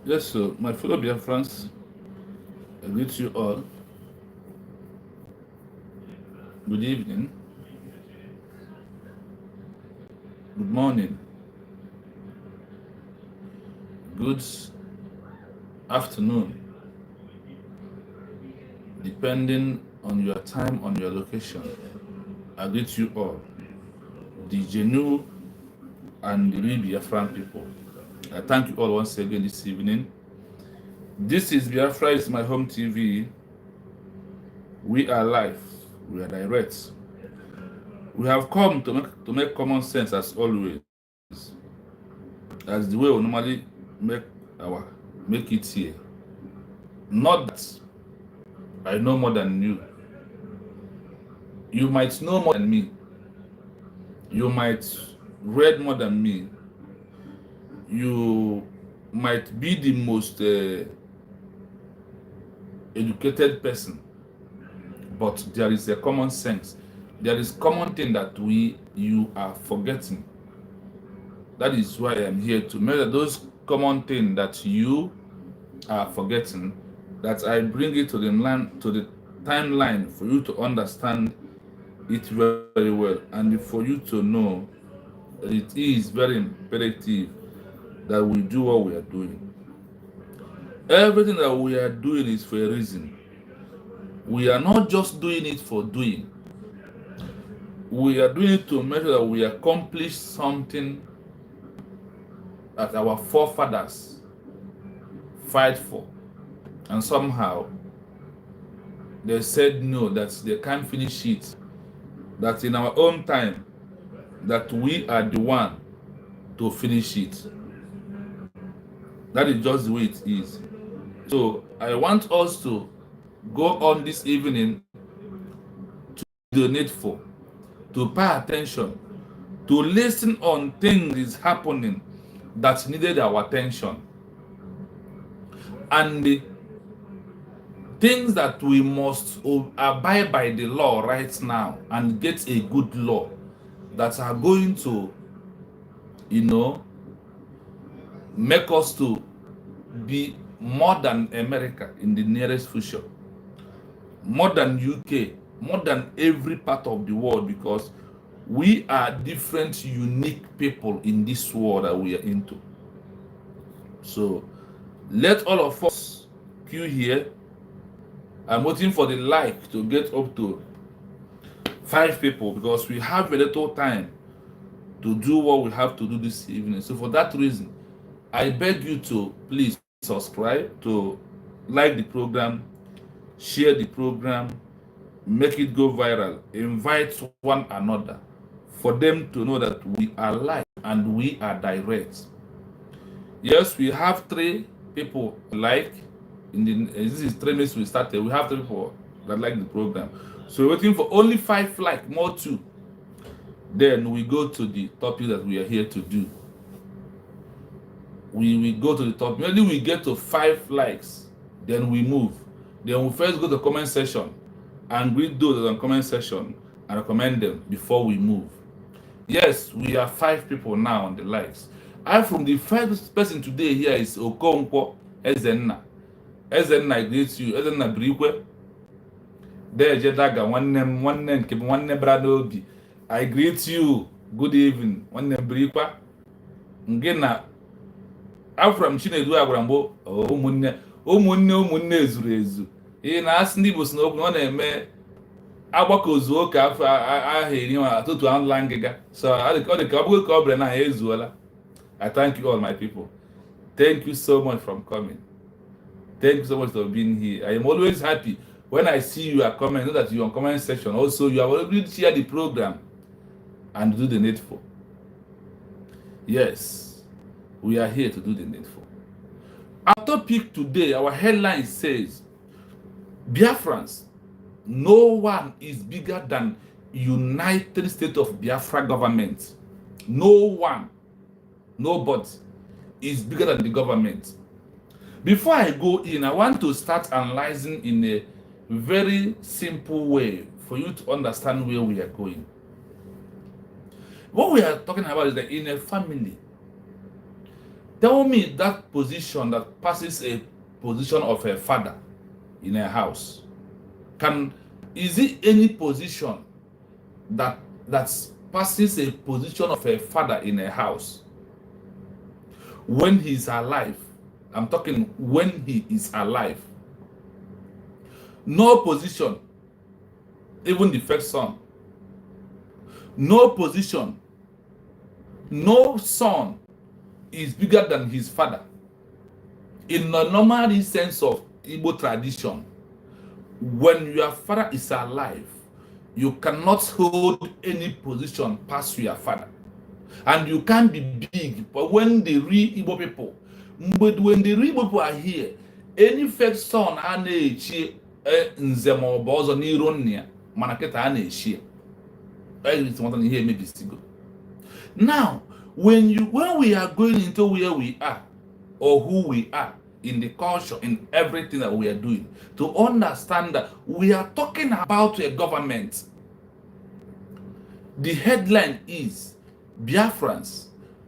Yes, so my fellow Biafrans, I greet you all. Good evening, good morning, good afternoon, depending on your time, on your location. I greet you all, the genuine and the real Biafran people. I thank you all once again this evening. This is Biafra is my home TV. We are live, we are direct. We have come to make common sense as always. That's the way we normally make our make it here. Not that I know more than you. You might know more than me. You might read more than me. You might be the most educated person, but there is a common sense. There is common thing that you are forgetting. That is why I am here to measure those common things that you are forgetting. That I bring it to the timeline for you to understand it very well, and for you to know that it is very imperative that we do what we are doing. Everything that we are doing is for a reason. We are not just doing it for doing. We are doing it to make sure that we accomplish something that our forefathers fight for. And somehow they said no, that they can't finish it. That in our own time, that we are the one to finish it. That is just the way it is. So I want us to go on this evening to donate for, to pay attention, to listen on things is happening that needed our attention, and the things that we must abide by the law right now and get a good law that are going to, make us to be more than America in the nearest future, more than UK, more than every part of the world, because we are different, unique people in this world that we are into. So let all of us queue here. I'm waiting for the like to get up to 5 people because we have a little time to do what we have to do this evening. So for that reason, I beg you to please subscribe, to like the program, share the program, make it go viral, invite one another for them to know that we are live and we are direct. Yes, we have 3 people like in the this is 3 minutes we started. We have 3 people that like the program. So we're waiting for only 5 like, more 2. Then we go to the topic that we are here to do. We go to the top. Maybe we get to 5 likes, then we move. Then we first go to the comment section and read those on comment section and recommend them before we move. Yes, we are 5 people now on the likes. I from the first person today here is Okonkwo Ezenna. Ezenna, I greet you. Ezenna Brikwe. There Jedaga, one name brother Obi. I greet you. Good evening. One name Brikwa. Ngena Afram Chinedu Agrambo. Ụmụnne ezuru ezu. Ị na-asị ndị Igbo si n'okwu ọ na-eme agbakọ ozuo ka afọ aha eri ma atụtụ anụla ngịga. So ọ dị ka ọ bụghị ka ọ bụla na ezuola. I thank you all, my people. Thank you so much for coming. Thank you so much for being here. I am always happy when I see you are coming. Know that you are on comment section. Also, you have already shared the program and do the needful. Yes, we are here to do the needful. Our topic today, our headline says, Biafrans, no one is bigger than United States of Biafra government. No one, nobody is bigger than the government. Before I go in, I want to start analyzing in a very simple way for you to understand where we are going. What we are talking about is that in a family, Tell me that position that passes a position of a father in a house. Is it any position that passes a position of a father in a house when he's alive? I'm talking when he is alive. No position, even the first son. No position, no son is bigger than his father. In the normal sense of Igbo tradition, when your father is alive, you cannot hold any position past your father. And you can't be big. But when the real Igbo people, when the real Igbo people are here, any first son ane nze ma ọ bụ ọzọ n'iru nne ya mana kịta a na-echi now when we are going into where we are or who we are in the culture, in everything that we are doing, to understand that we are talking about a government. The headline is Biafrans,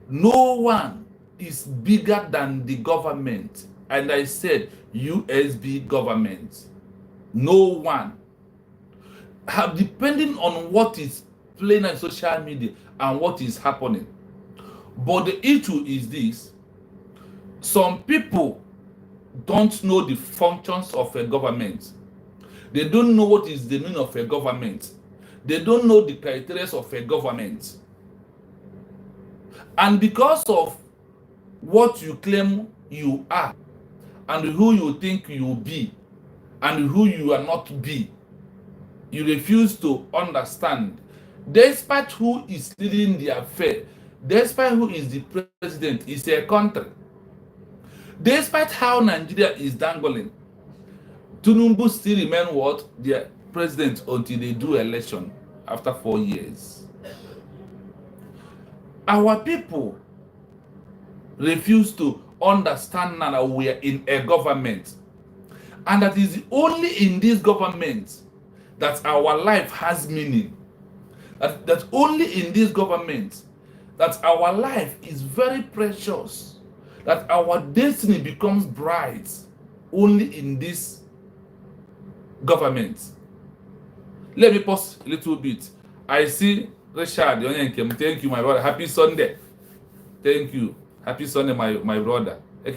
no one is bigger than the government. And I said USB government. No one. Depending on what is playing on social media and what is happening. But the issue is this: some people don't know the functions of a government. They don't know what is the meaning of a government. They don't know the criteria of a government. And because of what you claim you are, and who you think you will be, and who you are not be, you refuse to understand. Despite who is leading the affair, despite who is the president, is a country. Despite how Nigeria is dangling, Tinubu still remain what? Their president until they do election after 4 years. Our people refuse to understand now that we are in a government, and that is only in this government that our life has meaning. That only in this government that our life is very precious, that our destiny becomes bright only in this government. Let me pause a little bit. I see Richard. Thank you, my brother. Happy Sunday. Thank you. Happy Sunday, my brother. I'm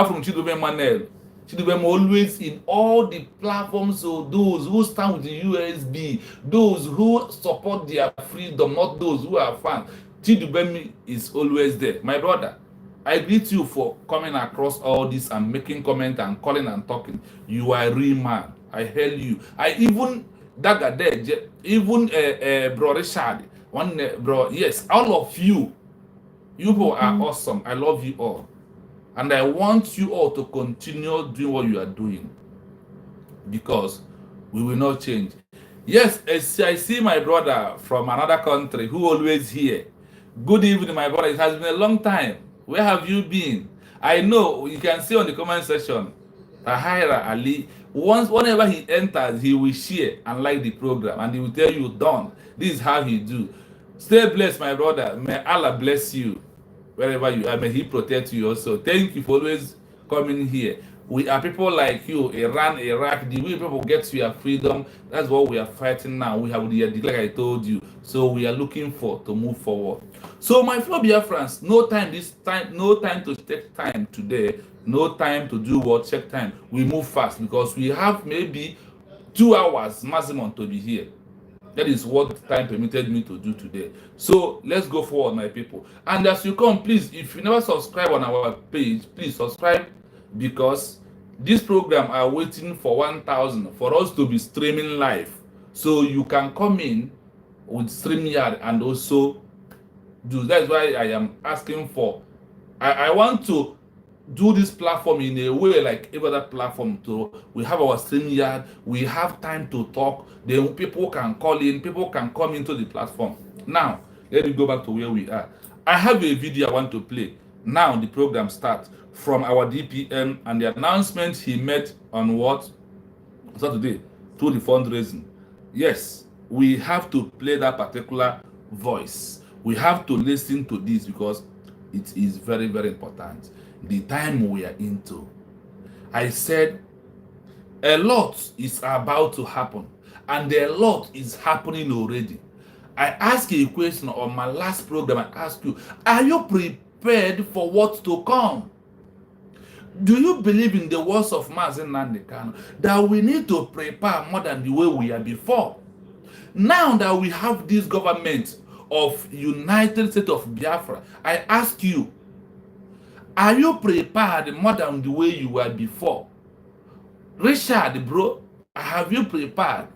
from Chidube Manel. Chidube always in all the platforms, so those who stand with the USB, those who support their freedom, not those who are fans. Chidube is always there. My brother, I greet you for coming across all this and making comment and calling and talking. You are a real man. I hail you. I even even bro Richard, bro, yes, all of you people are awesome. I love you all. And I want you all to continue doing what you are doing, because we will not change. Yes, I see my brother from another country who always here. Good evening, my brother. It has been a long time. Where have you been? I know you can see on the comment section, Tahira Ali. Whenever he enters, he will share and like the program, and he will tell you, "Done. This is how he do." Stay blessed, my brother. May Allah bless you wherever you are. May He protect you also. Thank you for always coming here. We are people like you, Iran, Iraq. The way people get your freedom, that's what we are fighting now. We have the like I told you. So we are looking to move forward. So my fellow Biafrans, no time to take time today. No time to do what? Check time. We move fast because we have maybe 2 hours maximum to be here. That is what time permitted me to do today. So let's go forward, my people. And as you come, please, if you never subscribe on our page, please subscribe, because this program are waiting for 1,000 for us to be streaming live. So you can come in with StreamYard and also do. That's why I am asking for. I want to do this platform in a way like every other platform. We have our StreamYard, we have time to talk, then people can call in, people can come into the platform. Now let me go back to where we are. I have a video I want to play. Now the program starts from our DPM and the announcement he made on what? Saturday, through the fundraising. Yes, we have to play that particular voice. We have to listen to this, because It is very, very important. The time we are into. I said a lot is about to happen, and a lot is happening already. I asked you a question on my last program. I asked you, are you prepared for what to come? Do you believe in the words of Mazen Nandekano that we need to prepare more than the way we are before? Now that we have this government of United States of Biafra, I ask you, are you prepared more than the way you were before? Richard, bro, have you prepared?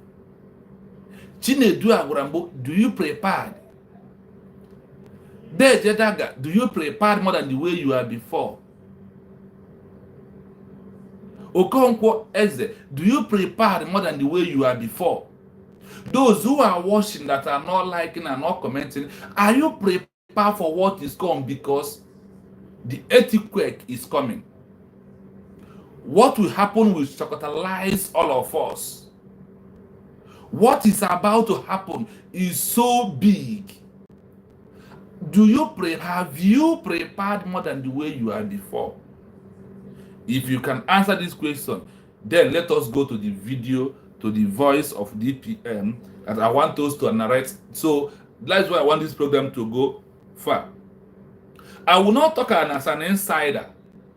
Chinedu Agwarambo, do you prepared? Dejedaga, do you prepare more than the way you were before? Okonkwo Eze, do you prepare more than the way you were before? Those who are watching that are not liking and not commenting, are you prepared for what is coming? Because the earthquake is coming. What will happen will chocotalize all of us. What is about to happen is so big. Have you prepared more than the way you are before? If you can answer this question, then let us go to the video, to the voice of DPM that I want us to narrate. So that's why I want this program to go far. I will not talk as an insider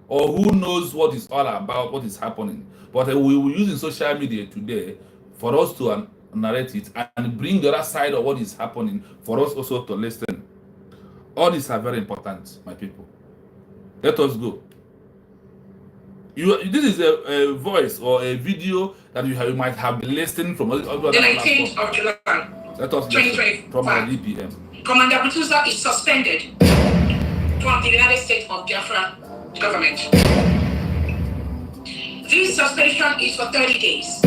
or who knows what is all about, what is happening. But we will use in social media today for us to narrate it and bring the other side of what is happening for us also to listen. All these are very important, my people. Let us go. This is a voice or a video that you might have been listening from other the 19th of July, let us listen from our DPM. Commander Butuza is suspended from the United States of Biafra government. This suspension is for 30 days.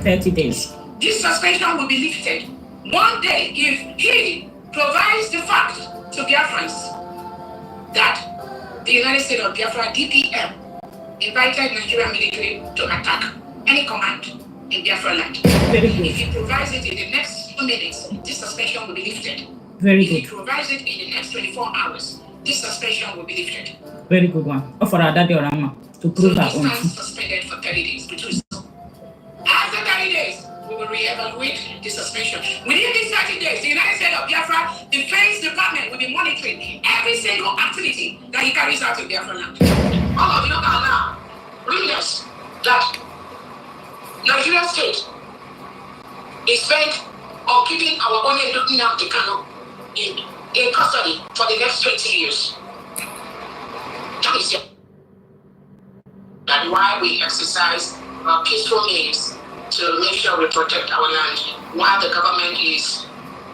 30 days. This suspension will be lifted one day if he provides the fact to Biafrans that the United States of Biafra DPM invited Nigerian military to attack any command in Biafra land. Very good. If he provides it in the next 2 minutes, this suspension will be lifted. Very if good. he provides it in the next 24 hours, this suspension will be lifted. Very good one. For our daddy or Rama to prove so our own. This suspended for 30 days. After 30 days, we will reevaluate the suspension. Within these 30 days, the United States of Biafra Defense Department will be monitoring every single activity that he carries out in Biafra land. All of you are now realize that Nigeria state is bent on keeping our own Nnamdi Kanu in custody for the next 20 years. That is that why we exercise our peaceful means to make sure we protect our land while the government is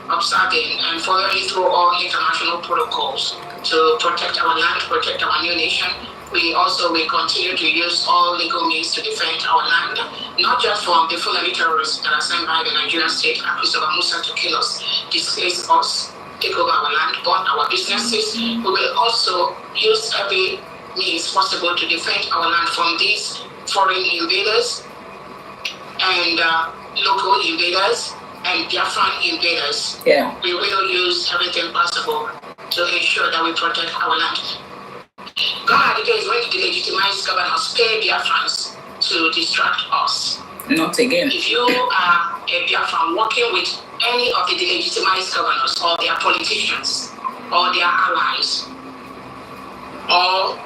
observing and following through all international protocols to protect our land, protect our new nation. We also will continue to use all legal means to defend our land, not just from the Fulani terrorists that are sent by the Nigerian state, Christopher Musa, to kill us, displace us, take over our land, burn our businesses. We will also use every means possible to defend our land from these foreign invaders and local invaders and Biafran invaders. Yeah. We will use everything possible to ensure that we protect our land. God is going to delegitimize governors, pay Biafrans to distract us. Not again. If you are a Biafran working with any of the delegitimized governors or their politicians or their allies or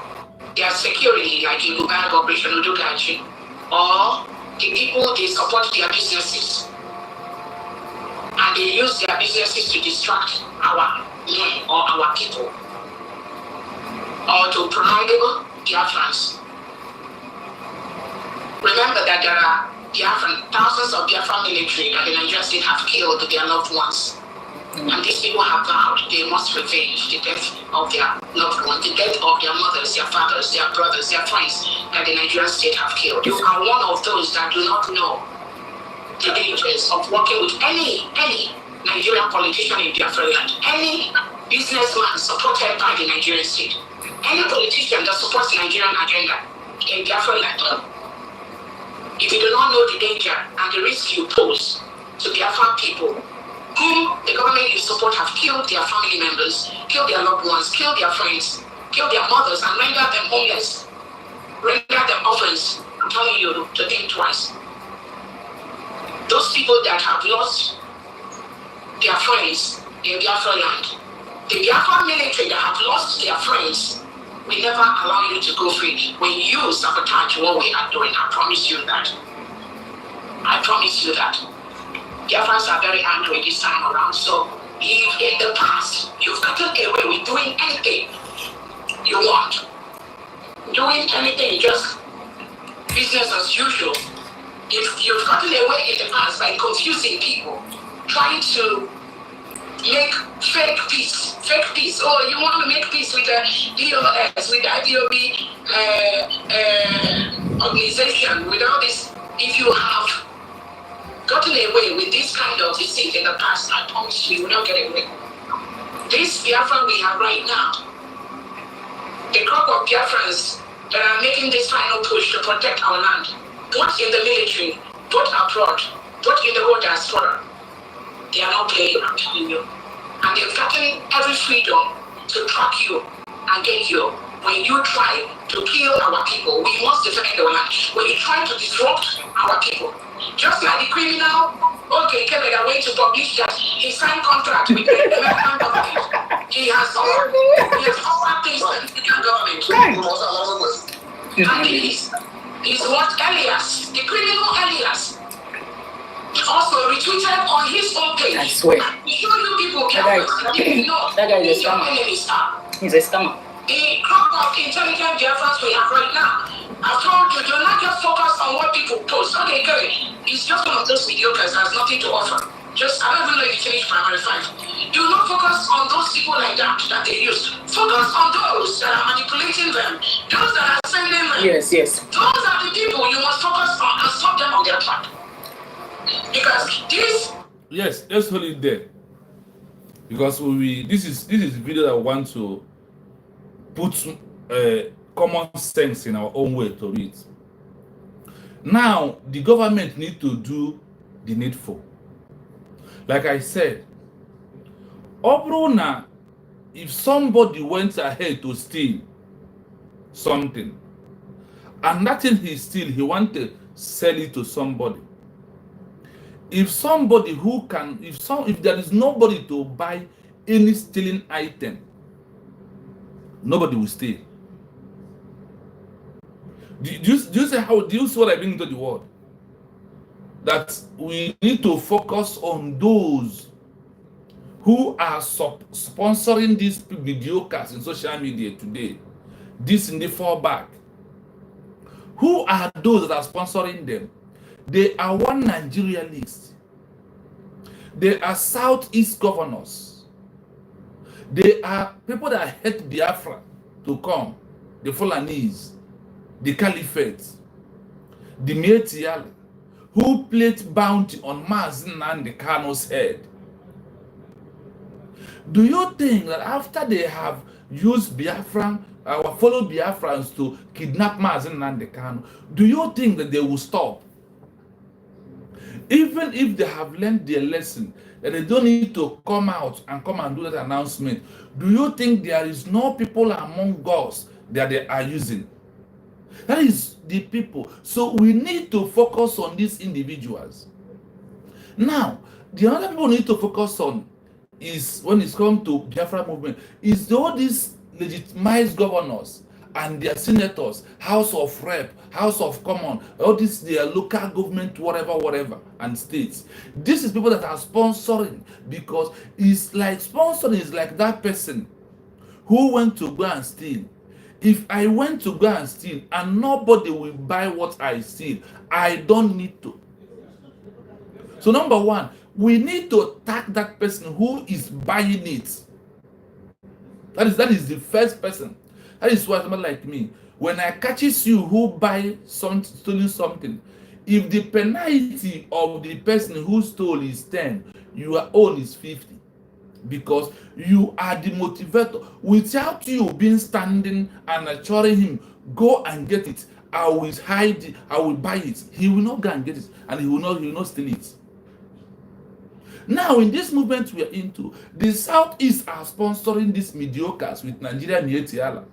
their security like in Dubai Operation Udugachi or the people they support their businesses and they use their businesses to distract our men or our people or to bribe Biafrans. Remember that there are thousands of Biafran military that the Nigerian state have killed their loved ones. And these people have vowed they must revenge the death of their loved ones, the death of their mothers, their fathers, their brothers, their friends that the Nigerian state have killed. You are one of those that do not know the dangers of working with any Nigerian politician in Biafra land, any businessman supported by the Nigerian state, any politician that supports the Nigerian agenda in Biafra land. If you do not know the danger and the risk you pose to Biafran people, whom the government you support have killed their family members, kill their loved ones, kill their friends, kill their mothers, and render them homeless, render them orphans. I'm telling you to think twice. Those people that have lost their friends in Biafra land, the Biafra military that have lost their friends, we never allow you to go free. When you sabotage what we are doing, I promise you that. I promise you that. Biafrans are very angry this time around. So if in the past you've gotten away with doing anything you want, doing anything just business as usual, if you've gotten away in the past by confusing people, trying to make fake peace. Oh, you want to make peace with the DOS, with the IDOB organization, with all this. If you have gotten away with this kind of deceit in the past, I promise you will not get away. This Biafra we have right now, the crop of Biafrans that are making this final push to protect our land, both in the military, both abroad, both in the whole diaspora, they are not playing, I'm telling you. And they've gotten every freedom to track you and get you. When you try to kill our people, we must defend our land. When you try to disrupt our people, just like the criminal, okay, Kevin, are going to publish that he signed contract with the American government. He has offered things to the American government. And he's what Elias, the criminal Elias, also retweeted on his own page. I swear. Show you people careful. That guy is a scammer. He's a scammer. The crop of intelligent Biafrans we have right now, I've told you, do not just focus on what people post. Okay, good. He's just one of those mediocres that has nothing to offer. Just, I don't even know if you finished primary 5. Do not focus on those people like that they use. Focus on those that are manipulating them, those that are sending them. Yes. Those are the people you must focus on and stop them on their track. Because this. Yes, let's hold it there. Because this is a video that we want to put common sense in our own way to read. Now, the government need to do the needful. Like I said, Obrona, if somebody went ahead to steal something, and that thing he steal, he want to sell it to somebody. If somebody who can, if there is nobody to buy any stealing item, nobody will steal. Do you see what I bring into the world? That we need to focus on those who are sponsoring these mediocres in social media today. This in the fallback. Who are those that are sponsoring them? They are one Nigeria list. They are Southeast governors. They are people that hate Biafra to come. The Fulanese, the Caliphate, the Metial, who placed bounty on Mazin and the Kano's head. Do you think that after they have used Biafran, followed Biafrans to kidnap Mazin and the Kano, do you think that they will stop? Even if they have learned their lesson, that they don't need to come out and do that announcement, do you think there is no people among us that they are using? That is the people. So we need to focus on these individuals. Now, the other people need to focus on is, when it's come to Biafra movement, is all these legitimized governors and their senators, House of Rep, House of Common, all this their local government, whatever, and states. This is people that are sponsoring, because it's like sponsoring is like that person who went to go and steal. If I went to go and steal and nobody will buy what I steal, I don't need to. So number one, we need to tag that person who is buying it. That is the first person. That is why someone like me, when I catches you who buy stealing something, if the penalty of the person who stole is 10, your own is 50. Because you are the motivator. Without you being standing and assuring him, go and get it, I will hide it, I will buy it, he will not go and get it, and he will not steal it. Now, in this movement we are into, the Southeast are sponsoring these mediocres with Nigeria Mietiala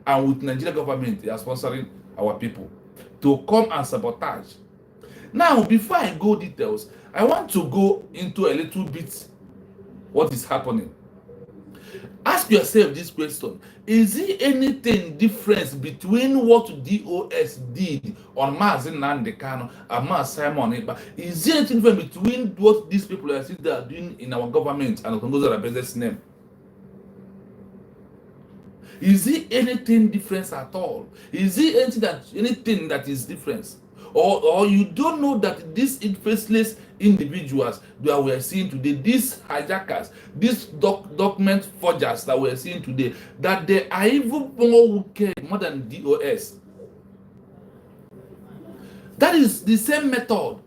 and with Nigeria government. They are sponsoring our people to come and sabotage. Now, before I go details, I want to go into a little bit what is happening. Ask yourself this question: is there anything difference between what DOS did on Mazi Nnamdi Kanu and Mazi Simon Ekpa? Is there anything different between what these people are doing in our government and Okongoza Rabeze's name? Is there anything different at all? Is there anything that is different? Or you don't know that these faceless individuals that we are seeing today, these hijackers, these document forgers that we are seeing today, that they are even more wicked more than DOS. That is the same method.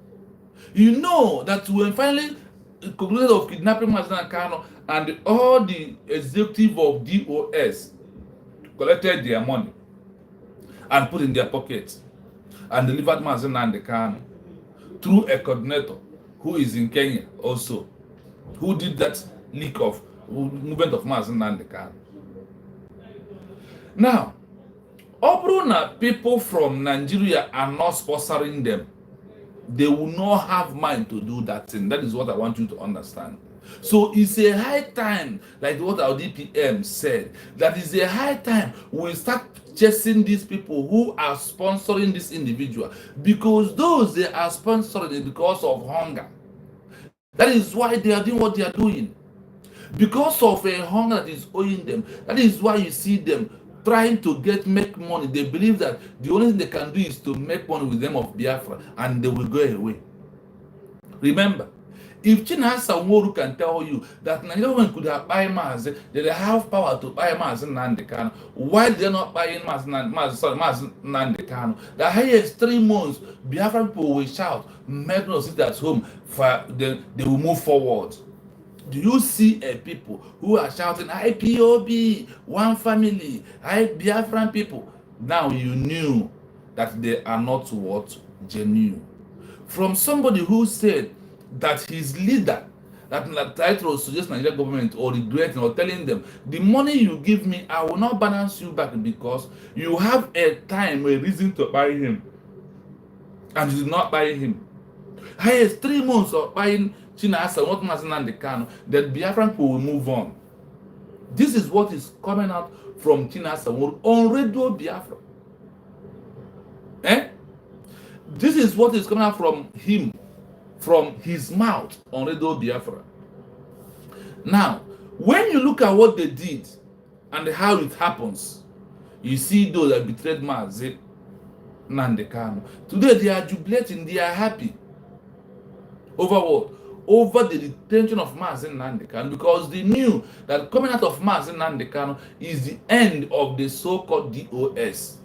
You know that when finally concluded of kidnapping Mazi Nnamdi Kanu and all the executive of DOS collected their money and put in their pockets and delivered Mazi Nnamdi Kanu through a coordinator who is in Kenya also, who did that leak of movement of Mazi Nnamdi Kanu. Now, Obruna people from Nigeria are not sponsoring them. They will not have mind to do that thing. That is what I want you to understand. So it's a high time, like what our DPM said, that is a high time we start chasing these people who are sponsoring this individual, because those they are sponsoring is because of hunger. That is why they are doing what they are doing. Because of a hunger that is owing them. That is why you see them trying to make money. They believe that the only thing they can do is to make money with them of Biafra, and they will go away. Remember, if Chinasa Nworu can tell you that Nigerian could have buy Mazi, they have power to buy Mazi Nnamdi Kanu. Why they're not buying Mazi Nnamdi Kanu? The highest 3 months, Biafran people will shout, make no sit at home, they will move forward. Do you see a people who are shouting, IPOB, one family, Biafran people? Now you knew that they are not what? Genuine. From somebody who said that his leader, that title suggests Nigerian government or regretting or telling them, the money you give me, I will not balance you back because you have a time, a reason to buy him, and you did not buy him. Highest 3 months of buying Chinasa, not Mazi Nnamdi Kanu, then Biafran people will move on. This is what is coming out from Chinasa on Radio Biafra. This is what is coming out from him, from his mouth on Radio Biafra. Now, when you look at what they did and how it happens, you see those that betrayed Mazi Nnamdi Kanu. Today they are jubilating, they are happy. Over what? Over the detention of Mazi Nnamdi Kanu, because they knew that coming out of Mazi Nnamdi Kanu is the end of the so-called DOS.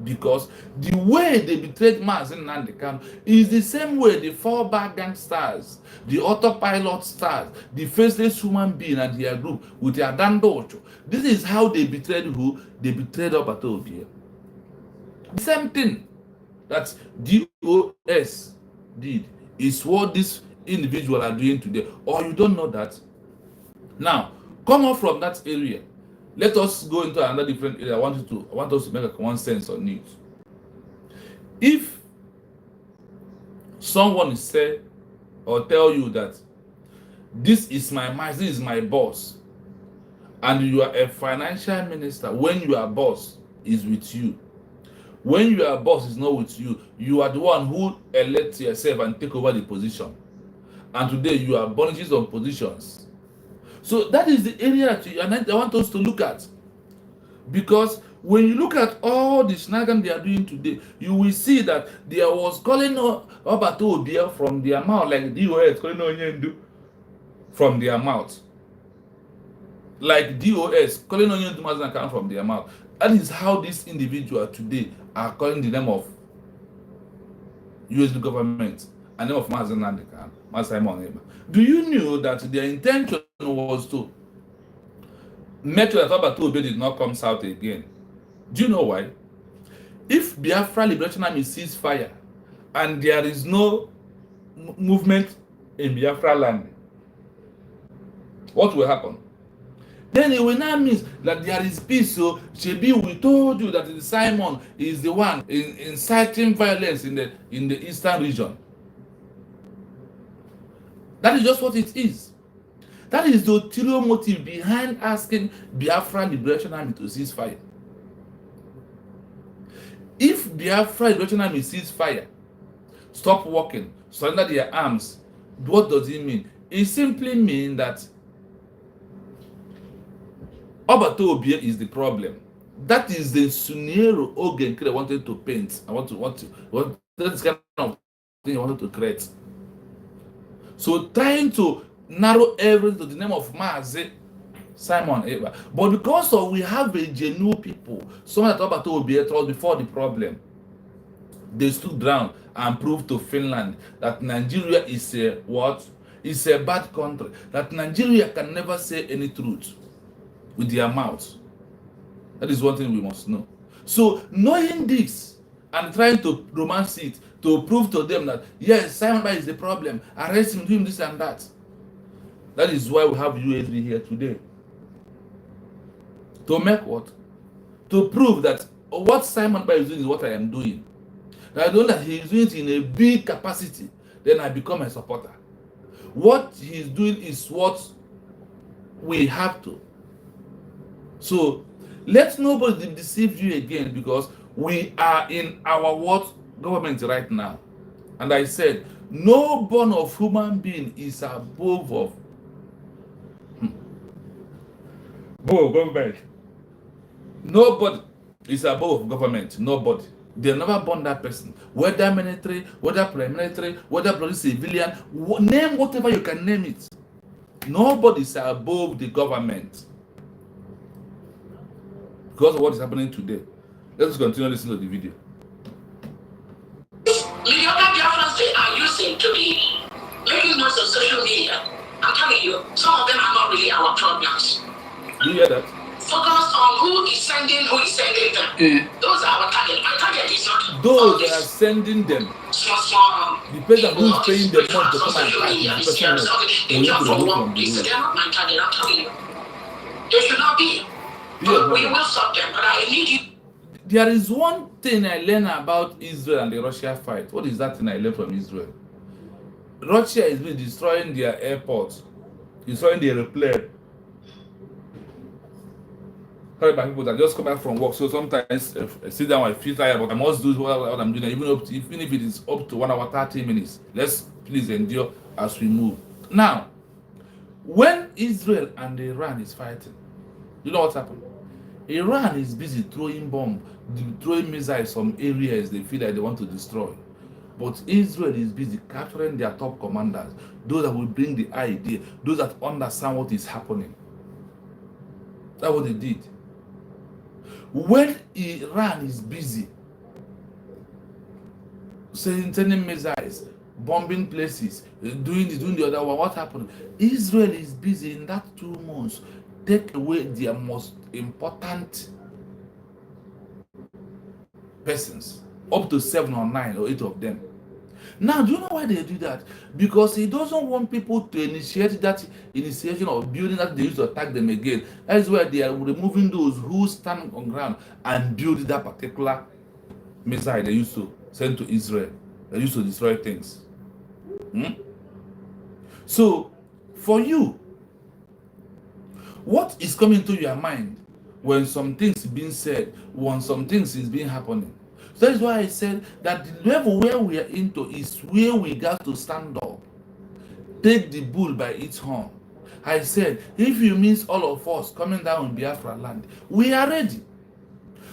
Because the way they betrayed Mazi Nnamdi Kanu is the same way the 4-bar gangsters, the autopilot stars, the faceless human being and their group with their dandocho. This is how they betrayed who? They betrayed Obato Obia. The same thing that DOS did is what these individuals are doing today. Or you don't know that? Now, come off from that area. Let us go into another different area. I want us to make a common sense on it. If someone is say or tell you that this is my master, this is my boss, and you are a financial minister, when your boss is with you, when your boss is not with you, you are the one who elects yourself and take over the position. And today you are bonusing on positions. So that is the area that I want us to look at. Because when you look at all the shenanigans they are doing today, you will see that there was calling Obato Obia from their mouth, like DOS calling Onyendu from their mouth. Like DOS calling Onyendu Mazi Nnamdi Kanu from their mouth. That is how these individuals today are calling the name of US government and name of Mazi Nnamdi Kanu, Mazi Simon Ekpa. Do you know that their intention was to make sure that Obato Obia did not come south again? Do you know why? If Biafra Liberation Army ceasefire and there is no movement in Biafra land, What will happen? Then it will now mean that there is peace. So, Shebi, we told you that Simon is the one inciting violence in the eastern region. That is just what it is. That is the ulterior motive behind asking Biafra Liberation Army to cease fire. If Biafra Liberation Army cease fire, stop working, surrender their arms, what does it mean? It simply means that Obato Obie is the problem. That is the scenario Ogenkere wanted to paint. That's kind of thing he wanted to create. So trying to narrow everything to the name of Mazi Simon Eva. But because we have a genuine people, someone that Obato Obie told before the problem, they stood down and proved to Finland that Nigeria is a what? It's a bad country. That Nigeria can never say any truth with their mouths. That is one thing we must know. So knowing this and trying to romance it to prove to them that yes, Simon is the problem, arrest him, do him this and that. That is why we have USB here today. To make what? To prove that what Simon is doing is what I am doing. That I know that he is doing it in a big capacity, then I become a supporter. What he is doing is what we have to. So let nobody deceive you again, because we are in our what government right now. And I said, no born of human being is above of government. Nobody is above government. Nobody. They never born that person. Whether military, whether paramilitary, whether police, civilian, name whatever you can name it. Nobody is above the government. Because of what is happening today. Let's continue listening to the video. The other Biafrans they are using to be making noise of social media. I'm telling you, some of them are not really our problems. Do you hear that? Focus on who is sending them. Those are our target. My target is not those that are sending them. Small. The person who is paying the money to come and social attack media. the person They jump from one place. They're not my target. I'm telling you. They should not be. We will stop them, but I need you. There is one thing I learned about Israel and the Russia fight. What is that thing I learned from Israel? Russia is destroying their airports, destroying their airplane. Sorry, my people that just come back from work. So sometimes I sit down, I feel tired, but I must do what I'm doing, even if it is up to 1 hour 30 minutes. Let's please endure as we move. Now, when Israel and Iran is fighting, you know what happened? Iran is busy throwing bombs, throwing missiles from areas they feel like they want to destroy. But Israel is busy capturing their top commanders, those that will bring the idea, those that understand what is happening. That's what they did. When Iran is busy sending missiles, bombing places, doing the other one, what happened? Israel is busy in that 2 months. Take away their most important persons, up to 7 or 9 or 8 of them. Now, do you know why they do that? Because he doesn't want people to initiate that initiation of building that they used to attack them again. That is why they are removing those who stand on ground and build that particular missile they used to send to Israel. They used to destroy things. So, for you, what is coming to your mind when some things being said, when some things is being happening? So that is why I said that the level where we are into is where we got to stand up, take the bull by its horn. I said, if you miss all of us coming down in Biafra land, we are ready.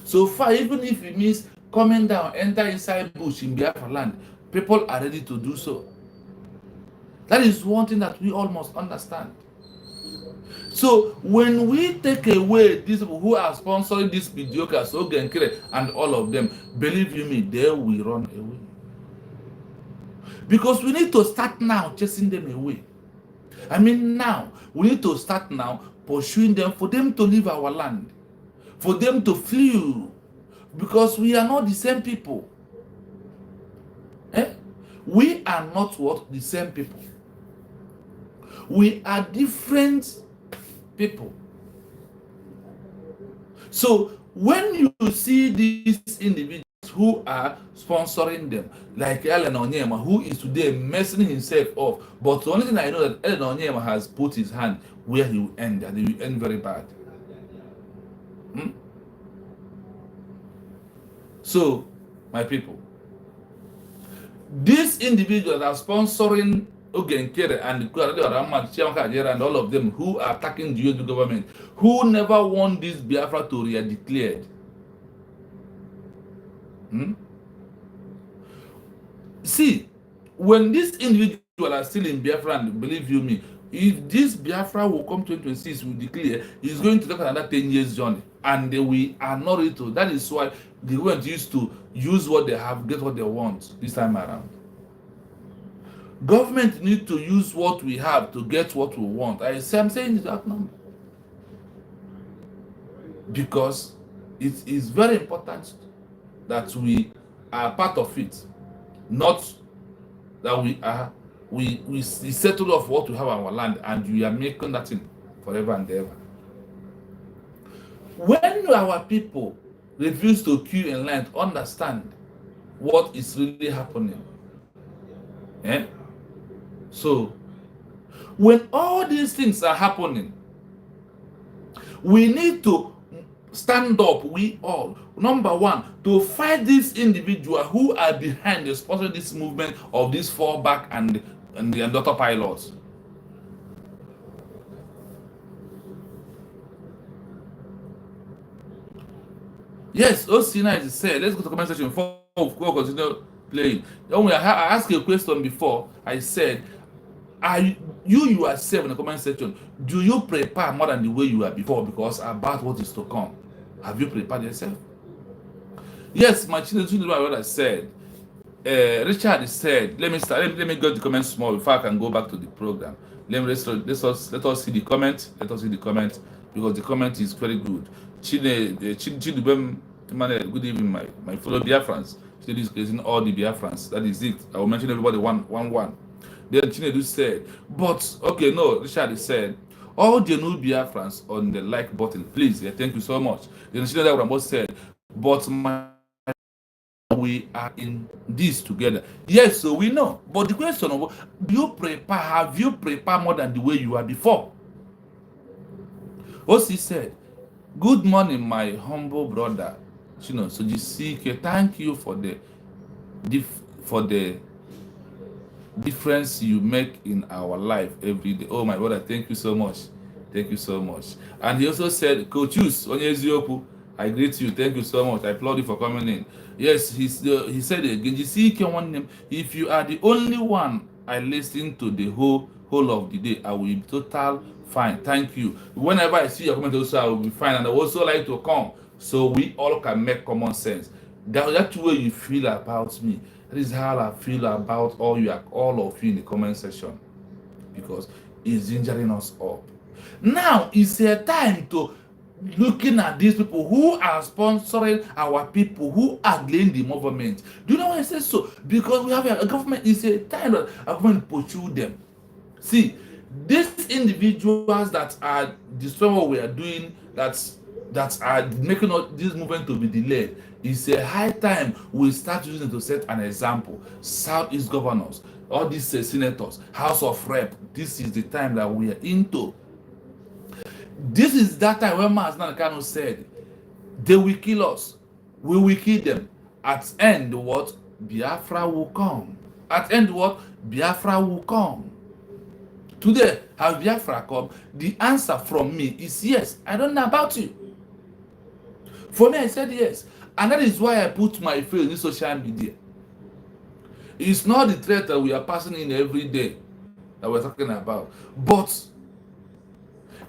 So far, even if it means coming down, enter inside bush in Biafra land, people are ready to do so. That is one thing that we all must understand. So when we take away these people who are sponsoring this mediocre, so Genkere and all of them, believe you me, they will run away. Because we need to start now chasing them away. I mean now, we need to start now pursuing them for them to leave our land, for them to flee, because we are not the same people. We are not what? The same people. We are different people. So when you see these individuals who are sponsoring them, like Ellen Onyema, who is today messing himself up, but the only thing I know that Ellen Onyema has put his hand where he will end, and he will end very bad. So, my people, these individuals are sponsoring Ogenkere and all of them who are attacking the US government, who never want this Biafra to be declared. See, when these individuals are still in Biafra, and believe you me, if this Biafra will come 2026, will declare, it's going to take another 10 years journey, and we are not ready to. That is why they weren't used to use what they have, get what they want this time around. Government need to use what we have to get what we want. I'm saying that number because it is very important that we are part of it, not that we settle off what we have on our land and we are making that thing forever and ever. When our people refuse to queue in line to understand what is really happening, so when all these things are happening, we need to stand up, we all. Number one, to fight these individuals who are behind the sponsor this movement of this fallback and the daughter pilots. Yes, Osina is said. Let's go to the comment section before we continue playing. I asked you a question before. I said, are you yourself in the comment section, do you prepare more than the way you were before because about what is to come? Have you prepared yourself? Yes, my children, my brother said. Richard said, let me go to the comments small before I can go back to the program. Let us see the comment. Let us see the comment because the comment is very good. Chidubem, good evening, my fellow Biafrans. She is praising all the Biafrans. That is it. I will mention everybody one. Then Chinedu said, but okay, no, Richard said, all the new Biafrans on the like button, please. Yeah, thank you so much. Then Chinedu Rambo said, but we are in this together. Yes, so we know. But the question of have you prepared more than the way you were before? Osi said, good morning, my humble brother. So you see, thank you for the difference you make in our life every day. Oh, my brother, thank you so much. Thank you so much. And he also said, Coachus, I greet you. Thank you so much. I applaud you for coming in. Yes, he said again, you see, if you are the only one I listen to the whole of the day, I will be total fine. Thank you. Whenever I see your comment also, I will be fine. And I also like to come so we all can make common sense. That's the way you feel about me. That is how I feel about all of you in the comment section, because it's injuring us up. Now is a time to looking at these people who are sponsoring our people who are leading the movement. Do you know why I say so? Because we have a government. It's a time that our government pursue them. See, these individuals that are destroying what we are doing, that are making this movement to be delayed, it's a high time we start using it to set an example. Southeast governors, all these senators, House of Rep, this is the time that we are into. This is that time when Maazna Kano said, they will kill us, we will kill them. At end, what? Biafra will come. At end, what? Biafra will come. Today, have Biafra come? The answer from me is yes. I don't know about you. For me, I said yes. And that is why I put my face in social media. It's not the threat that we are passing in every day that we're talking about. But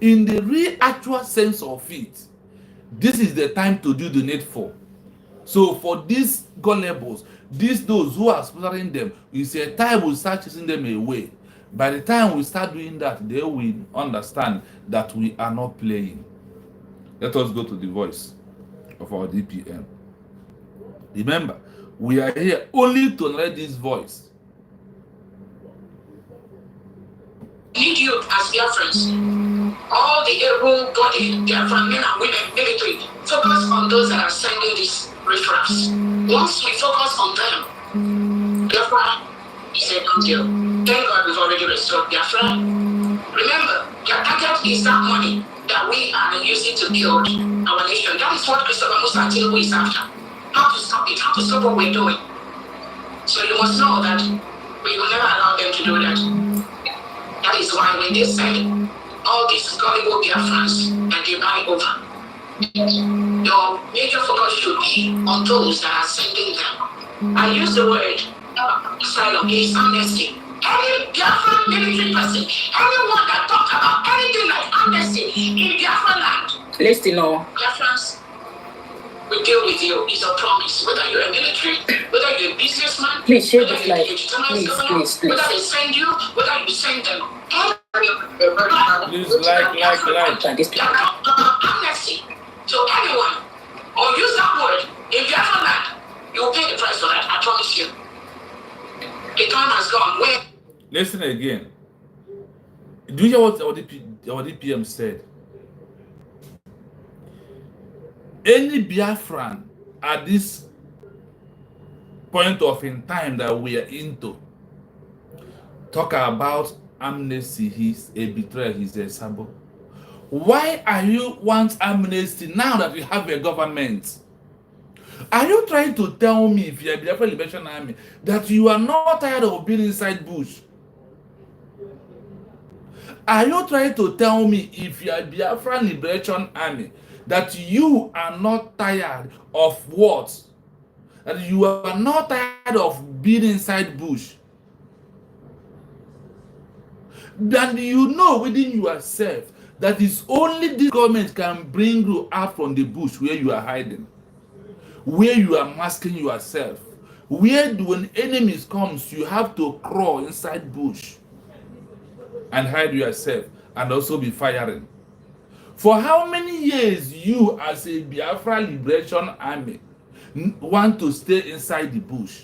in the real actual sense of it, this is the time to do the needful. So for these gullibles, those who are sponsoring them, it's a time we start chasing them away. By the time we start doing that, they will understand that we are not playing. Let us go to the voice of our DPM. Remember, we are here only to let this voice. Need you as Biafrans all the able-bodied Biafran men and women, military, focus on those that are sending these referrals. Once we focus on them, Biafra is a done deal. Thank God we've already restored Biafra. Remember, their target is that money that we are using to build our nation. That is what Christopher Musa is after. How to stop it, how to stop what we're doing. So you must know that we will never allow them to do that. That is why when they send all these gullible Biafrans that they buy over, your major focus should be on those that are sending them. I use the word asylum, is amnesty. Any Biafran military person, anyone that talks about anything like amnesty in Biafran land, Listen, no. Biafrans will deal with you. It's a promise. Whether you're a military, whether you're a businessman, Please share whether this you're a life. legitimate governor, Please. whether they send you, whether you send them. Please like. Amnesty to anyone, or use that word in Biafran land, you will pay the price for that. I promise you. The time has gone. Where? Listen again. Do you hear what our DPM said? Any Biafran at this point of in time that we are into talk about amnesty, he's a betrayer, he's a sabotage. Why are you want amnesty now that we have a government? Are you trying to tell me, if you're a Biafra Liberation Army, that you are not tired of being inside bush? Are you trying to tell me, if you are a Biafra Liberation Army, that you are not tired of what? That you are not tired of being inside bush? Then you know within yourself that it's only this government can bring you out from the bush where you are hiding, where you are masking yourself, where when enemies comes, you have to crawl inside bush and hide yourself and also be firing. For how many years you as a Biafra Liberation Army want to stay inside the bush?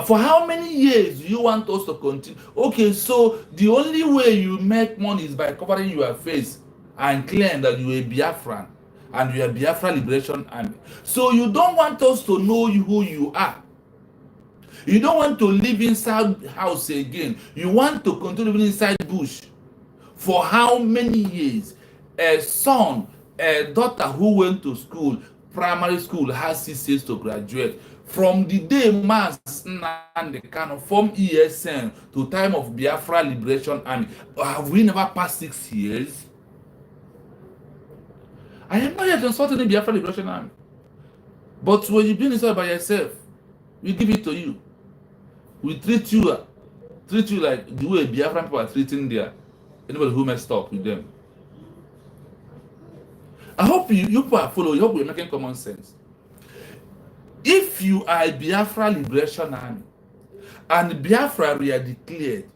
For how many years you want us to continue? Okay, so the only way you make money is by covering your face and claim that you are a Biafran and you are Biafra Liberation Army. So you don't want us to know who you are. You don't want to live inside house again. You want to continue living inside bush. For how many years? A son, a daughter who went to school, primary school, has 6 years to graduate. From the day Mass and the kind of from ESN to time of Biafra Liberation Army, have we never passed 6 years? I am not yet consulting the Biafra Liberation Army. But when you've been inside by yourself, we give it to you. We treat you like the way Biafran people are treating their anybody who messed up with them. I hope you people are following. I hope we're making common sense. If you are a Biafra Liberation Army and Biafra we are declared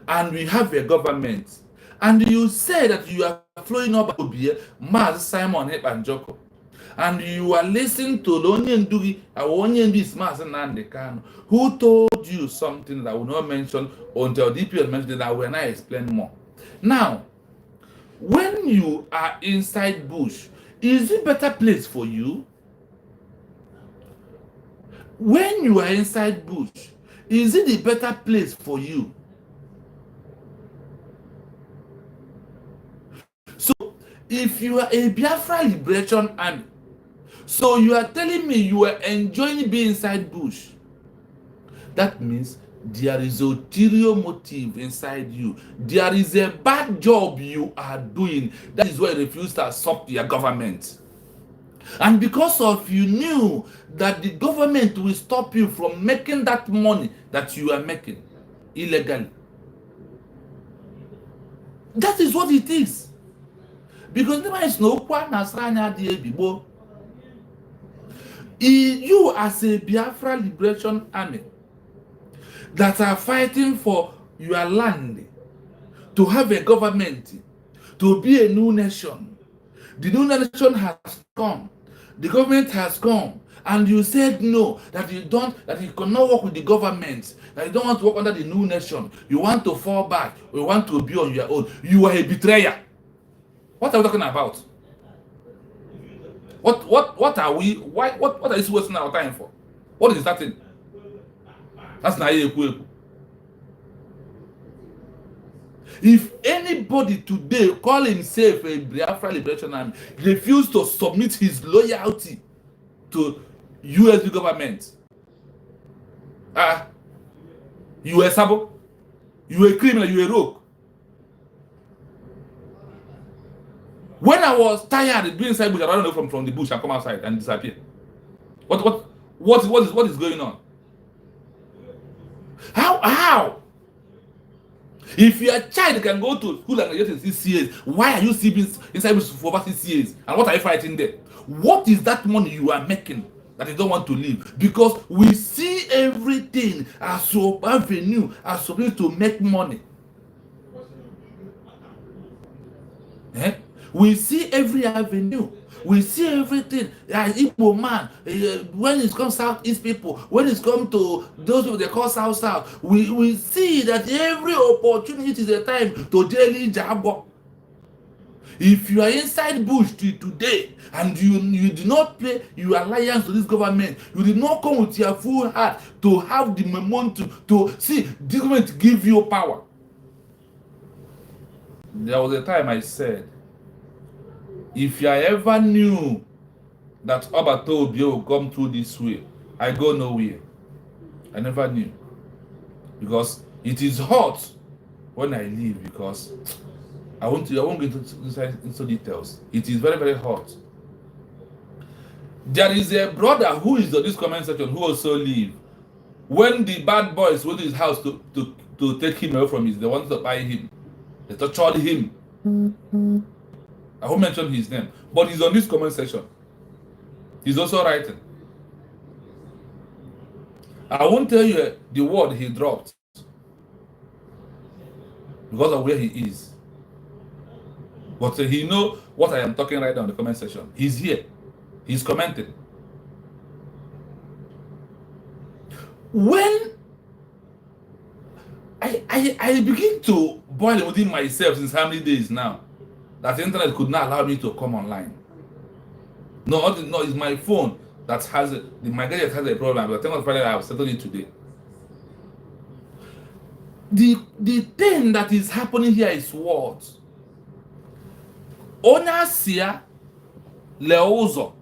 and we have a government and you say that you are flowing up to Maz Simon Epanjoko and you are listening to Lonyen Dugi, Awonyen Maz Nandekano, who told you something that I will not mention until DPL mentioned that I will not explain more. Now, when you are inside bush, is it better place for you? When you are inside bush, is it a better place for you? So, if you are a Biafra Liberation Army, so you are telling me you are enjoying being inside bush, that means there is an ulterior motive inside you. There is a bad job you are doing. That is why you refuse to accept your government. And because of you knew that the government will stop you from making that money that you are making illegally. That is what it is. Because there is no you as a Biafra Liberation Army that are fighting for your land, to have a government, to be a new nation. The new nation has come. the government has come and you said no, that you cannot work with the government, that you don't want to work under the new nation, you want to fall back, you want to be on your own, you are a betrayer. What are we talking about? What are we? What are you wasting our time for? What is that thing? That's not equal. If anybody today call himself a Biafra Liberation Army, refuse to submit his loyalty to US government, you a sabo, you a criminal, you a rogue. When I was tired of being inside bush, I ran away from the bush and come outside and disappear. What is going on? How? If your child can go to school and graduate in 6 years, why are you sleeping inside bush for over 6 years? And what are you fighting there? What is that money you are making that you don't want to leave? Because we see everything as your avenue, as a way to make money. We see every avenue. We see everything. Igbo man, when it comes Southeast people, when it comes to those people they call South, we see that every opportunity is a time to daily jab. If you are inside bush today and you do not play your alliance to this government, you did not come with your full heart to have the momentum to see this government give you power. There was a time I said, if I ever knew that Obato Obio will come through this way, I go nowhere. I never knew. Because it is hot when I leave, because I won't go into details. It is very, very hot. There is a brother who is on this comment section who also leave. When the bad boys went to his house to take him away from him, they wanted to buy him. They tortured him. I won't mention his name, but he's on this comment section. He's also writing. I won't tell you the word he dropped because of where he is. But he knows what I am talking right now in the comment section. He's here. He's commenting. When I begin to boil within myself since how many days now, that the internet could not allow me to come online. No, it's my phone that has it. My gadget has a problem, but thank God I have settled it today. The thing that is happening here is what? Onasia leozo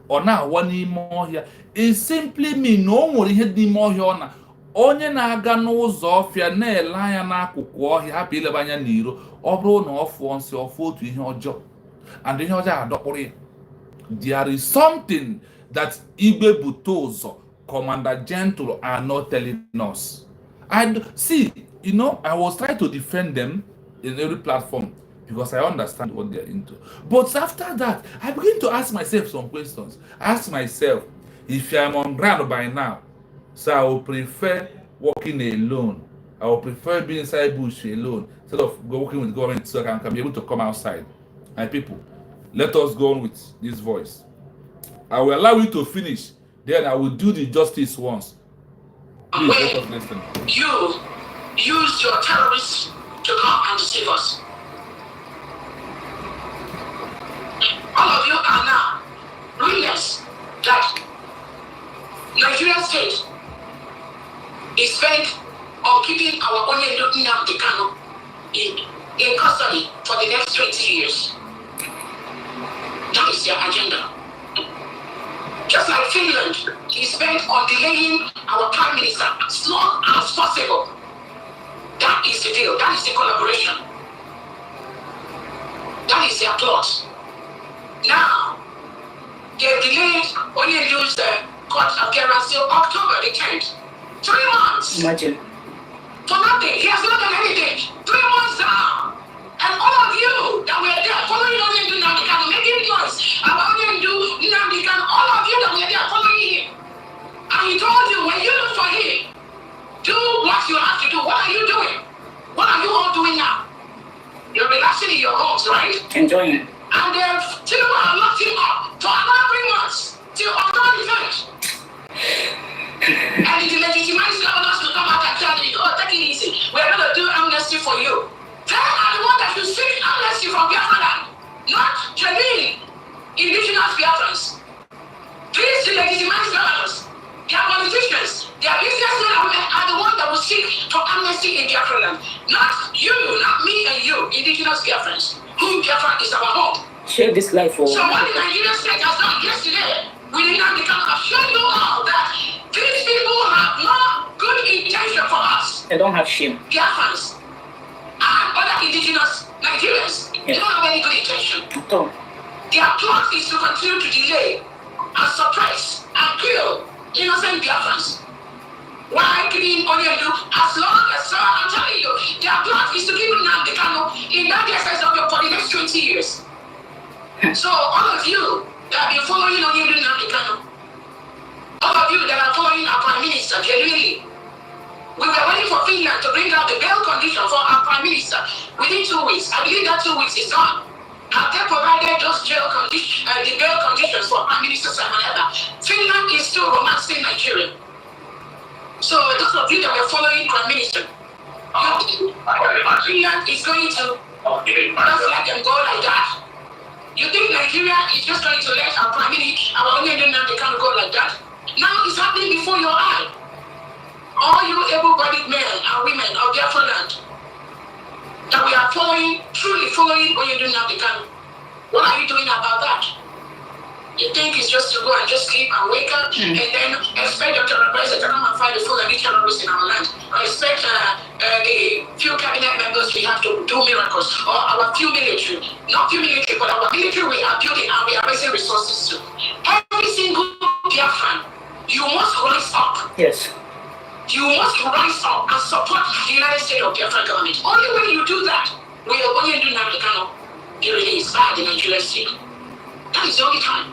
ona wani more here. It simply means no more hit the more here. Onye na-aga n'ụzọ ọfịa na-ele anya n'akụkụ ọhịa hapụ ileba anya n'iro, ọ bụrụ na ọ fụọ nsị ọ fụọ otu ihe ọjọọ and ihe ọjọọ adọkpụrụ ya. There is something that Igwe Butozo, Commander Gentle are not telling us. And see, I was trying to defend them in every platform because I understand what they're into. But after that, I begin to ask myself some questions. Ask myself, if I'm on ground by now, so I will prefer working alone. I will prefer being inside bush alone instead of working with government so I can be able to come outside. My people, let us go on with this voice. I will allow you to finish. Then I will do the justice once. Please let us listen. You use your terrorists to come and deceive us. All of you are now witness that Nigerian state is bent on keeping our only Nnamdi Kanu in custody for the next 20 years. That is their agenda. Just like Finland is bent on delaying our prime minister as long as possible. That is the deal. That is the collaboration. That is their plot. Now, they delayed only use the court appearance till October the 10th. 3 months. Imagine. For nothing. He has not done anything. 3 months now. And all of you that were there following Nnamdi Kanu, making noise about Nnamdi Kanu, all of you that were there following him. And he told you, when you look for him, do what you have to do. What are you doing? What are you all doing now? You're relaxing in your homes, right? Enjoying it. And they have locked him up for another 3 months till October defense. And it legitimizes governors to come out and tell you, oh, take it easy. We're going to do amnesty for you. They are the ones that should seek amnesty from Biafra land, not genuine indigenous Biafrans. Please legitimize governors. Their politicians, their businessmen are the ones that will seek for amnesty in Biafra land. Not you, not me and you, indigenous Biafrans, whom Biafra is our home. Share this life for. So what the Nigerian state has done yesterday, we did not become I've shown you all that these people have no good intention for us. They don't have shame. Biafrans and other indigenous Nigerians, they don't have any good intention. Their plot is to continue to delay and suppress and kill innocent Biafrans. Why killing Onyelu? As long as, sir, I'm telling you, their plot is to keep Nnamdi Kanu in that exercise of your for the next 20 years. So all of you that have been following Onyelu Nnamdi Kanu, all of you that are following our Prime Minister, genuinely, we were waiting for Finland to bring out the bail condition for our Prime Minister within 2 weeks. I believe that 2 weeks is gone. Have they provided those the bail conditions for Prime Minister Simon Eba? Finland is still romancing Nigeria. So those of you that were following Prime Minister, Finland is going to just let them go like that. You think Nigeria is just going to let our Prime Minister, our Onyelu Nnamdi Kanu go like that? Now it's happening before your eye. All you able-bodied men and women of Biafra land that we are following, truly following Onyelu Nnamdi Kanu. What are you doing about that? You think it's just to go and just sleep and wake up and then expect Dr. Representative to come and find the full and terrorists in our land? Or expect the few cabinet members we have to do miracles, or our few military, not few military, but our military we are building and we are raising resources to. Every single Biafran, you must rise up. Yes. You must rise up and support the United States of Biafra government. Only when you do that, will Onyelu Nnamdi Kanu be released by the Nigerian state. That is the only time.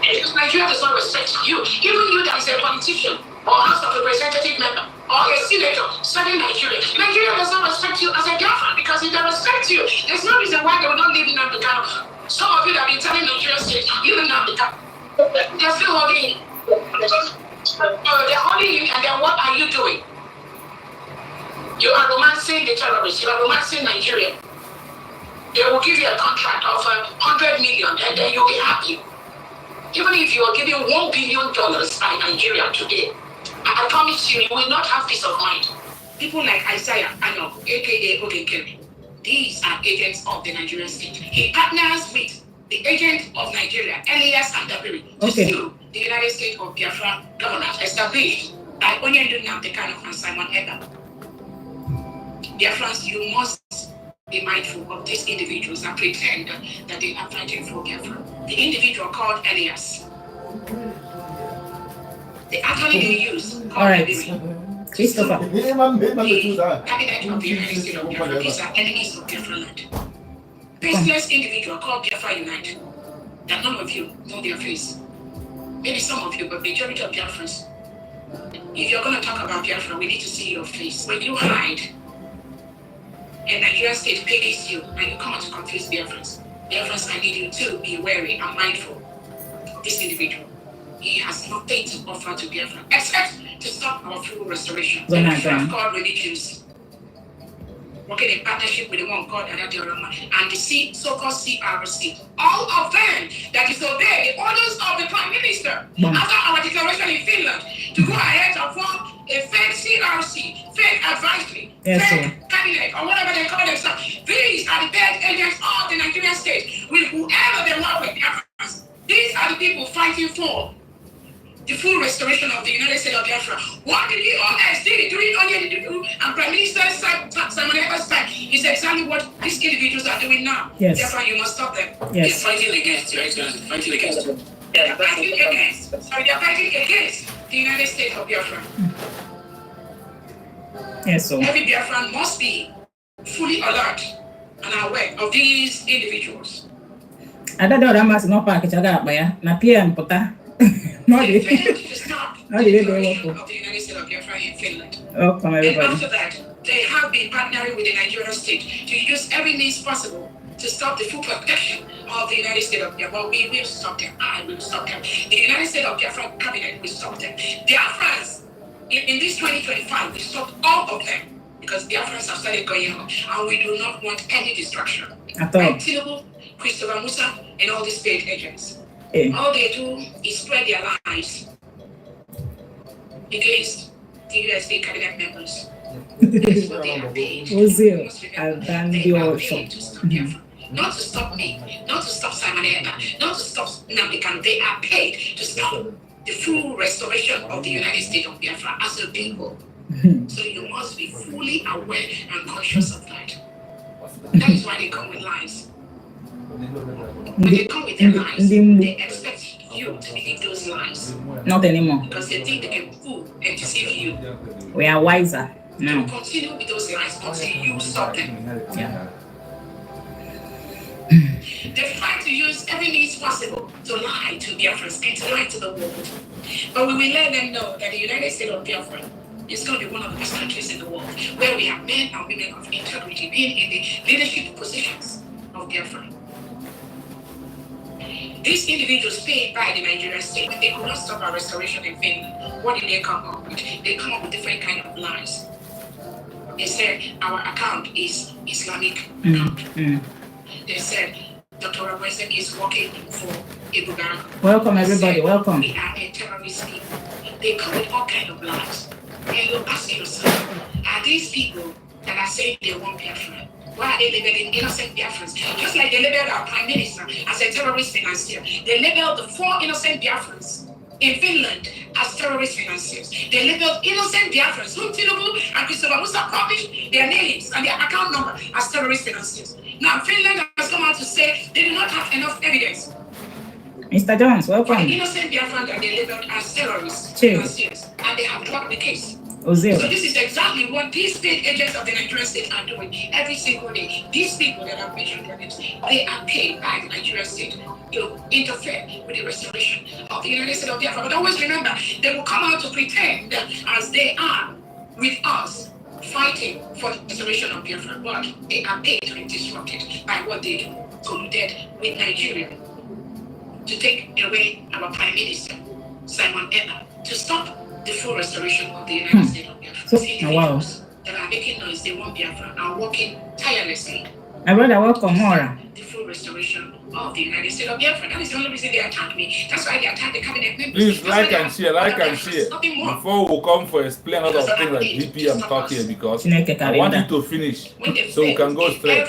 Because Nigeria does not respect you. Even you that is a politician or House of Representative member or a senator serving Nigeria. Nigeria does not respect you as a Biafran, because if they respect you, there's no reason why they will not leave Nnamdi Kanu. Some of you that have been telling Nigeria state, leave Nnamdi Kanu. They're still holding him. They're holding him, and then what are you doing? You are romancing the terrorists. You are romancing Nigeria. They will give you a contract of 100 million, and then you'll be happy. Even if you are giving $1 billion by Nigeria today, I promise you, you will not have peace of mind. People like Isaiah Anok, aka Ogekere, these are agents of the Nigerian state. He partners with the agent of Nigeria, Elias Andabiri, to sue the United States of Biafra government established by Onyelu Nnamdi Kanu and Simon Eba. Biafrans, you must be mindful of these individuals that pretend that they are fighting for Biafra. The individual called Elias, the attorney they use called Christopher. The cabinet of the United States of Biafra, these are enemies of Biafra land. Faceless individual called Biafra Unite, that none of you know their face. Maybe some of you, but majority of Biafrans. If you're going to talk about Biafra, we need to see your face. When you hide, and Nigerian state pays you, and you come out to confuse Biafrans. Biafrans, I need you to be wary and mindful of this individual. He has nothing to offer to Biafra, except to stop our full restoration. The Biafra called religious, working in partnership with the one called Adadiorama and the so-called CRC. All of them that disobey the orders of the Prime Minister after our declaration in Finland to go ahead and form a fake CRC, fake advisory, fake cabinet, or whatever they call themselves. These are the bad agents of the Nigerian state, with whoever they work with. These are the people fighting for the full restoration of the United States of Biafra. What the EOS did during Onyelu and Prime Minister Simon Eba's time is exactly what these individuals are doing now. Yes. Therefore, you must stop them. Yes. They're fighting against, Your Excellency, fighting against. They're fighting against. Sorry, they're fighting against the United States of Biafra. Yes, so every Biafran must be fully alert and aware of these individuals. Adadiorama is not package na PM pota. They failed to stop the declaration of the United States of Biafra in Finland. Welcome, everybody. And after that, they have been partnering with the Nigerian state to use every means possible to stop the full protection of the United States of Biafra. Well, we will stop them. I will stop them. The United States of Biafra cabinet will stop them. Biafrans, in this 2025, we stopped all of them because Biafrans have started going on, and we do not want any destruction. At all. Tinubu, Christopher Musa, and all these paid agents. Yeah. All they do is spread their lies against the USA cabinet members. That's what they are paid. Not to stop me, not to stop Simon Eba, not to stop Namdekan. They are paid to stop the full restoration of the United States of Biafra as a people. So you must be fully aware and conscious of that. That is why they come with lies. When they come with their lies, they expect you to believe those lies. Not anymore. Because they think they can fool and deceive you. We are wiser. No. Continue with those lies until you stop them. Yeah. They try to use every means possible to lie to Biafrans and to lie to the world. But we will let them know that the United States of Biafra is going to be one of the best countries in the world, where we have men and women of integrity being in the leadership positions of Biafra. These individuals paid by the Nigerian state, they could not stop our restoration in Finland. What did they come up with? They come up with different kind of lies. They said our account is Islamic account. They said Dr. Robertson is working for Ibugaram. Welcome everybody, welcome. We are a terrorist people. They come with all kind of lies. And you ask yourself, are these people that are saying they want Biafra, why are they labeling innocent Biafrans? Just like they labeled our Prime Minister as a terrorist financier. They labeled the 4 innocent Biafrans in Finland as terrorist financiers. They labeled innocent Biafrans whom Tinubu and Christopher Musa published their names and their account number as terrorist financiers. Now Finland has come out to say they do not have enough evidence. Mr. Jones, welcome. For the innocent Biafrans that they labeled as terrorist financiers, and they have dropped the case. So this is exactly what these state agents of the Nigerian state are doing every single day. These people that have mentioned their names, they are paid by the Nigerian state to interfere with the restoration of the United States of Biafra. But always remember, they will come out to pretend as they are with us, fighting for the restoration of Biafra, but they are paid to be disrupted by what they do, colluded with Nigeria to take away our Prime Minister, Simon Eba, to stop the full restoration of the United States of Biafra. Individuals that are making noise, they want Biafra, are working tirelessly. My brother, welcome, Mora. The full restoration of the United States of Biafra. That is the only reason they attack me. That's why they attack the cabinet members. Please like and share, before we come for explain a lot of things like DP I'm talking because I want you to finish so we can go straight.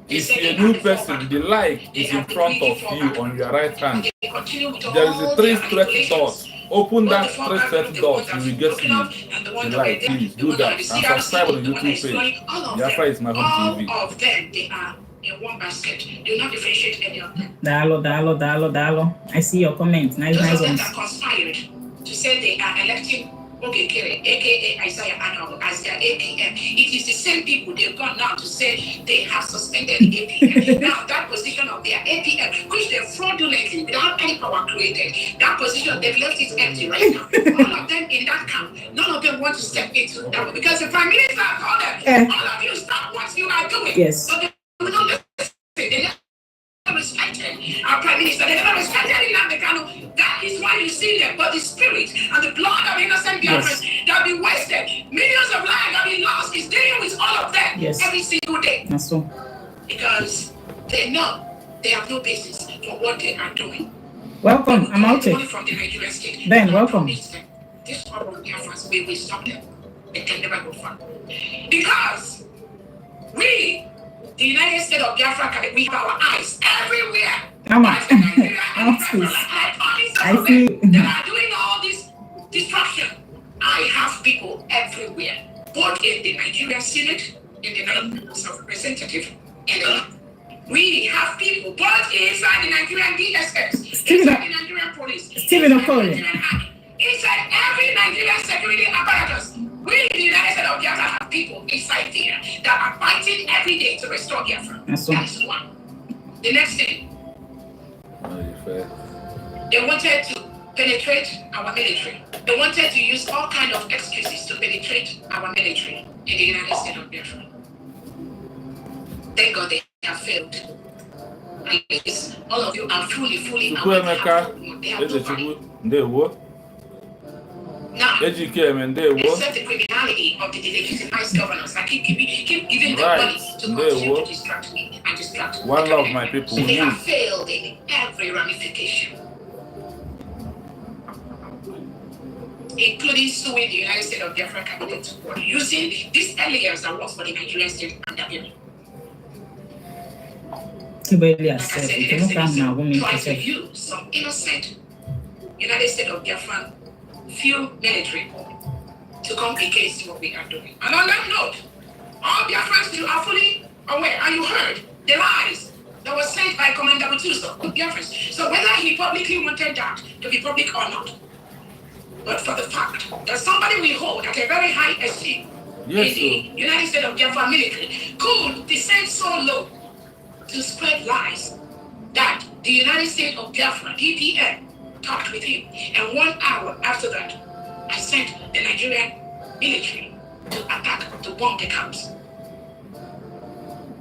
If you're a new person, the like is in front of you on your right hand. There is a 3 stretch doors. Open that 3 stretch doors, you will get the like. Please do that and subscribe on the YouTube page. Biafra is my home TV. All of them, they are in one basket. Do not differentiate any of them. Dalo. I see your comments. Nice ones. Those that conspired to say they are electing Ogekere, aka Isaiah Anov, as their APM. It is the same people they've gone now to say they have suspended APM. Now that position of their APM, which they fraudulently, without any power created, that position they've left it empty right now. All of them in that camp, none of them want to step into that because the Prime Minister told them, all of you stop what you are doing. Yes. So they will not listen. They never respected our Prime Minister. They never respected Nnamdi. That is why you see them. But the spirit and the blood of innocent Biafrans that be wasted, millions of lives that be lost, is dealing with all of them every single day. That's so. Because they know they have no basis for what they are doing. Welcome, I'm out here. From the Nigerian state. Ben, welcome. This horrible Biafrans, we will stop them. They can never go far. Because we, the United States of Biafra, we have our eyes everywhere. I see that are doing all this destruction. I have people everywhere, both in the Nigerian Senate, in the House of Representatives, and we have people both inside the Nigerian DSS, inside the Nigerian police, inside every Nigerian security apparatus. We, the United States of Biafra, have people inside there that are fighting every day to restore Biafra. That is one. The next thing, they wanted to penetrate our military. They wanted to use all kinds of excuses to penetrate our military in the United States of Biafra. Thank God they have failed. And yes, all of you are fully aware. Now, except the criminality of the delegitimized governors that keep giving them money to continue to distract me and distract one of my people. They have failed in every ramification, including suing the United States of Biafra cabinet for using this alliance that works for the Nigerian state and Biafra. Try to use some innocent United States of Biafra field military to come against what we are doing. And on that note, all Biafrans, you are fully aware and you heard the lies that was said by Commander Butuso to Biafrans. So whether he publicly wanted that to be public or not, but for the fact that somebody we hold at a very high esteem in the United States of Biafra military could descend so low to spread lies that the United States of Biafra, DPM, talked with him, and 1 hour after that, I sent the Nigerian military to attack, to bomb the camps.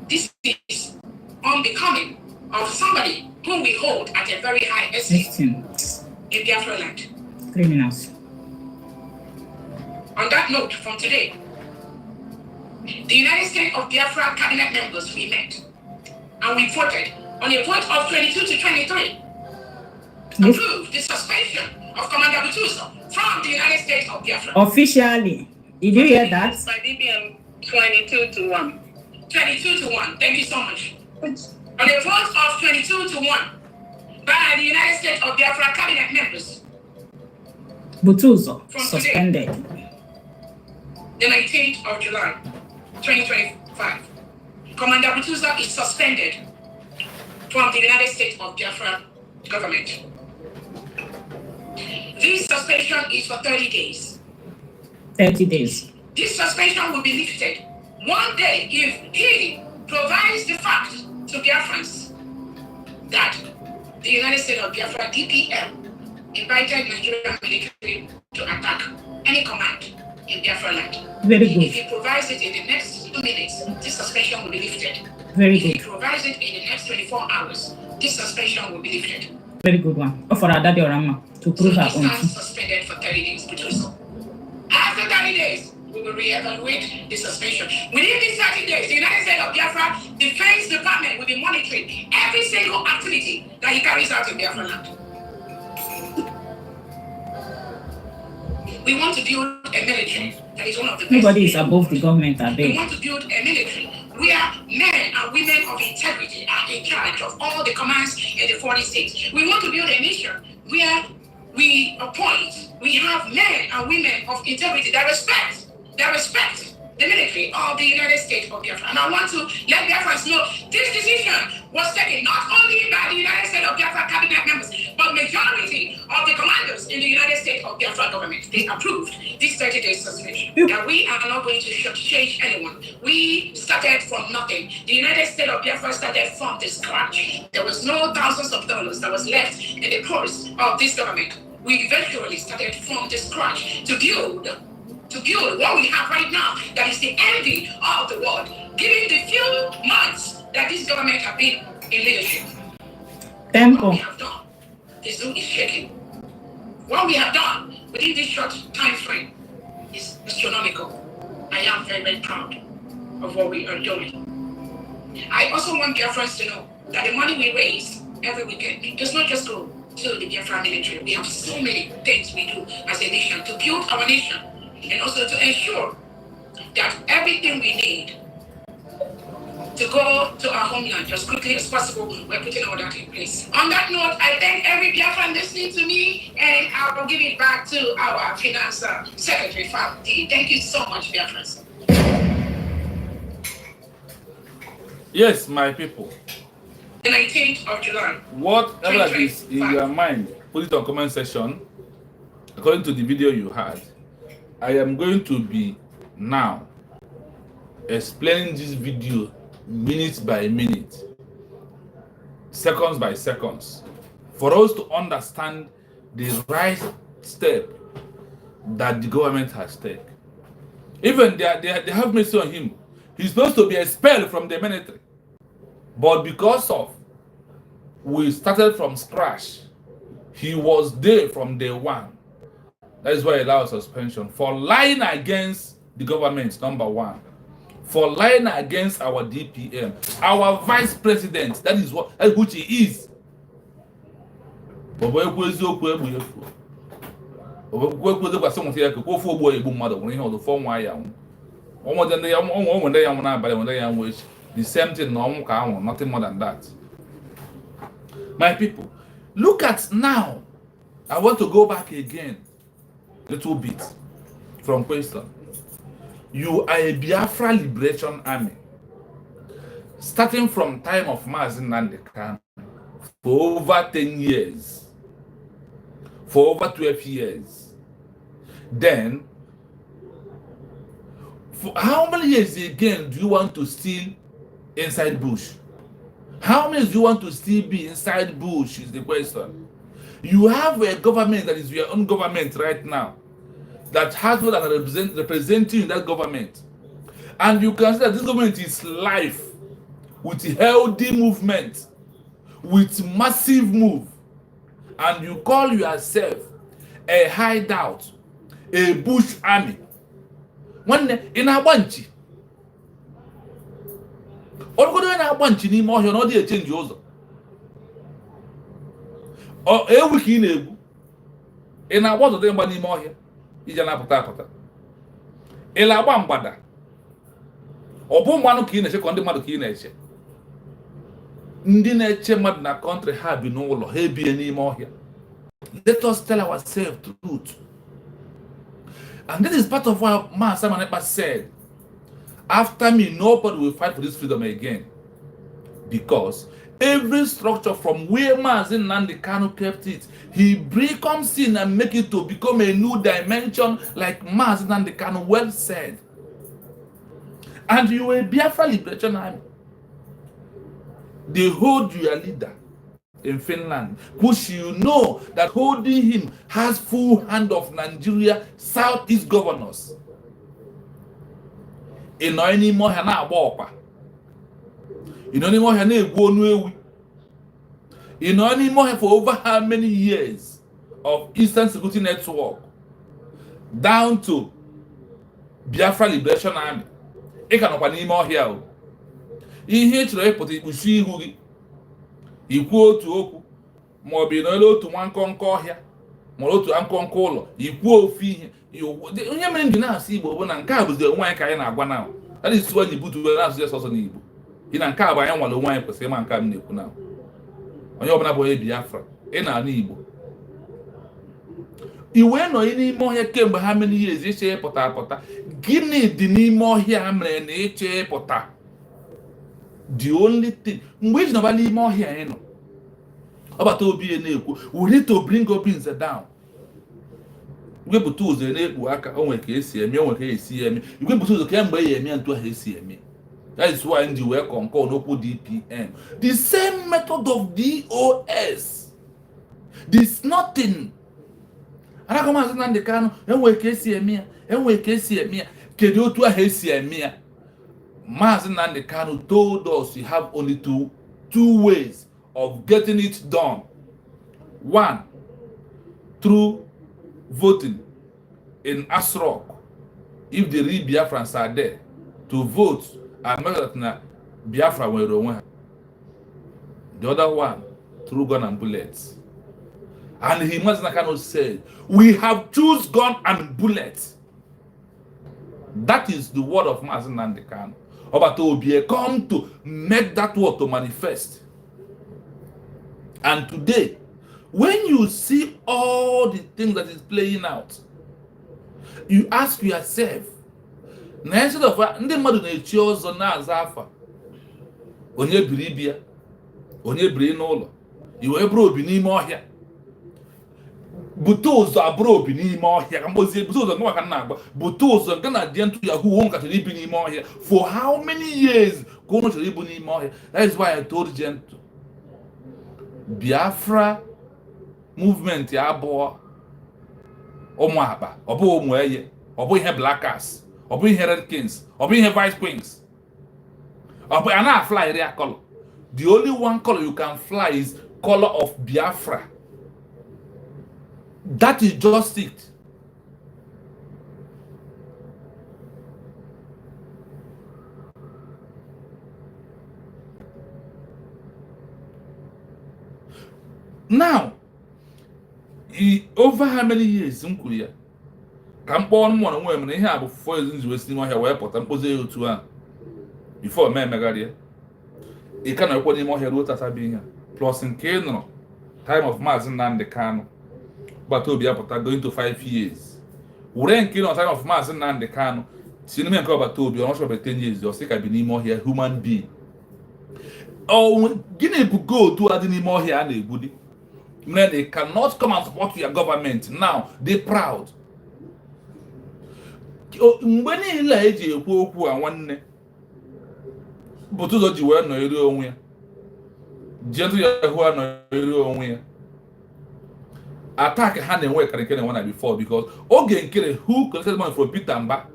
This is unbecoming of somebody whom we hold at a very high esteem in Biafra land. Criminals. On that note, from today, the United States of Biafra cabinet members, we met, and we voted on a vote of 22 to 23. Approved the suspension of Commander Butuso from the United States of Biafra. Officially. Did you hear that? By DPM 22 to 1. 22 to 1. Thank you so much. On a vote of 22 to 1 by the United States of Biafra cabinet members. Butuso suspended. The 19th of July, 2025. Commander Butuso is suspended from the United States of Biafra government. This suspension is for 30 days. 30 days. This suspension will be lifted one day if he provides the fact to Biafrans that the United States of Biafra DPM invited Nigerian military to attack any command in Biafra land. Very good. If he provides it in the next 2 minutes, this suspension will be lifted. Very if good. he provides it in the next 24 hours, this suspension will be lifted. Very good one. Oh, for Adade Orama to prove her own. Suspended for 30 days. After 30 days, we will reevaluate the suspension. Within these 30 days, the United States of Biafra Defense Department will be monitoring every single activity that he carries out in Biafra land. We want to build a military that is one of the best. Nobody is above the government. We want to build a military where men and women of integrity are in charge of all the commands in the 40 states. We want to build a nation where we appoint, we have men and women of integrity that respect the military of the United States of Biafra. And I want to let Biafrans know this decision was taken not only by the United States of Biafra cabinet members, but majority of the commanders in the United States of Biafra government. They approved this 30-day suspension. And we are not going to shortchange anyone. We started from nothing. The United States of Biafra started from the scratch. There was no thousands of dollars that was left in the purse of this government. We eventually started from the scratch to build what we have right now, that is the envy of the world, given the few months that this government have been in leadership. Tempo. What we have done, the zoo is shaking. What we have done within this short time frame is astronomical. I am very, very proud of what we are doing. I also want Biafrans to know that the money we raise every weekend does not just go to the Biafra military. We have so many things we do as a nation to build our nation, and also to ensure that everything we need to go to our homeland as quickly as possible, we're putting all that in place. On that note, I thank every Biafran listening to me, and I will give it back to our Finance Secretary, Fabdi. Thank you so much, Biafrans. Yes, my people. The 19th of July. Whatever is in your mind, put it on comment section. According to the video you had, I am going to be now explaining this video minutes by minute, seconds by seconds, for us to understand the right step that the government has taken. Even they have mercy on him. He's supposed to be expelled from the military. But because of we started from scratch, he was there from day one. That is why he allowed suspension for lying against the government, number one. For lying against our DPM, our vice president, that is which he is. The same thing, nothing more than that. My people, look at now. I want to go back again a little bit from question. You are a Biafra Liberation Army, starting from time of Mazi Nnamdi Kanu for over 10 years, for over 12 years. Then, for how many years again do you want to still inside bush? How many do you want to still be inside bush is the question. You have a government that is your own government right now, that has more than representing that government. And you can see that this government is life, with healthy movement, with massive move. And you call yourself a hideout, a bush army. When in a bunch, or go to a bunch in more, you're not there change yours. Or a week in a water them by more here. Ijana pata. Ela bambada. Obo manu ki na-eche kondi madu ki na-eche. Ndi na-eche madu na country ha bi n'ụlọ ha ebie n'ime ọhịa. Let us tell ourselves the truth. And this is part of what Man Simon Ekpa said. After me, nobody will fight for this freedom again. Because every structure from where Mazi Nnamdi Kanu kept it, he comes in and make it to become a new dimension, like Mazi Nnamdi Kanu well said. And you will Biafra Liberation Army. They hold your leader in Finland, which you know that holding him has full hand of Nigeria Southeast governors. You know anymore na agba. You know anymore na egwu onu ewi. You know anymore for over how many years of Eastern Security Network down to Biafra Liberation Army. Ị ka nọkwa n'ime ọhịa o. Ihe chọrọ ịpụta ikpuchi ihu gị. Ikwu otu okwu ma ọ bụ n'elu otu nwa nkọnkọ ọhịa ma otu nkọnkọ ụlọ, ikwu ofu ihe. Onye mere ndị na-asụ Igbo bụ na nke a bụzi onwe anyị ka anyị na-agwa na. That is why Igbo tuwe na-asụ ọsọ n'Igbo. Ị na nke a bụ anyị nwale onwe anyị kwesịrị ịma nke a m na-ekwu na. Onye ọbụla bụ onye Biafra, ị na-anụ Igbo. Iwe nọ n'ime ọhịa kemgbe ha many years iche pụta apụta. Gịnị dị n'ime ọhịa mere na iche pụta? The only thing, mgbe iji nọba n'ime ọhịa anyị nọ, ọbata obi na-ekwu, we need to bring Obinze down. Igwepụta ụzọ na-ekpu aka, o nwere ka esi eme, o nwere ka esi eme. Igwepụta ụzọ kemgbe ya eme ntu ahụ esi eme. That is why ndị wee concur n'okwu DPM. The same method of DOS. There's nothing. Anaka Mazi Nnamdi Kanu, enwere ka esi eme ya, enwere ka esi eme ya. Kedu otu ahụ esi eme ya? Mazi Nnamdi Kanu told us you have only two ways of getting it done. One, through voting in Asrock, if the real Biafrans are there, to vote and make that Biafra were on. The other one, through gun and bullets. And he Mazi Nnamdi Kanu said, we have choose gun and bullets. That is the word of Mazi Nnamdi Kanu. Obatobie come to make that word to manifest. And today, when you see all the things that is playing out, you ask yourself, na instead of ndị mmadụ na-echi ọzọ na-aza afa, onye biri bịa, onye biri n'ụlọ, iwe bụrụ obi n'ime ọhịa. Bute ụzọ abụrụ obi n'ime ọhịa, mgbozie bute ụzọ ngwa ka na-agba, bute ụzọ nke na dị ntụ ya hụ onwe kachara ibi n'ime ọhịa. For how many years ka ụnụ chọrọ ibu n'ime ọhịa? That is why I told Gentle, Biafra movement ya abụọ ụmụ akpa, ọ bụ ụmụ eye, ọ bụ ihe blackers, ọ bụ ihe red kings, ọ bụ ihe vice queens, ọ bụ a na-afly area color. The only one color you can fly is color of Biafra. That is just it. Now, over how many years in Korea? Can born one woman in here before you was in my airport and pose you to her before me megadia. It cannot put him more here without being here. Plus in Kano, time of Mars and the Kano, but to be up going to 5 years. We ain't Kano time of Mars and the Kano. Cinema cover to be almost over 10 years. You're sick. I be more here, human being. Oh, Guinea could go to add any more here and they would. They cannot come and support your government now. They're proud. When he led you, poor and one, but to the Jew, no, you don't. Gentle, who are no, you don't. Attack a hand and work and kill one before because Ogen kill who collected money from Peter and back.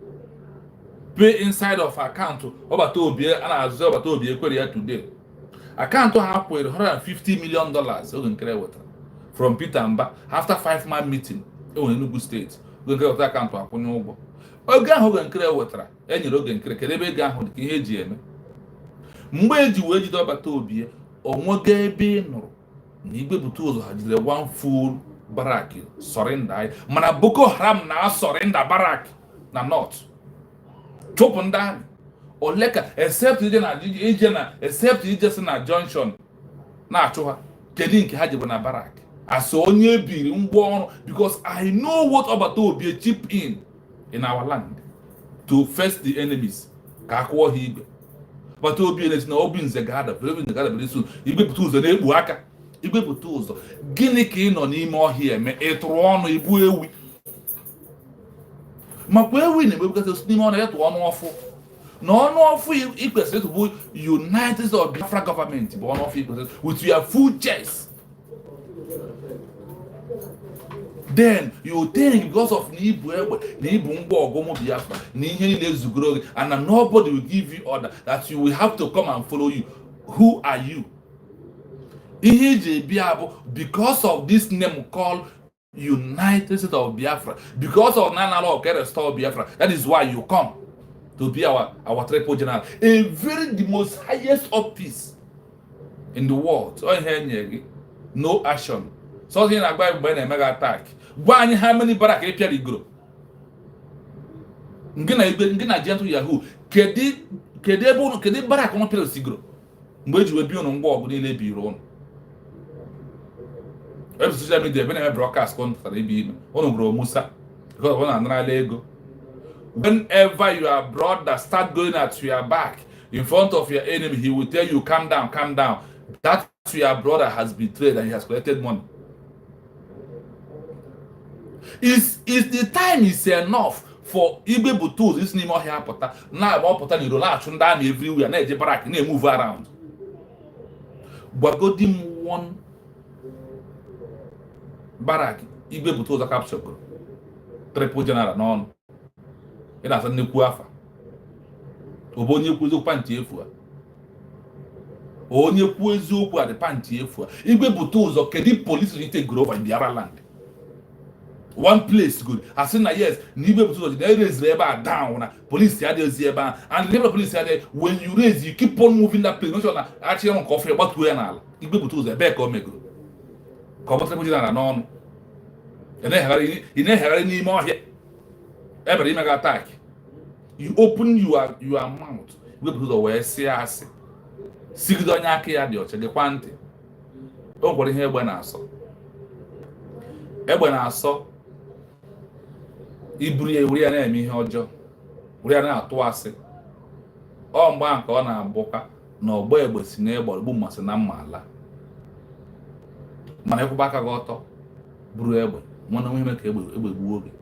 Pay inside of account over to be and as well to be a query today. Account to have with $150 million. Ogen kill water. From Peter and back after 5-man meeting in Enugu State. We get that account to happen over. Ogan Hogan clear water, and you look and crack a big gun with the AGM. Mwaji wage to Batobia, or Moge Beno. Nibu tools had the one fool baraki, surrender. Manaboko Haram now surrender barak, na not. Chop on down. Or leka, except you agent, except you just in a junction. Na choha, Kedink had you on a barak. I saw only be one because I know what Obato be a chip in our land to face the enemies. Kakwa hibe. But to be no obin zegada, believing the God very soon. You be to the nebuaka. You be to Guinea king on him or here, me etron ibu. Makwe win because it's steam on it one awful. No, equals to United or Biafra government, one of equals with your full chest. Then you think because of and nobody will give you order that you will have to come and follow you. Who are you? Because of this name called United States of Biafra, because of Nana Law restore Biafra, that is why you come to be our triple general, the most highest office in the world. So no action. Something like by a mega attack. Why how many barak APR grow? Ngina gentle Yahoo. Kede barak on pelo sigro. Mweji will be on walk with a bureau. Social media when I broadcast on for the beam. On grow Musa. Because one another Lego. Whenever you are brother start going at your back in front of your enemy, he will tell you, calm down, calm down. That your brother has betrayed and he has collected money. Is the time is enough for Ibe Butu, this name of here, now about Potan, you don't action down everywhere, and they move around. But go dim one barak, Ibe Butu the capture, triple general, none. It has a new quafa. Obonye Kuzo Pantiefua. Onye Kuzo at the Pantiefua. Ibe Butu, okay, the police will take grow in the other land. One place good. As soon as yes, Nibe Butu, they raise labor down. Police here, and the police here, when you raise, you keep on moving that place. Not actually on coffee, but we are now. Ibe Butu is a back or make. Come on, and they have any more here. Every mega attack. You open your mouth. We put the way see. Sigdonya kia dio che de kwante. O gwere ihe egbe na aso. Egbe na aso. Iburu ya uri ya na-eme ihe ọjọọ. Uri ya na-atụ asị. Ọ mgba nke ọ na-abụka na ọgbọ egbe si na egbe gbu mmasị na mma ala. Mana ekwuba aka gị ọtọ buru egbe. Mwana onwe ka egbe gbuo oge.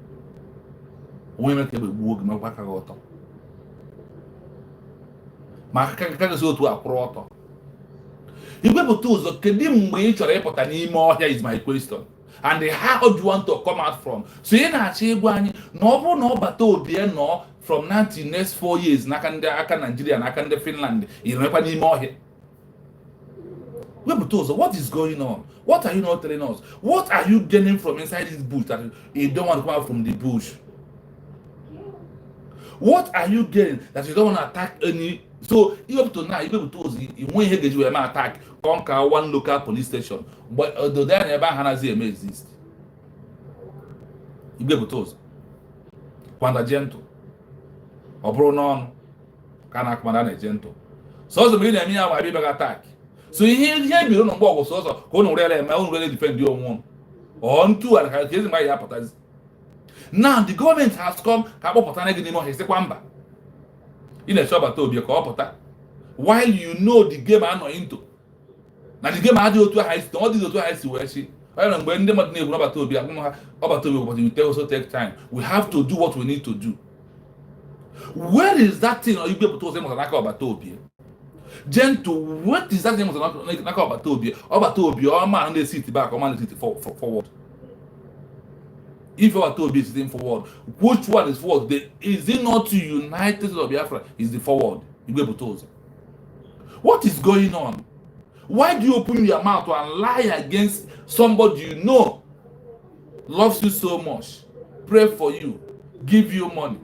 Onwe ka egbe gbuo oge ma ekwuba aka gị ọtọ. Ma aka gị si otu akwụrụ ọtọ. Iwepụta ụzọ kedu mgbe ị chọrọ ịpụta n'ime ọhịa is my question. And how do you want to come out from? So ị na-achọ ịgwa anyị na ọ bụrụ na ọ bata obi nọ from 19 next 4 years n'aka ndị aka Nigeria na aka ndị Finland ị nọkwa n'ime ọhịa. What is going on? What are you not telling us? What are you gaining from inside this bush that you don't want to come out from the bush? What are you getting that you don't want to attack any? So up to now, you when you attack, conquer one local police station, but the there never has exist. You be able to Kwanda gentle. Or bro non can command gentle. So the mean me I be attack. So here be on board so really defend your one. On two and case my appetite. Now the government has come in a shop to be a cooperator. While you know the game are not into. Now the game I do to high all these two high where she when them about to be but it also take time. We have to do what we need to do. Where is that thing or you be able to say about Tobia? Gentle, what is that name of about Tobia? About Tobia or man they sit back or man sit forward. If you are told this thing forward, which one is forward? Is it not to United of Biafra? Is the forward? You be able to say. What is going on? Why do you open your mouth and lie against somebody you know loves you so much, pray for you, give you money?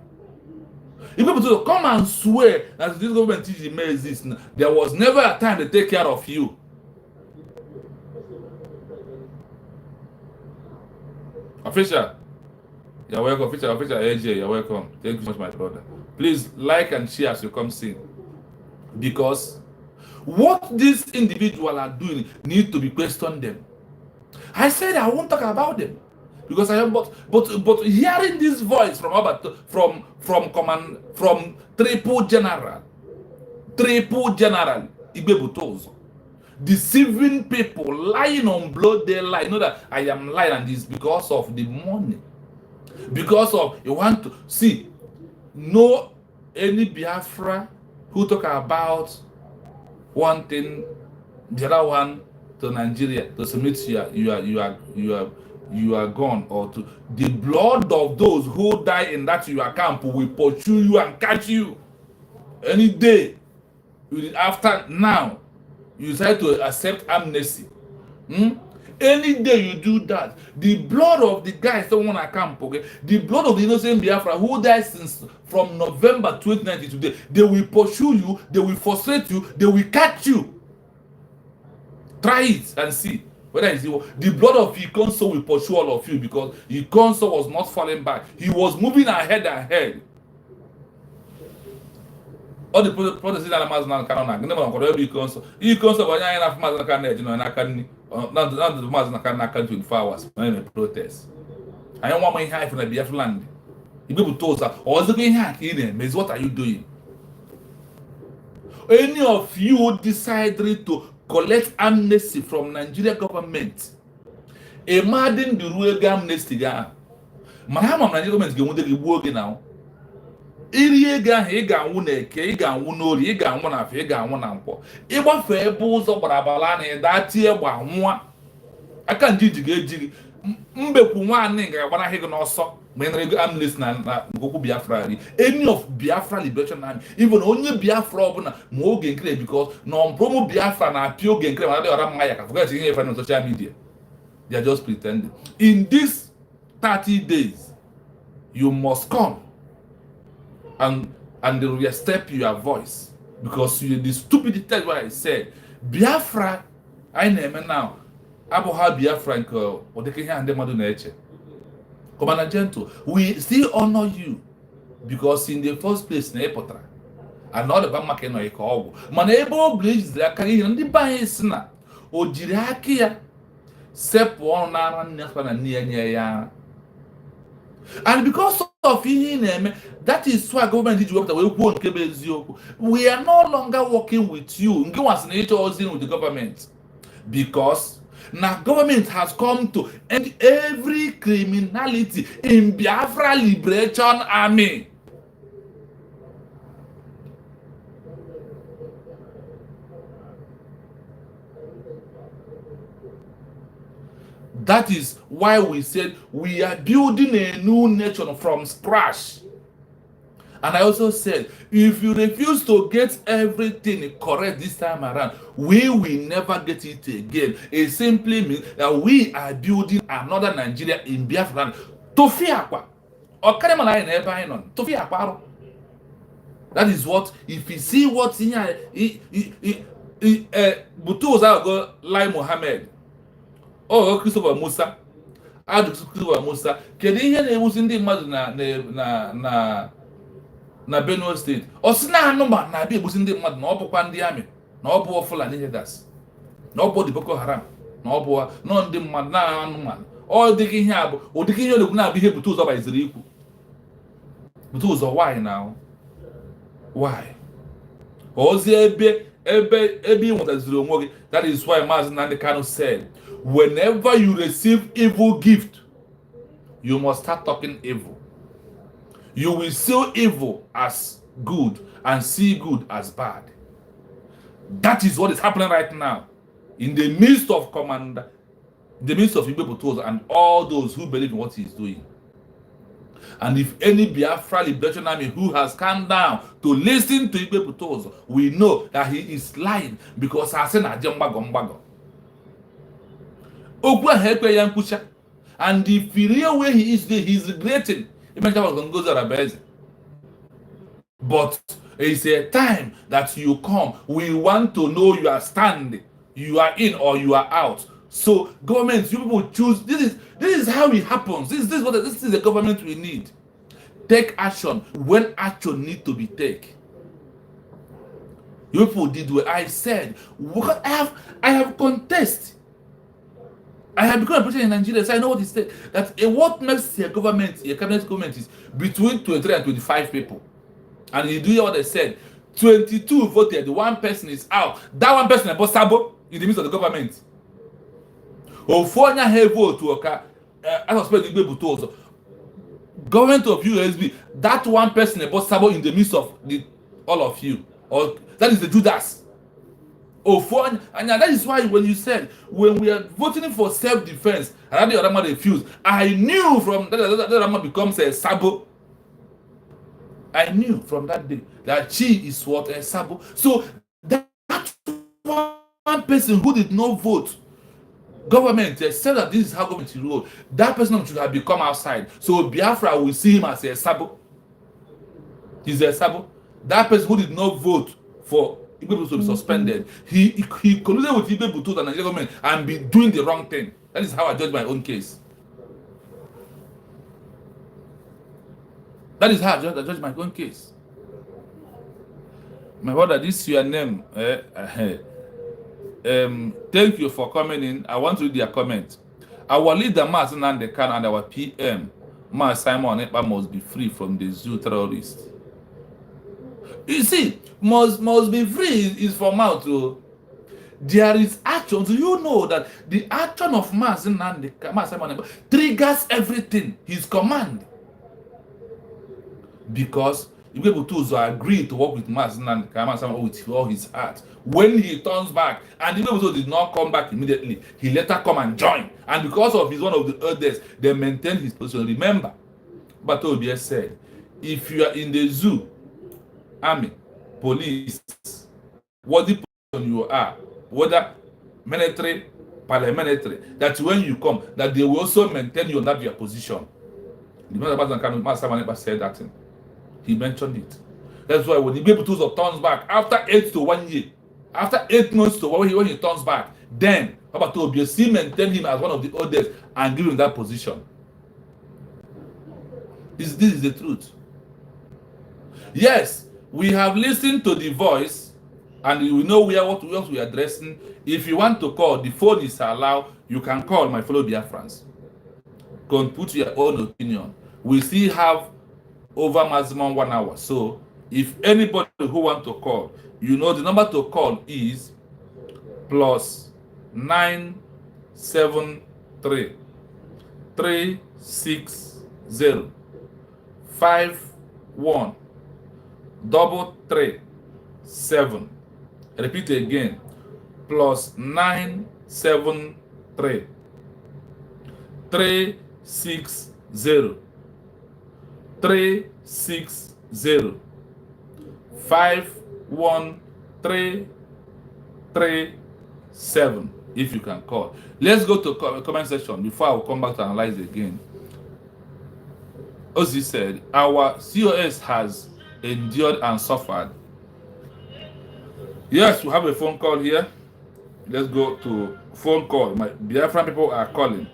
If people to come and swear that this government teaching may exist, there was never a time to take care of you. Official, you're welcome. Official AJ, you're welcome. Thank you so much, my brother. Please like and share as you come sing. Because what these individuals are doing need to be questioned them. I said I won't talk about them because I am but hearing this voice from triple general Ibebutozo, deceiving people, lying on blood, they lie. You know that I am lying, and this because of the money. Because of you want to see no any Biafra who talk about one thing, the other one to Nigeria to submit you are gone, or to the blood of those who die in that your camp will pursue you and catch you any day. After now, you decide to accept amnesty. Any day you do that, the blood of the guys don't want to camp, okay? The blood of the innocent Biafra who died since from November 2019 today, they will pursue you, they will frustrate you, they will catch you. Try it and see whether it's the blood of Ikonso will pursue all of you, because Ikonso was not falling back. He was moving ahead and ahead. All the protests that are now cannot be Ikonso. Ikonso was not enough Mazan can not the Mazan can 24 hours when they protest. I don't want my high from the Biafra land. The people told us, "Oh, the going hack in them is what are you doing?" Any of you decided to collect amnesty from Nigeria government, imagine the real amnesty guy. Mahama Nigeria government going to work now. Iri ga he ga anwụ na eke, ị ga anwụ n'ori, ị ga anwụ na afọ, ị ga anwụ na nkwọ. Ịgbafe ebe ụzọ gbarabara na ịda tie gba nwa. Aka njiji ga-eji mbekwu nwaanyị ga-agbanaghị gị n'ọsọ ma ị nara amnesty na okwu Biafra. Any of Biafra Liberation Army, even onye Biafra ọbụla ma oge nkere, because na promo Biafra na apịa oge nkere ma adịghị ọra mma ya ka forget ihe efe na social media. They are just pretending. In these 30 days, you must come and they will step your voice, because you the stupid thing what I said. Biafra, I name now. Aboha Biafra or the Kenya and the Madu nature. Commander Gentle, we still honor you, because in the first place, Nepotra, and not the Bamaka no Eko, Manebo Bridge, the Akari and the Baesna, or Jirakia, Sep one and near. And because of him, that is why government did work that we are no longer working with you. With the government, because now government has come to end every criminality in Biafra Liberation Army. That is why we said we are building a new nation from scratch. And I also said, if you refuse to get everything correct this time around, we will never get it again. It simply means that we are building another Nigeria in Biafra. Tofiakwa. That is what, if you see what's in here, Butuza go Lai Mohammed, or Christopher Musa, Christopher Musa, kedu ihe na-ewuzi ndị mmadụ na Benue State. Osina anụma na-abịa egbusi ndị mmadụ na ọ bụkwa ndị amị, na ọ bụ Fulani Herders, na ọ bụ the Boko Haram, na ọ bụ nọ ndị mmadụ na anụmanụ. Ọ dịghị ihe abụ, ụdịghị ihe na-ekwu na-abụ ihe Butuzo gbaziri ikwu. Butuzo, why now? Why? Ozi ebe ị nwetaziri onwe gị. That is why Mazi Nnamdi Kanu said, whenever you receive evil gift, you must start talking evil. You will see evil as good and see good as bad. That is what is happening right now in the midst of Commander, in the midst of Igbe Butuzo and all those who believe in what he is doing. And if any Biafra Liberation Army who has come down to listen to Igbe Butuzo, we know that he is lying, because Asena Jembago. And if the real way he is there, he's regretting. But it's a time that you come. We want to know you are standing, you are in or you are out. So governments, you people choose. This is how it happens. This is the government we need. Take action when action need to be taken. You people did what I said. What I have contest. I have become a president in Nigeria, so I know what it said. That what makes a government, a cabinet government, is between 23 and 25 people. And you do what they said. 22 voted, one person is out. That one person about Sabo in the midst of the government. Ofonya have vote to occur. I suspect the people also. Government of USB, that one person about Sabo in the midst of all of you. Or that is the Judas. Ofonya, and that is why when you said when we are voting for self-defense, and the other man refused, I knew from that other man becomes a Sabo. I knew from that day that she is what a Sabo. So that one person who did not vote, government said that this is how government rule. That person should have become outside. So Biafra will see him as a Sabo. He's a Sabo. That person who did not vote for Igbe to be suspended, he colluded with Igbe Butuzo and the Nigerian government and be doing the wrong thing. That is how I judge my own case. That is how I judge my own case. My brother, this is your name. Thank you for coming in. I want to read your comment. Our leader, Mazi Nnamdi Kanu, and our PM, Simon Ekpa, must be free from the zoo terrorists. You see, must be free is from out to. There is action. Do you know that the action of Mazi Nnamdi Kanu, Simon Ekpa, triggers everything, his command? Because Igbe Butuzo agreed to work with Mazi Nnamdi Kanu with all his heart. When he turns back, and Igbe Butuzo did not come back immediately, he later come and join. And because of his one of the elders, they maintained his position. Remember, but Obie said, if you are in the zoo, army, police, what the position you are, whether military, paramilitary, that when you come, that they will also maintain you on that your position. The man said that thing. He mentioned it. That's why when Igbe Butuzo turns back after 8 to 1 year, after 8 months to 1 year, when he turns back, then Papa Tobi maintain him as one of the oldest and give him that position. This is the truth. Yes, we have listened to the voice and we know what we are addressing. If you want to call, the phone is allowed. You can call my fellow Biafrans. Can put your own opinion. We still have over maximum 1 hour. So if anybody who want to call, you know the number to call is +973 360 513337. Repeat again. +973 360 360 51337 if you can call. Let's go to comment section before I will come back to analyze again. Ozzy said, our COS has endured and suffered. Yes, we have a phone call here. Let's go to phone call. My Biafran people are calling.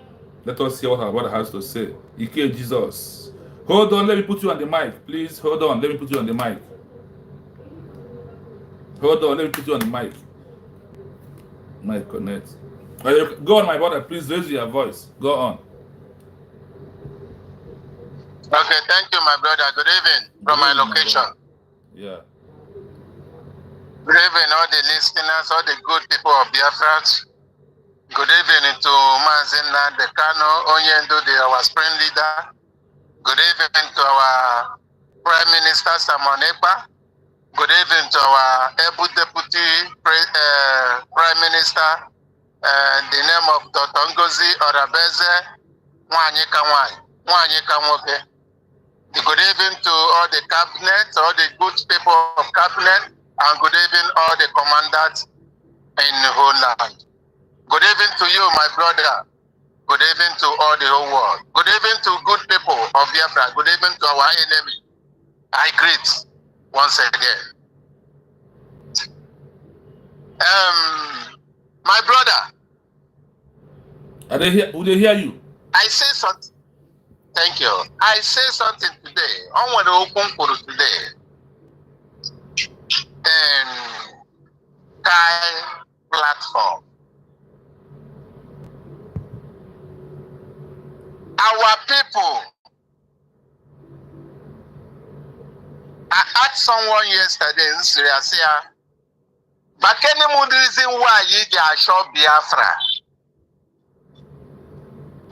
Let us hear what our brother has to say. Ike Jesus. Hold on, let me put you on the mic. Please, hold on, let me put you on the mic. Hold on, let me put you on the mic. Mic connect. Go on, my brother, please raise your voice. Go on. Okay, thank you, my brother. Good evening from my location. Yeah. Good evening, all the listeners, all the good people of Biafra. Good evening to Mazina Dekano, Onyendo, our spring leader. Good evening to our Prime Minister Simon Ekpa. Good evening to our able Deputy Prime Minister, the name of Dr. Ngozi Orabeze Nwanyi. Good evening to all the cabinet, all the good people of cabinet, and good evening all the commanders in the whole land. Good evening to you, my brother. Good evening to all the whole world. Good evening to good people of Biafra. Good evening to our enemy. I greet once again. My brother. Will they hear you? I say something. Thank you. I say something today. I want to open for today. Kai platform. Our people. I asked someone yesterday in Syria, but any more reason why you get show Biafra?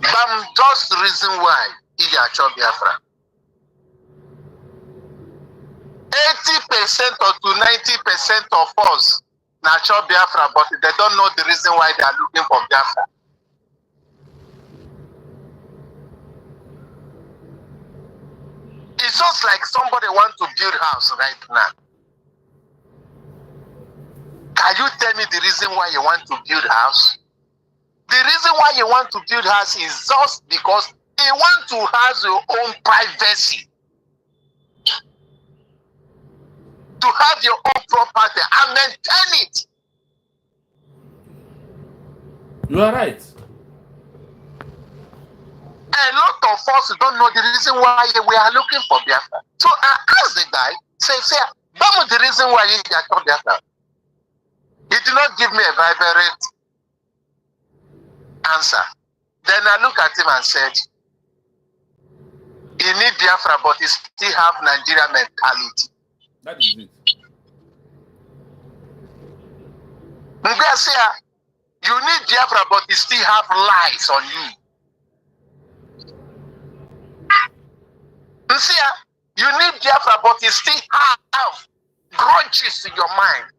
But just the reason why you get show Biafra. 80% or to 90% of us now show Biafra, but they don't know the reason why they are looking for Biafra. It's just like somebody wants to build a house right now. Can you tell me the reason why you want to build a house? The reason why you want to build a house is just because you want to have your own privacy. To have your own property and maintain it. You are right. A lot of us don't know the reason why we are looking for Biafra. So I asked the guy, say, what the reason why you got Biafra? He did not give me a vibrant answer. Then I looked at him and said, he need Biafra, but he still have Nigeria mentality. That is it. You need Biafra, but you still have lies on you. You need Biafra, but you still have grudges in your mind.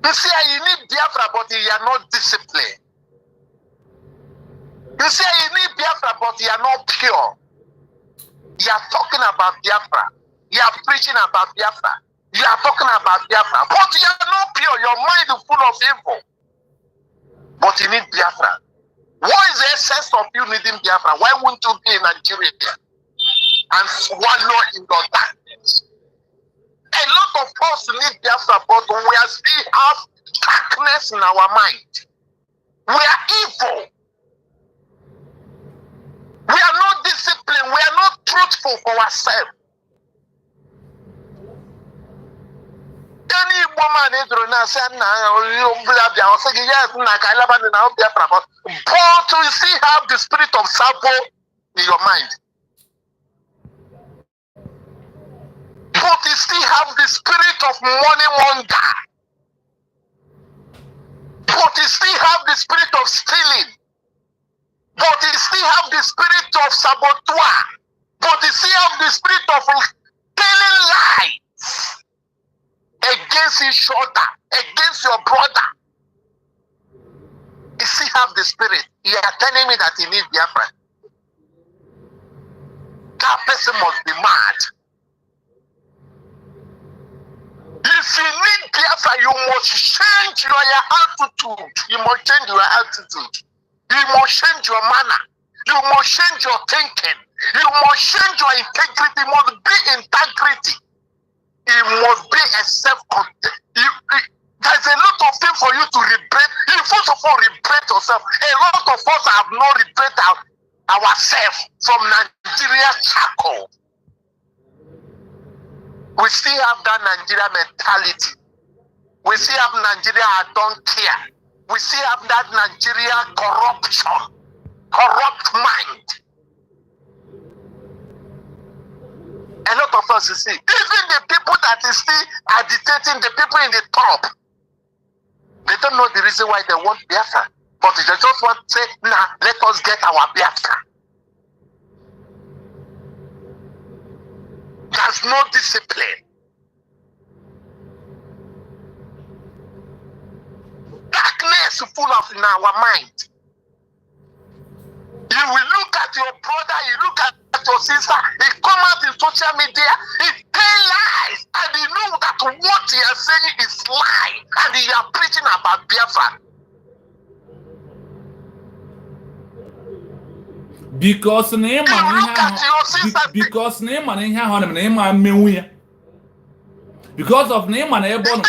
You need Biafra, but you are not disciplined. You need Biafra, but you are not pure. You are talking about Biafra. You are preaching about Biafra. You are talking about Biafra, but you are not pure. Your mind is full of evil. But you need Biafra. What is the essence of you needing Biafra? Why wouldn't you be in Nigeria and swallow in your darkness? A lot of us need Biafra, but we are still have darkness in our mind. We are evil. We are not disciplined. We are not truthful for ourselves. Any woman is doing now saying, but you still have the spirit of Sabo in your mind. But you still have the spirit of money wonder. But you still have the spirit of stealing. But you still have the spirit of sabotage. But you still have the spirit of telling lies against each other, against your brother. You still have the spirit. You are telling me that you need Biafra. That person must be mad. If you need Biafra, you must change your attitude. You must change your attitude. You must change your manner. You must change your thinking. You must change your integrity. It must be integrity. It must be a self-content. There's a lot of things for you to regret. You first of all regret yourself. A lot of us have not regret ourselves from Nigeria charcoal. We still have that Nigeria mentality. We still have Nigeria I don't care. We still have that Nigeria corruption, corrupt mind. A lot of us, you see, even the people that is still agitating, the people in the top, they don't know the reason why they want Biafra. But they just want to say, nah, let us get our Biafra. There's no discipline. Darkness full of in our mind. You will look at your brother, you look at your sister, he come out in social media, he tell lies, and he know that what he is saying is lie, and he are preaching about Biafra. Because name because of name and airborne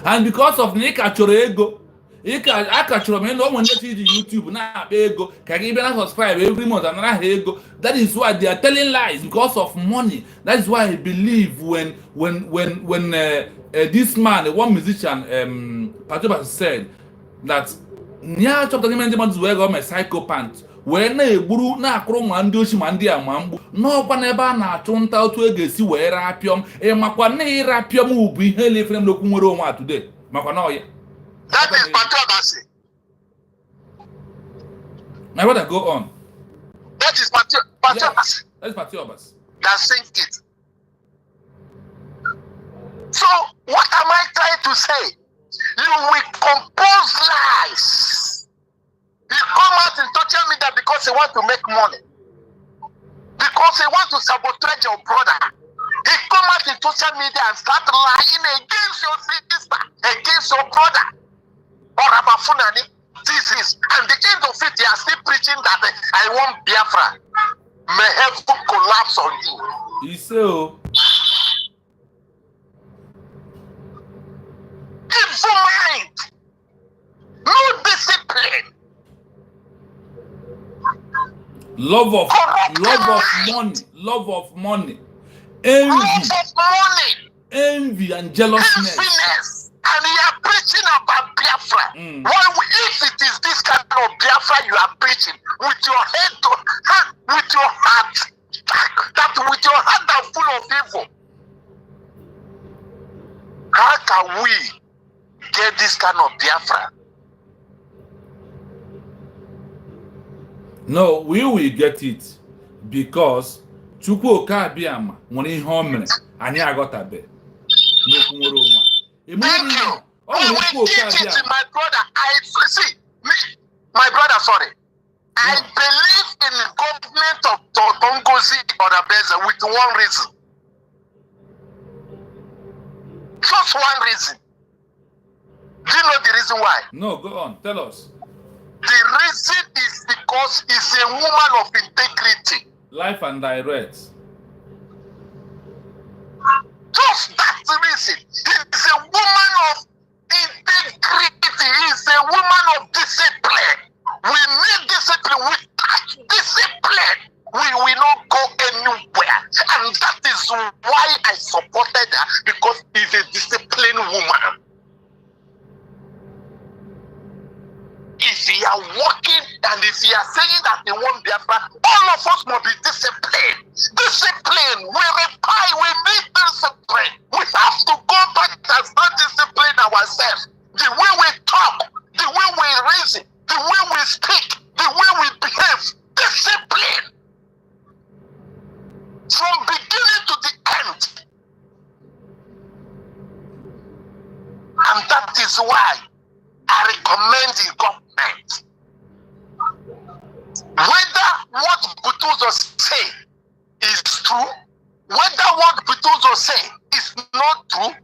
and because of Nick Achorego. I catch your man when they see the YouTube now ego can even subscribe every month and ego. That is why they are telling lies because of money. That is why I believe when this man, one musician, Patrick said that near chapter man's where got my psychopath. When a buru na akro and do mandia mambu, no paneba na chonta to a gesi where rapium, a makwane rapium will be hailing from the Kumuroma today. Makanoya. That is controversy. Now what I go on? That is controversy. That's Patiobas. That sings it. So what am I trying to say? You will compose lies. You come out in social media because you want to make money. Because you want to sabotage your brother. He come out in social media and start lying against your sister, against your brother. Or Abafunani, this is, and the end of it, they are still preaching that I want Biafra. May heaven collapse on you. You so. Evil mind, no discipline, love of money, envy and jealousness. And you are preaching about Biafra. If it is this kind of Biafra you are preaching, with your head to hand, with your heart, that with your heart that full of evil, how can we get this kind of Biafra? No, we will get it because Chukwu Okabiama money home and I got a bed. Thank you. We teach it to my brother. My brother, sorry. I believe in the government of Tongozi or Abeza with one reason. Just one reason. Do you know the reason why? No, go on. Tell us. The reason is because he's a woman of integrity. Life and direct. Just that reason. He's a woman of integrity. He's a woman of discipline. We need discipline. Without discipline, we will not go anywhere. And that is why I supported her, because she's a disciplined woman. If you are working and if you are saying that they want Biafra, all of us must be disciplined. Discipline. We require, we need discipline. We have to go back and start discipline ourselves. The way we talk, the way we reason, the way we speak, the way we behave. Discipline. From beginning to the end. And that is why I recommend the government. Whether what Butuzo say is true, whether what Butuzo say is not true,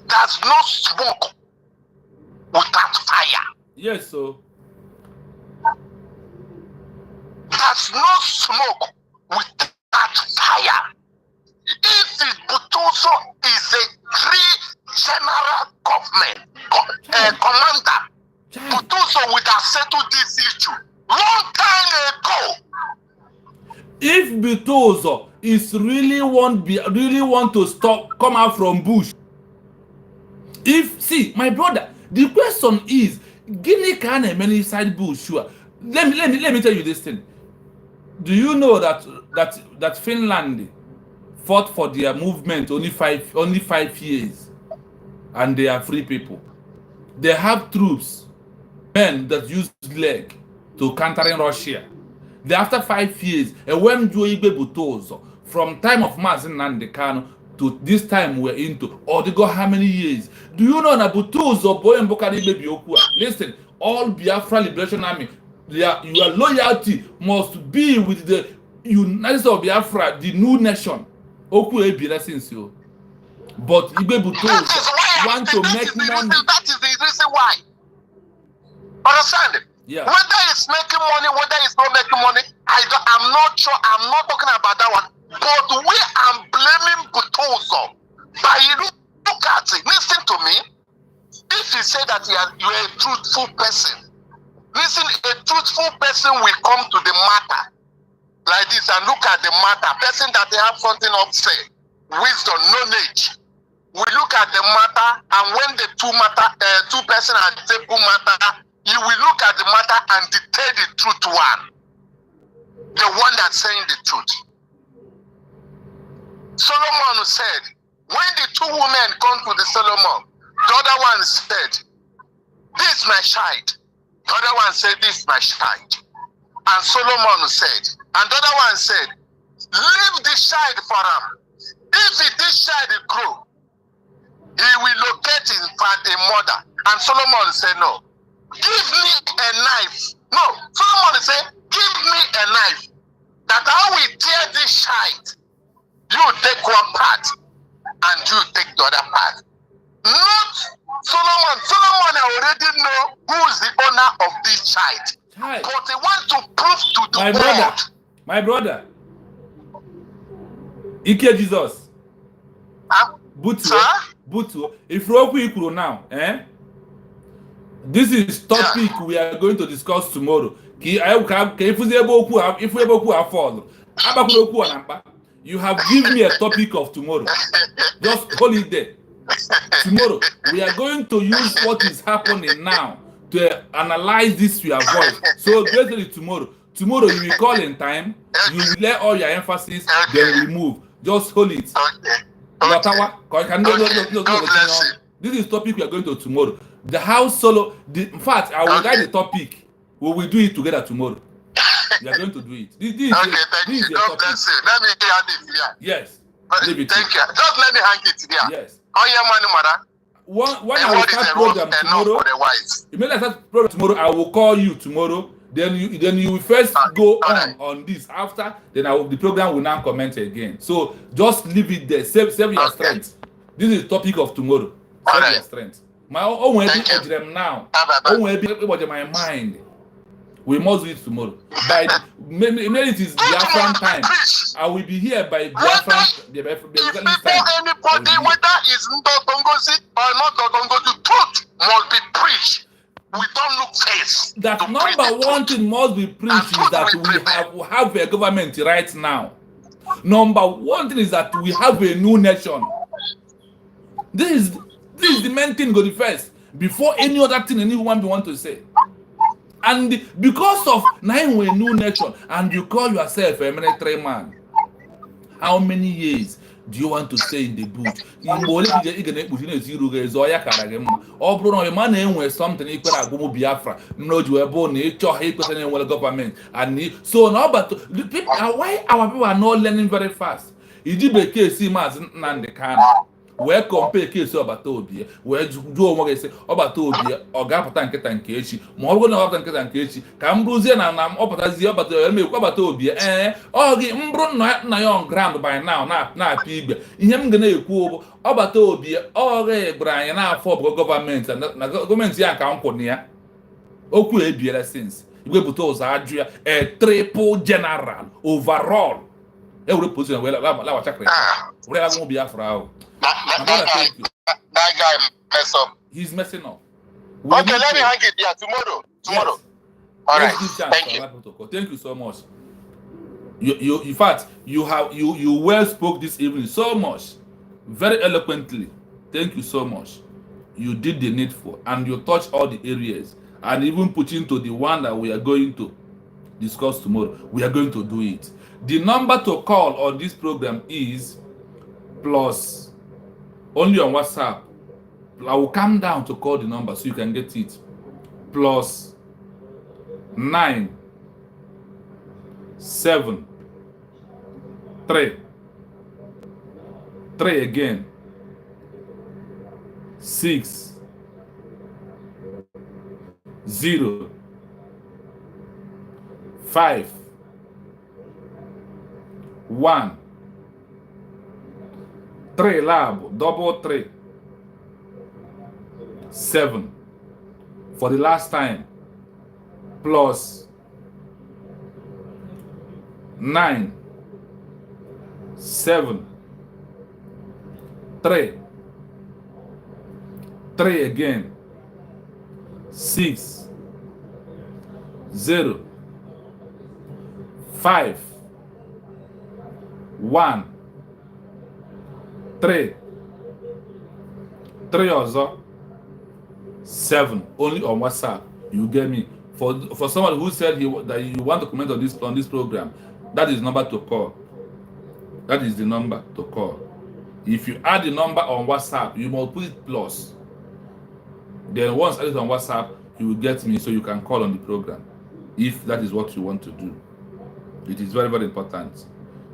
there's no smoke without fire. Yes, so. There's no smoke without fire. If Butuzo is a three-general government commander, Butuzo would have settled this issue long time ago. If Butuzo is really want to stop, come out from bush. See, my brother, the question is, Guinea can a many side bush, sure. Let me tell you this thing. Do you know that Finland fought for their movement only five years, and they are free people? They have troops, men that use leg to countering Russia. They after 5 years, and when Joibe Butozo, from time of Mazin Nandekano to this time we're into, or they go how many years? Do you know that Butozo, Boy and Bokari Baby Okua? Listen, all Biafra Liberation Army, your loyalty must be with the United States of Biafra, the new nation. Oku Ebi lessons you. But Ibe Butozo want to make money. That is the reason why. Understand? Yeah. Whether it's making money, whether it's not making money, I'm not sure. I'm not talking about that one. But we are blaming Butozo. But you look at it. Listen to me. If you say that you are a truthful person, listen, a truthful person will come to the matter like this and look at the matter. Person that they have something up say, wisdom, knowledge. We look at the matter, and when the two person are table matter, you will look at the matter and dictate the truth one. The one that's saying the truth. Solomon said, when the two women come to the Solomon, the other one said, this is my child. The other one said, this is my child. And Solomon said, and the other one said, leave the child for him. If this child grow, he will locate his a mother. And Solomon said, no. Give me a knife. No, Solomon said, give me a knife. That I will tear this child. You take one part, and you take the other part. Not Solomon. Solomon already know who is the owner of this child. But he wants to prove to the world. My brother. Ike Jesus. Butu. If Roku now, this is topic we are going to discuss tomorrow. You have given me a topic of tomorrow. Just hold it there. Tomorrow, we are going to use what is happening now to analyze this to avoid. So basically tomorrow you will call in time, you will let all your emphasis, then we move. Just hold it. This is topic we are going to tomorrow. The house solo, in fact, I will write the topic. We will do it together tomorrow. We are going to do it. This is your topic. Let me hand it here. Yes. Thank you. Just let me hang it here. Yes. Oh, yeah, man. When I will start program tomorrow, immediately I start program tomorrow, I will call you tomorrow. Then you will first go on this. After, then the program will now comment again. So just leave it there. Save your strength. This is the topic of tomorrow. Save your strength. My own way to them now. Own way to my mind. We must do it tomorrow. Maybe it is Biafran time. I will be here by Biafran. Anybody, whether it's Ndotongosi or not Ndotongosi, truth must be preached. We don't look face. That number one thing must be preached is that we have a government right now. Number one thing is that we have a new nation. This is the main thing go the first before any other thing anyone want to say. And because of now we a new nation and you call yourself a military man, how many years do you want to stay in the bush? Something equal Biafra. No, you were born a government. And so now, but the people, why our people are not learning very fast? wee compare case ọbata obi wee jụọ onwe gị sị ọbata obi ọ ga-apụta nkịta nke echi ma ọ bụrụ na ọbata nkịta nke echi ka m bụrụzie na ọ pụtazie ọbata emekwu ọbata obi ọ gị mbụrụ nna ya on ground by now na-apịa igwe ihe m ga na-ekwu bụ ọbata obi ọ ga-egbere anyị n'afọ bụ gọọmenti na gọọmenti ya ka m kwụ na ya okwu ebiela since igwepụta ụzọ ajụ ya a triple general overall ewere position wee lawachakara were agwụ Biafra ahụ. That guy mess up. He's messing up. Okay, let me hang it there tomorrow. Yes. All right. Thank you. Thank you so much. You in fact you well spoke this evening so much, very eloquently. Thank you so much. You did the needful and you touched all the areas and even put into the one that we are going to discuss tomorrow. We are going to do it. The number to call on this program is plus only on WhatsApp. I will come down to call the number so you can get it. Plus 9 7 3 3 again 6 0 5 1 3 lab double 3 7 for the last time plus 9 7 3 3 again 6 0 5 1 3 also 7 only on WhatsApp. You get me? For someone who said that you want to comment on this program, that is the number to call. That is the number to call. If you add the number on WhatsApp, you must put it plus. Then once added on WhatsApp, you will get me so you can call on the program. If that is what you want to do. It is very, very important.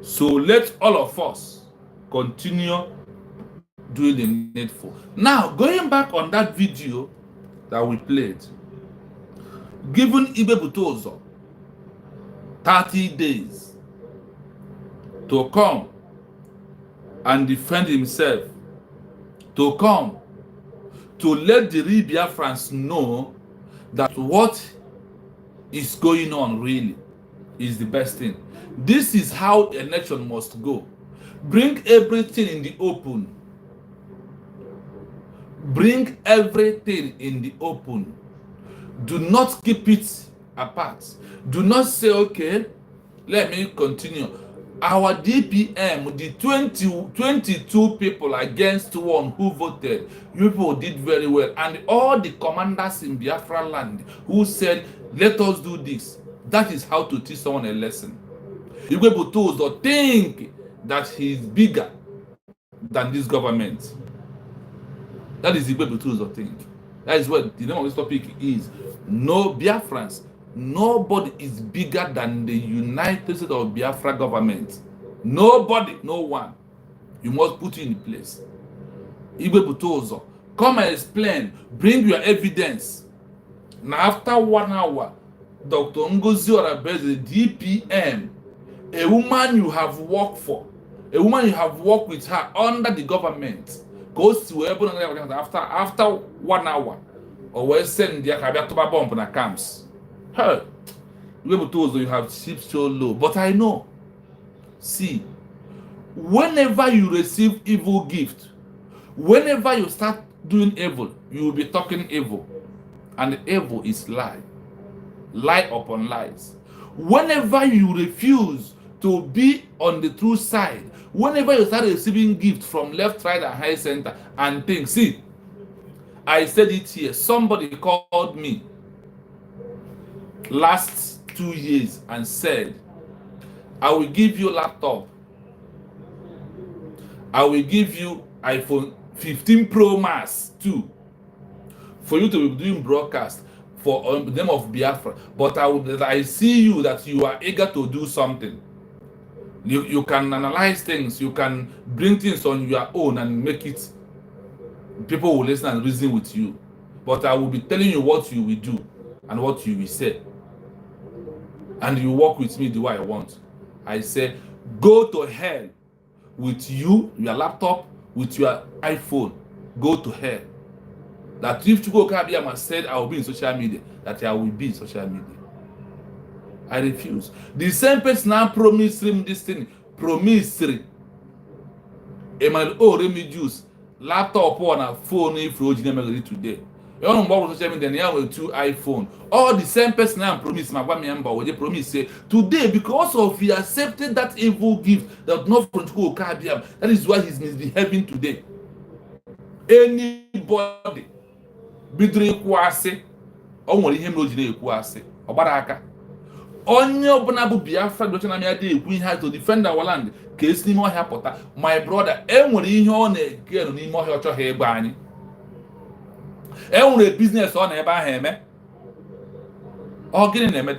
So let all of us continue doing the needful. Now, going back on that video that we played, given Ibe Butozo 30 days to come and defend himself, to come to let the real Biafrans know that what is going on really is the best thing. This is how a nation must go. Bring everything in the open. Bring everything in the open. Do not keep it apart. Do not say, okay, let me continue. Our DPM, the 22 people against one who voted, you people did very well. And all the commanders in Biafra land who said, let us do this. That is how to teach someone a lesson. You go to think that he is bigger than this government. That is the way to think. That is what the name of this topic is. No Biafrans. Nobody is bigger than the United States of Biafra government. Nobody, no one. You must put it in place. Igwe Butozo, come and explain. Bring your evidence. Now, after 1 hour, Dr. Ngozi Orabeze, DPM, a woman you have worked for, a woman you have worked with her under the government, goes to after 1 hour, or will send the Kabiatoba bomb in the camps. Hey, you have shipped so low, but I know. See, whenever you receive evil gift, whenever you start doing evil, you will be talking evil, and evil is lie, lie upon lies. Whenever you refuse to be on the true side, whenever you start receiving gift from left, right, and high center, and things, see, I said it here. Somebody called me last 2 years and said, I will give you laptop. I will give you iPhone 15 Pro Max too, for you to be doing broadcast for the name of Biafra. But I see you that you are eager to do something. You can analyze things. You can bring things on your own and make it people will listen and reason with you. But I will be telling you what you will do and what you will say. And you work with me the way I want. I say, go to hell with you, your laptop, with your iPhone. Go to hell. That if Chukwuka Abiyama said I will be in social media, that I will be in social media. I refuse. The same person now promised him this thing. Promised him. Emmanuel Remigius laptop on a phone if you today. You don't know social media now with 2 iPhone. All the same person now promise my member they promise say today because of he accepted that evil gift that not from Chukwuka Abiyama. That is why he's misbehaving today. Anybody bidoro ikwu asị o nwere ihe mere o jiri ekwu asị ọ gbara aka onye ọbụla bụ Biafra docha na ya dị ekwu ihe to defend our land ka esi n'ime ọhịa pụta my brother nwere ihe ọ na-ege n'ime ọhịa ọ chọghị ịgba anyị nwere business ọ na ebe ahụ eme ọ gịnị na-eme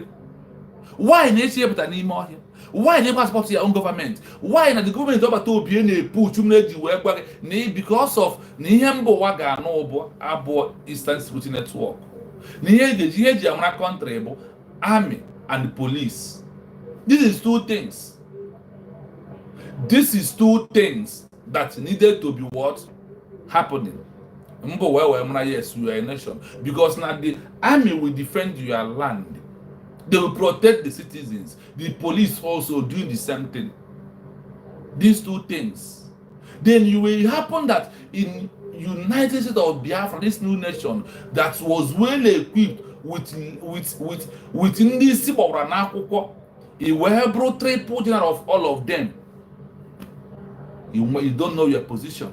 why na-echi epụta n'ime ọhịa why na passport your own government why na the government ọbata obi na-epu chum na-eji wee gwa na because of na ihe mba ụwa ga-anụ ụbụ abụọ Eastern Security Network na ihe eji amara country bụ army and police. This is two things that needed to be what happening. Yes, you are a nation because now the army will defend your land. They will protect the citizens. The police also doing the same thing. These two things. Then you will happen that in United States of Biafra, this new nation that was well equipped within this Siboranakoko, it will brought 3 of all of them. You don't know your position.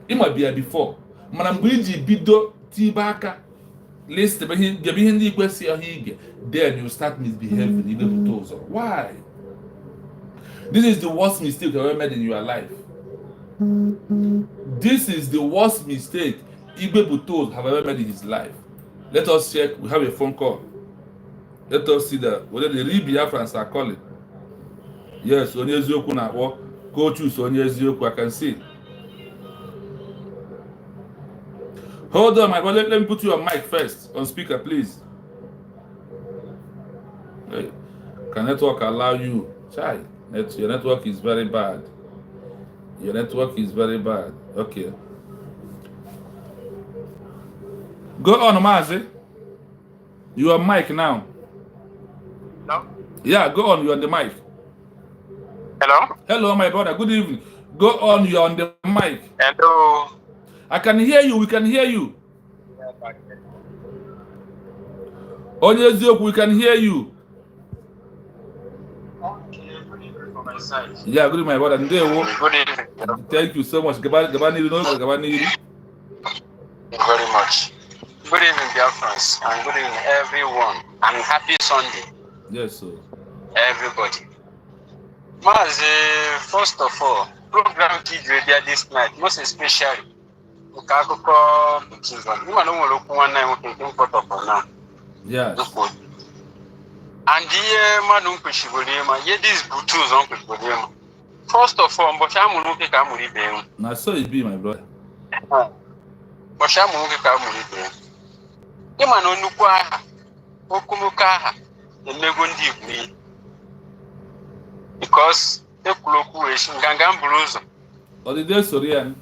It might be a before. Madam Gwiji Bido Tibaka. List then you start misbehaving. Why? This is the worst mistake you ever made in your life. This is the worst mistake Igwe Butos have ever made in his life. Let us check. We have a phone call. Let us see whether the real Biafrans are calling. Yes, Onyeziokwu na wo. Go choose Onyeziokwu. I can see. Hold on, my brother. Let me put you on mic first. On speaker, please. Hey, can network allow you? Chai, your network is very bad. Your network is very bad. Okay. Go on, Mazi. You are on mic now. No? Yeah, go on. You're on the mic. Hello? Hello, my brother. Good evening. Go on. You're on the mic. Hello? I can hear you. We can hear you. Onyeziokwu, we can hear you. Okay, good evening from my side. Yeah, good evening, my brother. Good evening. Thank you so much. Thank you very much. Good evening, dear friends, and good evening, everyone. And happy Sunday. Yes, sir. Everybody. First of all, program radio this night, most especially. Yes. And here, Madam Kushibulema, this Butus on Kushibulema. First of all, Boshamuke Kamuri. Now, so it be, my brother. Boshamuke Kamuri. Imano Nukwa, Okumuka, the Negundi. Because the Kulokuation, Gangam Bruzo. Or the day Sorian.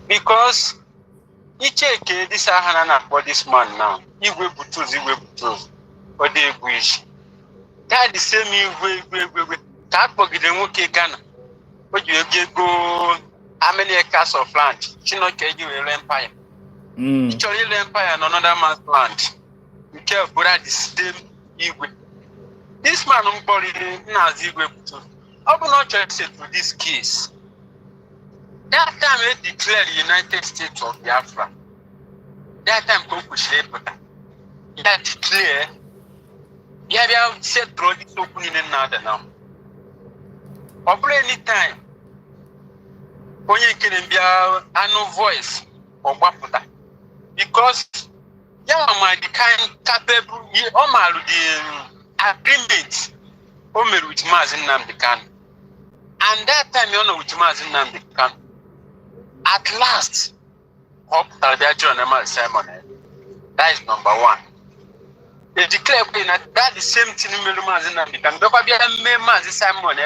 Because he check this Ahana for this man now. He will put or they wish. That the same way. That Bogidemu Ghana. But you go how many acres of land? She not get you an empire. It's your empire and another man's land. You care about the same Igwe. This man body Nazigwe. I will not just say to this case. That time they declared the United States of Biafra. That time that declare Biafra said through this opening another now. Or any time when you can be a no voice or Waputa. Because my the kind capable the agreement with Mazin Namdekan. And that time, you know, with Mazin Namdi Kanu. At last, hope that Simon. That is number one. They declare that the same thing in Mazin Namdi Kanu. Because we have Mazin Simon.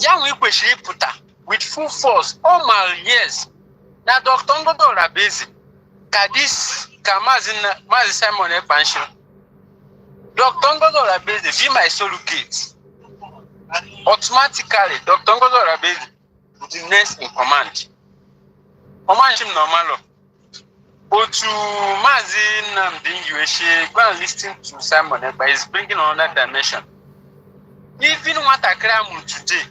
Young we put with full force, all my years. Now, Dr. Ngodo Rabezi, Kadis, Mazin Simon Epansion. Dr. Ngodo Rabezi, be my surrogate. Automatically, Dr. Ngodo Rabezi is the next in command. Command him normal. But to Mazin Namdi, go and listen to Simon Ekpa. He's bringing another dimension. Even what I cram today,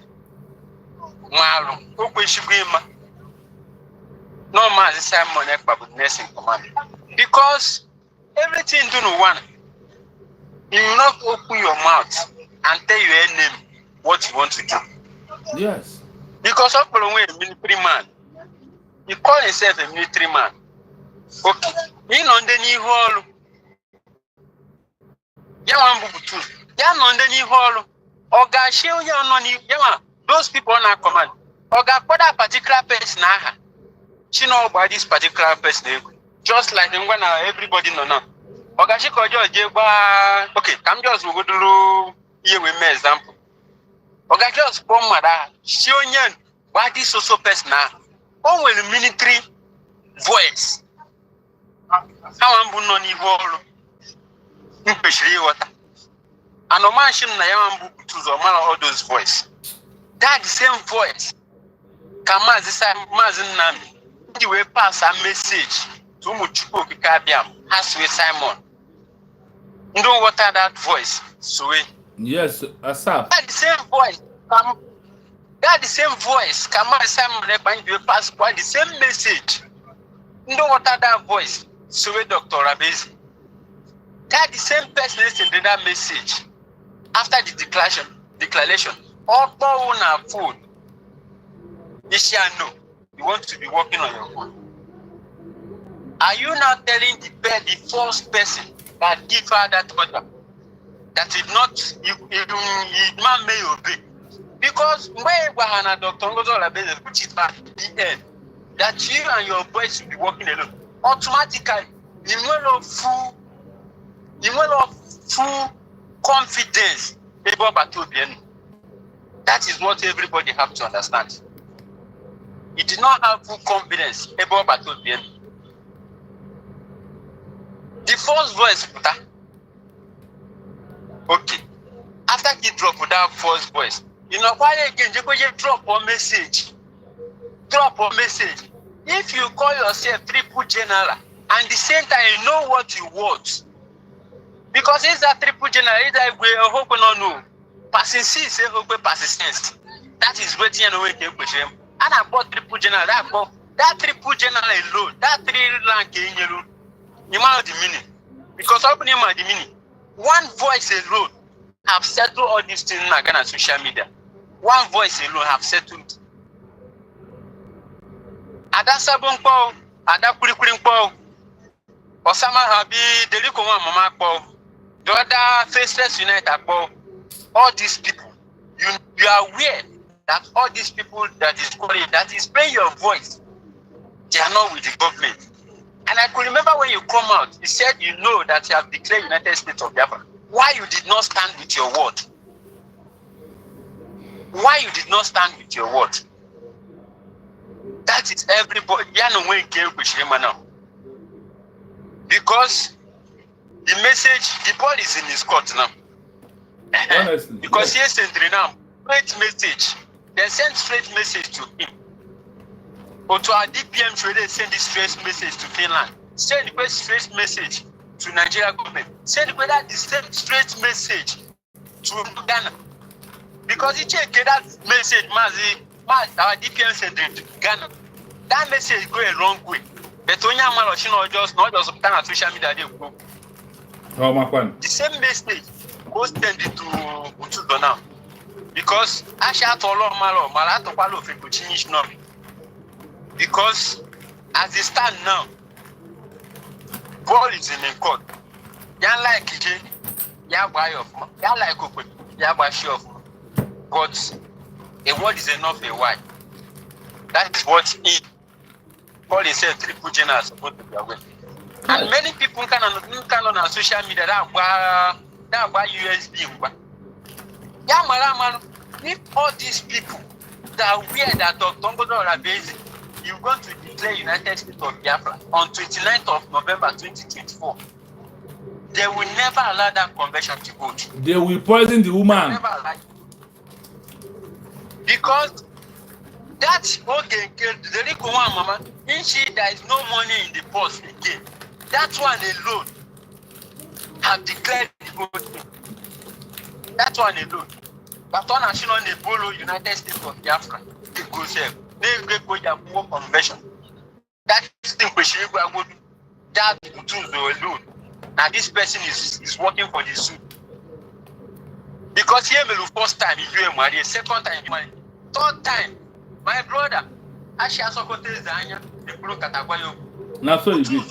Maru, Okweshigima, no Mazin Simon Ekpa with next in command. Because everything do no one. You will not open your mouth and tell your name what you want to do. Yes. Because of a military man, he call himself a military man. Okay. He on the new hall. Yan on the new hall. Oga show you on those people on our command. Oga put a particular person now. She know about this particular person. Just like when everybody know now. Oga she call you okay, come just go to here with me example. Oga just come mother. She on why this also person now. On with military voice. How am I not involved? And no man should not to the man all those voice. That same voice. Mazin Nami. The way pass a message to Muchuko Kabiam. As with Simon. You know what that voice? So Yes, Asap. that the same voice. That the same voice. Kama Simon Ekpa pass by the same message. You know what that voice? So Dr. Rabezi. That the same person sent that message after the declaration. All on our phone. No, you want to be working on your phone. Are you now telling the first person that give her that order that it not man may obey? Because when Dr. Ngozo Rabezi put it back at the end that you and your boys should be working alone, automatically you will have full confidence about Batobian. That is what everybody have to understand. He did not have full confidence about Batobian. The first voice, okay. After he dropped that first voice, you know why again? You drop a message. Drop a message. If you call yourself triple general and the same time you know what you want, because it's a triple general, it's like we hope no passing say hope persistence. That is waiting and waiting question. And I bought triple general. That triple general alone, that 3 rank in yellow, you know the meaning. Because opening my the meaning, one voice alone have settled all these things in Ghana social media. One voice alone have settled. Ada sabonko, ada kurikurimpo, Osama Habi, Deliko Mama Po, the other Faceless United Po, all these people, you are aware that all these people that is calling, that is playing your voice, they are not with the government. And I could remember when you come out, you said you know that you have declared United States of Biafra. Why you did not stand with your word? Why you did not stand with your word? That is everybody. Now. Because the message, the ball is in his court now. Honestly. Because he sent now straight message. They sent straight message to him. Or to our DPM, they send this straight message to Finland. Send the straight message to Nigeria government. Send the straight message to Ghana. Because he checked that message, our DPM sent it to Ghana. That message go a long way. But when you're just not just on social media, they go. Oh, my friend. The same message goes send it to Donna. Because I shall follow Malato Palo to change now. Because as they stand now, ball is in the court. You like it, you buy off, you like open, you buy show off. But a word is enough a why. That is what he called himself triple general supposed to be aware. And many people can on social media that USB. If all these people that are aware that Tongodo are busy, you're going to declare United States of Biafra on 29th of November 2024. They will never allow that convention to go through. They will poison the woman. Never allow it. Because that's okay, the Rico one, mama, in she there is no money in the purse again. That one alone have declared the whole thing. That one alone. But on national they follow United States of Biafra, they go save. They go their convention. That thing go that tools alone. Now this person is working for the suit. Because here the first time you do marry, second time you marry, third time, my brother, Asha Sokote Zanya, the blue Katagwayo. Now so you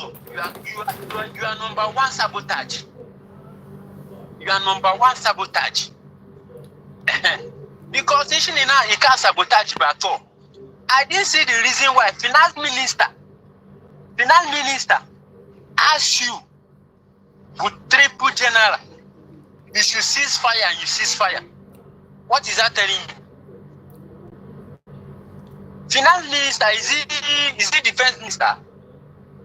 are number one sabotage. You are number one sabotage. Because you can't sabotage at all. I didn't see the reason why finance minister asked you with triple general, you should cease fire and you cease fire. What is that telling you? Finance minister, is he defense minister?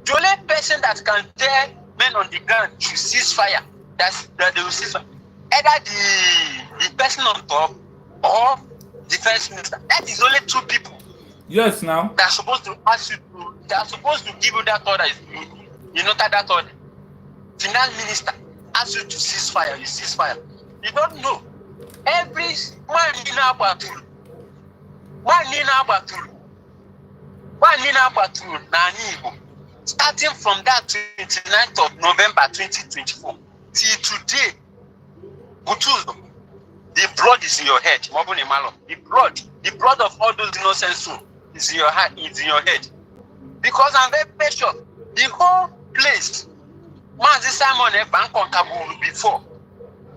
The only person that can tell men on the ground to cease fire, that they will cease fire. Either the person on top or defense minister. That is only two people. Yes, now. They are supposed to ask you to, they are supposed to give you that order. You know that order. Finance minister asks you to cease fire, you cease fire. You don't know. Every man in our battle, starting from that 29th of November 2024 till today, the blood is in your head. The blood of all those innocent souls is in your heart, is in your head. Because I'm very sure the whole place, Mazi Simon Ekpa and Kabul before.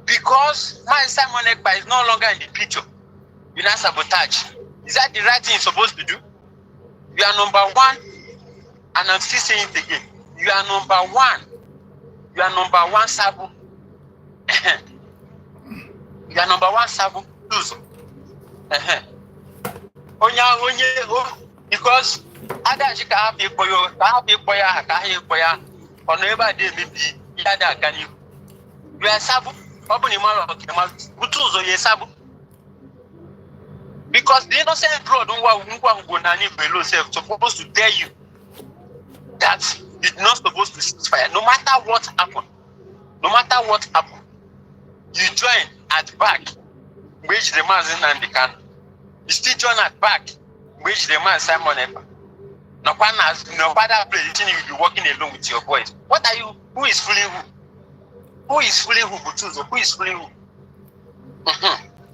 Because Mazi Simon Ekpa is no longer in the picture. You not sabotage. Is that the right thing you're supposed to do? You are number one, and I'm still saying it again. You are number one. You are number one sabo. You are number one sabo. Because other you can have people, or never they may be other can you. You are sabo. Because the innocent blood don't supposed to tell you that it's not supposed to cease fire. No matter what happened, you join at back, which the man is in the can. You still join at back, which the man Simon Ekpa. No other place you'll be working alone with your boys. What are you? Who is fooling who? Who is fooling who? Who is fooling who?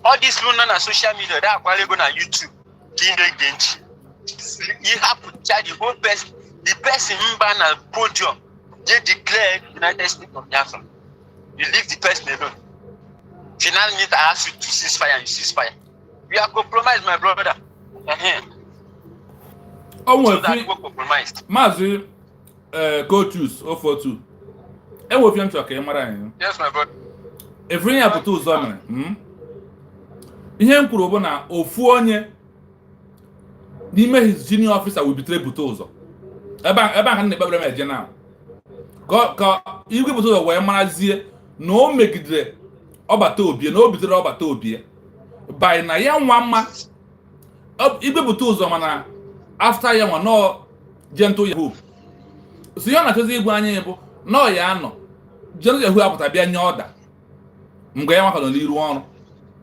All these people on social media, they are probably going on YouTube. You have to charge the whole person. The person on a podium, they declare United States of Biafra. You leave the person alone. Finally, I ask you to cease fire and you cease fire. We are compromised, my brother. Oh, that we compromised. Mazi, coaches 042. E wo fiam choke mara yin. Yes, my brother. Every year put ụzọ mere. Ihe m kwuru bụ na ofu onye n'ime his junior officer will betray bute ụzọ. Ebe ahụ na-ekpebere m eje na. Ka igwe bute ụzọ wee marazie na o megidere ọbata obie, na o bitere ọbata obie. By na ya nwa mma igwe bute ụzọ mana after ya nwa no gentle Yahoo. So ya na-achọzi igwe anyị bụ no ya anọ. Gentle Yahoo apụta bịa nye ọda. Mgbe ya nwakọ n'iru ọrụ.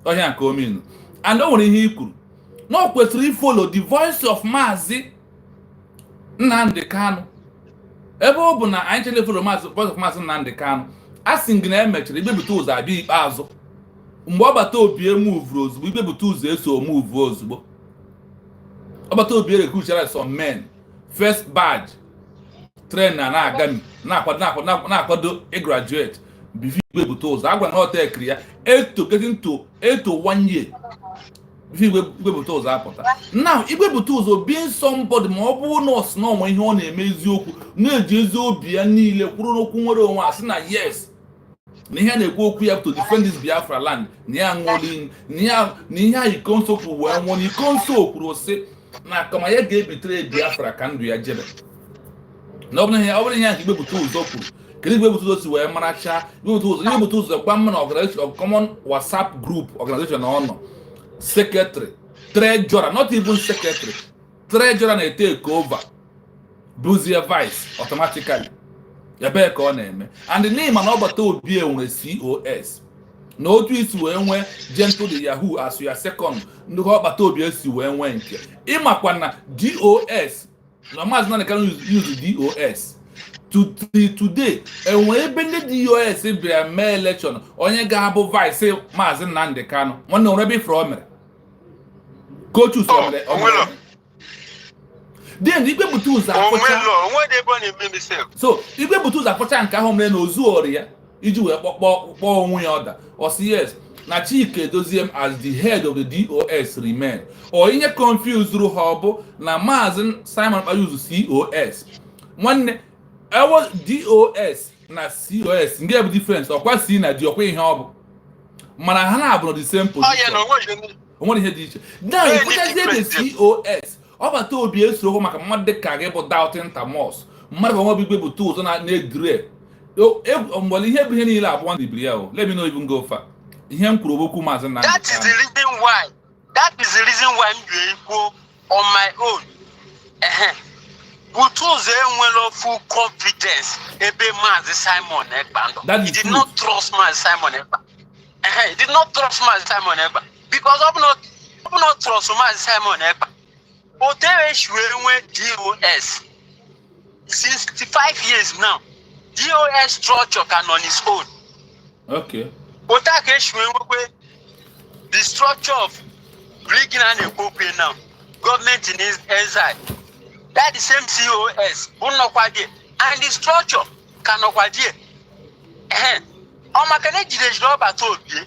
Ọhịa nke omenu. And o nwere ihe i kwuru. Na o kwesịrị follow the voice of Mazi Nnamdi Kanu. Ebe ọ bụ na anyị chere follow voice of Mazi Nnamdi Kanu. A sị gị na emechiri ibebute ụzọ abịa ikpeazụ. Mgbe ọbata obi move ozugbo, ibebute ụzọ eso move ozugbo. Ọbata obi recruited some men. First badge. Train na agami. Na-akwado graduate. Before ibebute ụzọ. Agwa na hotel ya 8 to 1 year. if you go to Zapota. Now, if you go to being somebody more knows no when you want to make you no Jesu be any Lekurokuro was na yes. Near the go up to defend this Biafra land, near Molin, near you console when you console say, now come I get betrayed Biafra can be a jebel. Nobody here over here to be able to Zoku. Can you be able to those who are Maracha? You able to the common organization of common WhatsApp group organization on secretary, treasurer, not even secretary, treasurer and take over. Buzier vice automatically. You better call name. And the name and number to be on the COS. No twist when gentle the Yahoo as your second. No about to be a when Imakwana DOS. No matter not can use the DOS. Today, and when the DOS in be a mail election, on your gabo vice say Mazen Nandekano, one already from it. Go to some then the people tools are so if people tools are for chanka home then Ozuoria, you do a other or CS. Nachike does him as the head of the DOS remain. Or in a confused through Hobo, na Mazen Simon use COS. One our DOS na COS, and have difference or quite seen at your way Hobo. Manahana have the same position. Oh, yeah, no, what you hear? Now, if you say the COS. Over to be a so much mother carriable doubting Tamos. Mother won't be able to not need dread. Oh, well, he have any lab one Biblial. Let me know even go far. Him Kuroboku Mazan. That is the reason why. That is the reason why I'm go on my own. But well full confidence. Ebe Mazi Simon Ekbando. He did not trust Mazi Simon Ekbando. He did not trust Mazi Simon Ekbando. Because I'm not trust Mazi Simon Ekbando. Oteresh went DOS. 65 years now. DOS structure can on its own. Okay. Oteresh went the structure of bringing an epope now. Government in exile. That the same COS. And the structure cannot quadie. Omakane Jidesh Robert told me.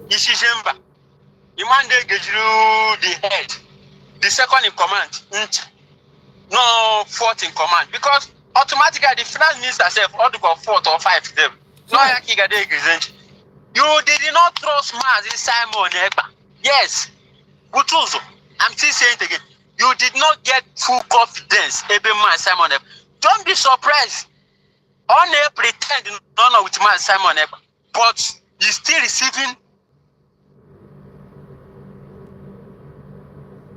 Ishijemba. Imande Gejru the head. The second in command, no fourth in command, because automatically the finance minister self ought to go fourth or five to them. No, you did not trust Mazi Simon Ekpa. Yes, Butuzo, I'm still saying it again. You did not get full confidence in Mazi Simon Ekpa. Don't be surprised. Only pretend none with Mazi Simon Ekpa, but you're still receiving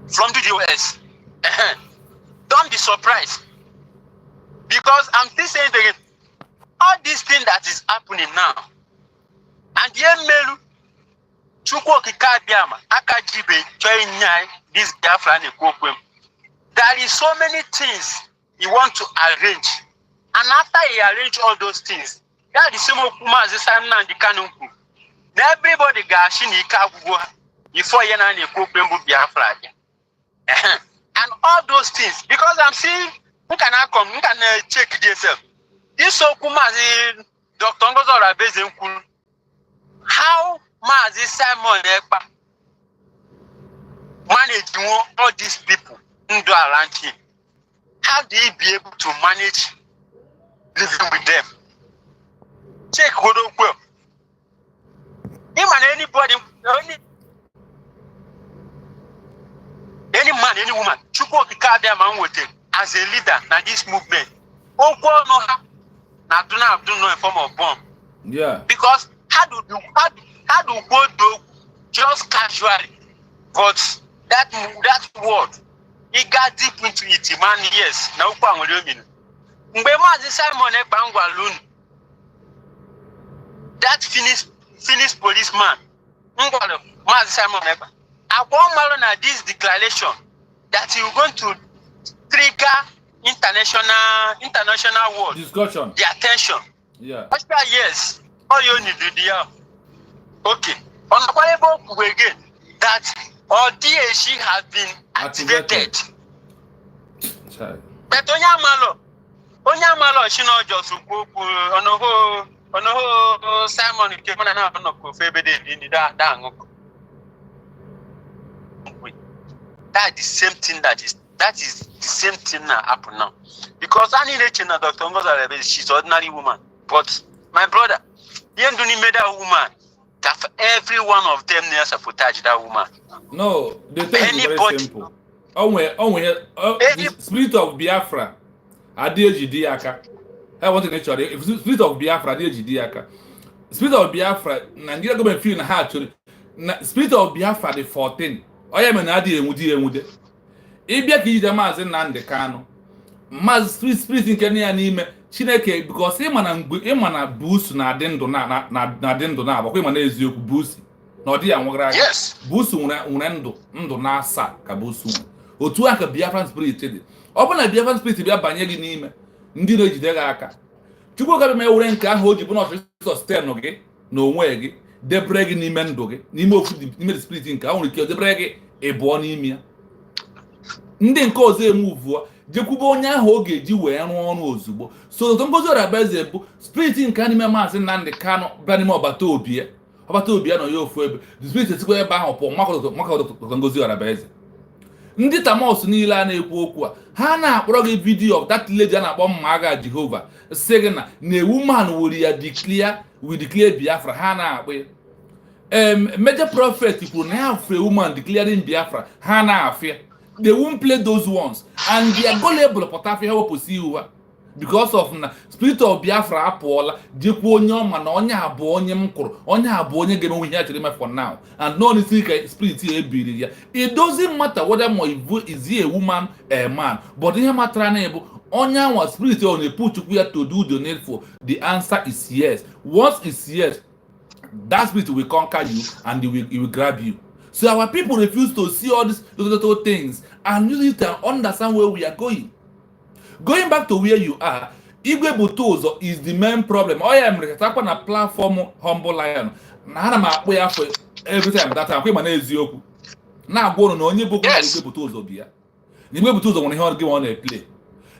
from the US. Don't be surprised. Because I'm still saying again, all these things that is happening now, and the Melu, Chukwoki Kadiama, Akajibe, Choinyai, this Biafra and Kokwem, there is so many things he want to arrange. And after he arranged all those things, that is some of Kuma's Simon and the Kanunku. Everybody gashin Ikabu before Yana and Kokwem Biafra. And all those things, because I'm seeing, who can I come? Who can check yourself? This so Kumazi, Dr. Ngozora Bezenkul, how Mazi Simon Ekpa manage all these people around him? How do he be able to manage living with them? Check what well. Him and anybody, any man, any woman, Chukwoki Kadiama with him as a leader in this movement. Oh, no, now do not do no form of bomb. Yeah. Because how do go do just casually? But that word, he got deep into it, man. Yes. Now, that finished policeman. Simon at this declaration that he going to trigger international world discussion, the attention. Yeah. Yes. All you need to do. Okay. On the again that all DHC has been activated. But Onyamalo, she not just Simon came on and way. That is the same thing that is the same thing that happen now. Because I need to know Dr. Ngozi, she's an ordinary woman. But my brother, you ain't doing made that woman. That every one of them near sabotage that woman. No, the thing is very simple. The spirit of Biafra, Adiajidiaka. I want to make sure if spirit of Biafra, Adiajidiaka. Spirit of Biafra, Nigeria government feel in heart to spirit of Biafra the 14. I am an Adi and Woody. Ibia Kija Maz and Nandekano. Maz spirit in Kenya name Chineke because him and boost na dendo na dendo na but him and is you boost. No dia nwgra. Yes. Boost unendo ndo na sa ka boost. Otu aka Biafran spirit dị. Ọ bụ na Biafran spirit bịa banye gị n'ime ndị na-ejide gị aka. Chukwu ka me were nke ahụ o ji bụ na ọfịsọ stem gị na onwe gị debre gị n'ime ndụ gị n'ime ofu n'ime spirit nke ahụ nwere ike debre gị ịbụọ n'ime ya. Ndị nke ọzọ emuvuo jekwube onye ahụ ọ ga-eji wee rụọ ọrụ ozugbo. So Dr. Ngozi Orabaeze bụ spirit nke n'ime Maazị Nnamdi Kanu bịa n'ime ọbata obi ya. Ọbata obi ya nọ ya ofu ebe. The spirit esikwa ebe ahụ pụọ maka Dr. Ngozi Orabaeze. Ndị Tamos niile a na-ekwu okwu a ha na-akpọrọ gị video of that lady a na-akpọ mma agha Jehova sị gị na woman will ya declare Biafra ha na-akpọ major prophet kwuru na ya free woman declaring Biafra ha na-afịa. They won't play those ones and they are gullible pụtafịa ha wepụsị iwu because of na spirit of Biafra apụọla jekwa onye ọma na onye abụ onye m kwuru onye abụ onye ga-emenwe ihe a chọrọ ime for now and no need ka spirit ya ebiri ya. It doesn't matter whether is he a woman a man but ihe matara na bụ onye anwa spirit ọ na-epu chukwu ya to do the needful. The answer is yes. Once it's yes, that spirit will conquer you and it will grab you. So our people refuse to see all these little things and use it to understand where we are going. Going back to where you are, Igwe Butozo is the main problem. I am on a platform Humble Lion. Na ma akpọ ya for every time that I'm na eziokwu. Na agwọ no onye bụ Igwe Butozo bịa. Na Igwe Butozo nwere ihe ọ gị na play.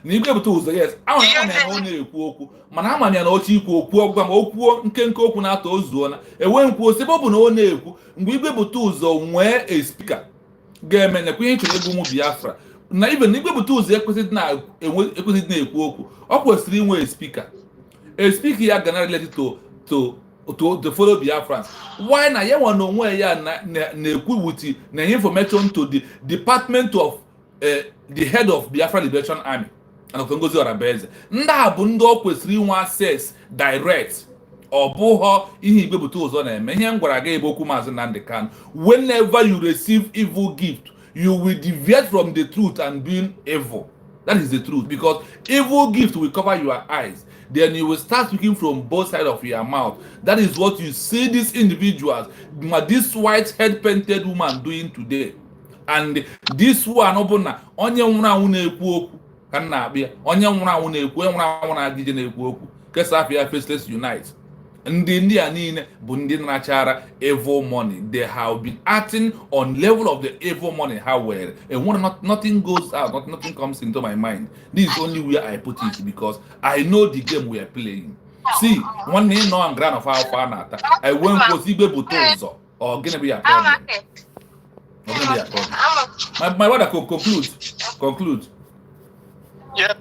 Na Igwe Butozo yes, ahụ na ọ na-ekwu okwu, mana amanya na ochi ikwu okwu ọgwa ma okwuo nke okwu na-atọ ozuona. Enwe nkwu ose bụ na ọ na-ekwu mgbe Igwe Butozo nwee a speaker ga-eme na kwenye chọrọ egwu mu Biafra. Na even Igwe Butozo ekwesịghị na-ekwu okwu. Ọ kwesịrị inwe a speaker ya ga na relate to follow Biafrans. Why na ya nwa onwe ya na-ekwu wuti na information to the department of the head of Biafra Liberation Army and Dr. Ngozi Orabaeze. Ndị a bụ ndị ọ kwesịrị inwe access direct. Ọ bụghọ ihe Igwe Butozo na-eme. Ihe m gwara gị ebe okwu Maazị Nnamdi Kanu. Whenever you receive evil gift, you will deviate from the truth and being evil. That is the truth, because evil gift will cover your eyes. Then you will start speaking from both sides of your mouth. That is what you see these individuals, this white head painted woman doing today. And this one, onye nwụrụ anwụ na-ekwu okwu ka na-akpịa, onye nwụrụ anwụ na-ekwu, nwụrụ anwụ na-agide na-ekwu okwu. Kesafia Faceless Unite. Ndị a niile bụ ndị na-achara evil money. They have been acting on level of the evil money how well. And nothing goes out, nothing comes into my mind. This is only where I put it because I know the game we are playing. See, one day no I'm grand of how far not. I went for Igwe Butozo or gonna be a problem. My brother conclude. Yeah.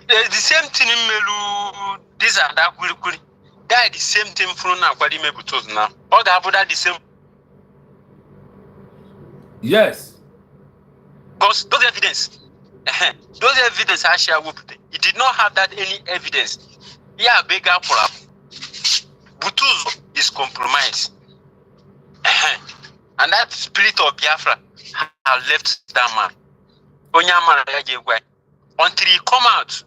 The same thing in Melu, this and that will that the same thing from now. What Igwe Butozo now? All that the same. Yes. Because those evidence I share with you. He did not have that any evidence. Yeah, bigger for Butozo is compromised. And that spirit of Biafra has left that man. Until he come out,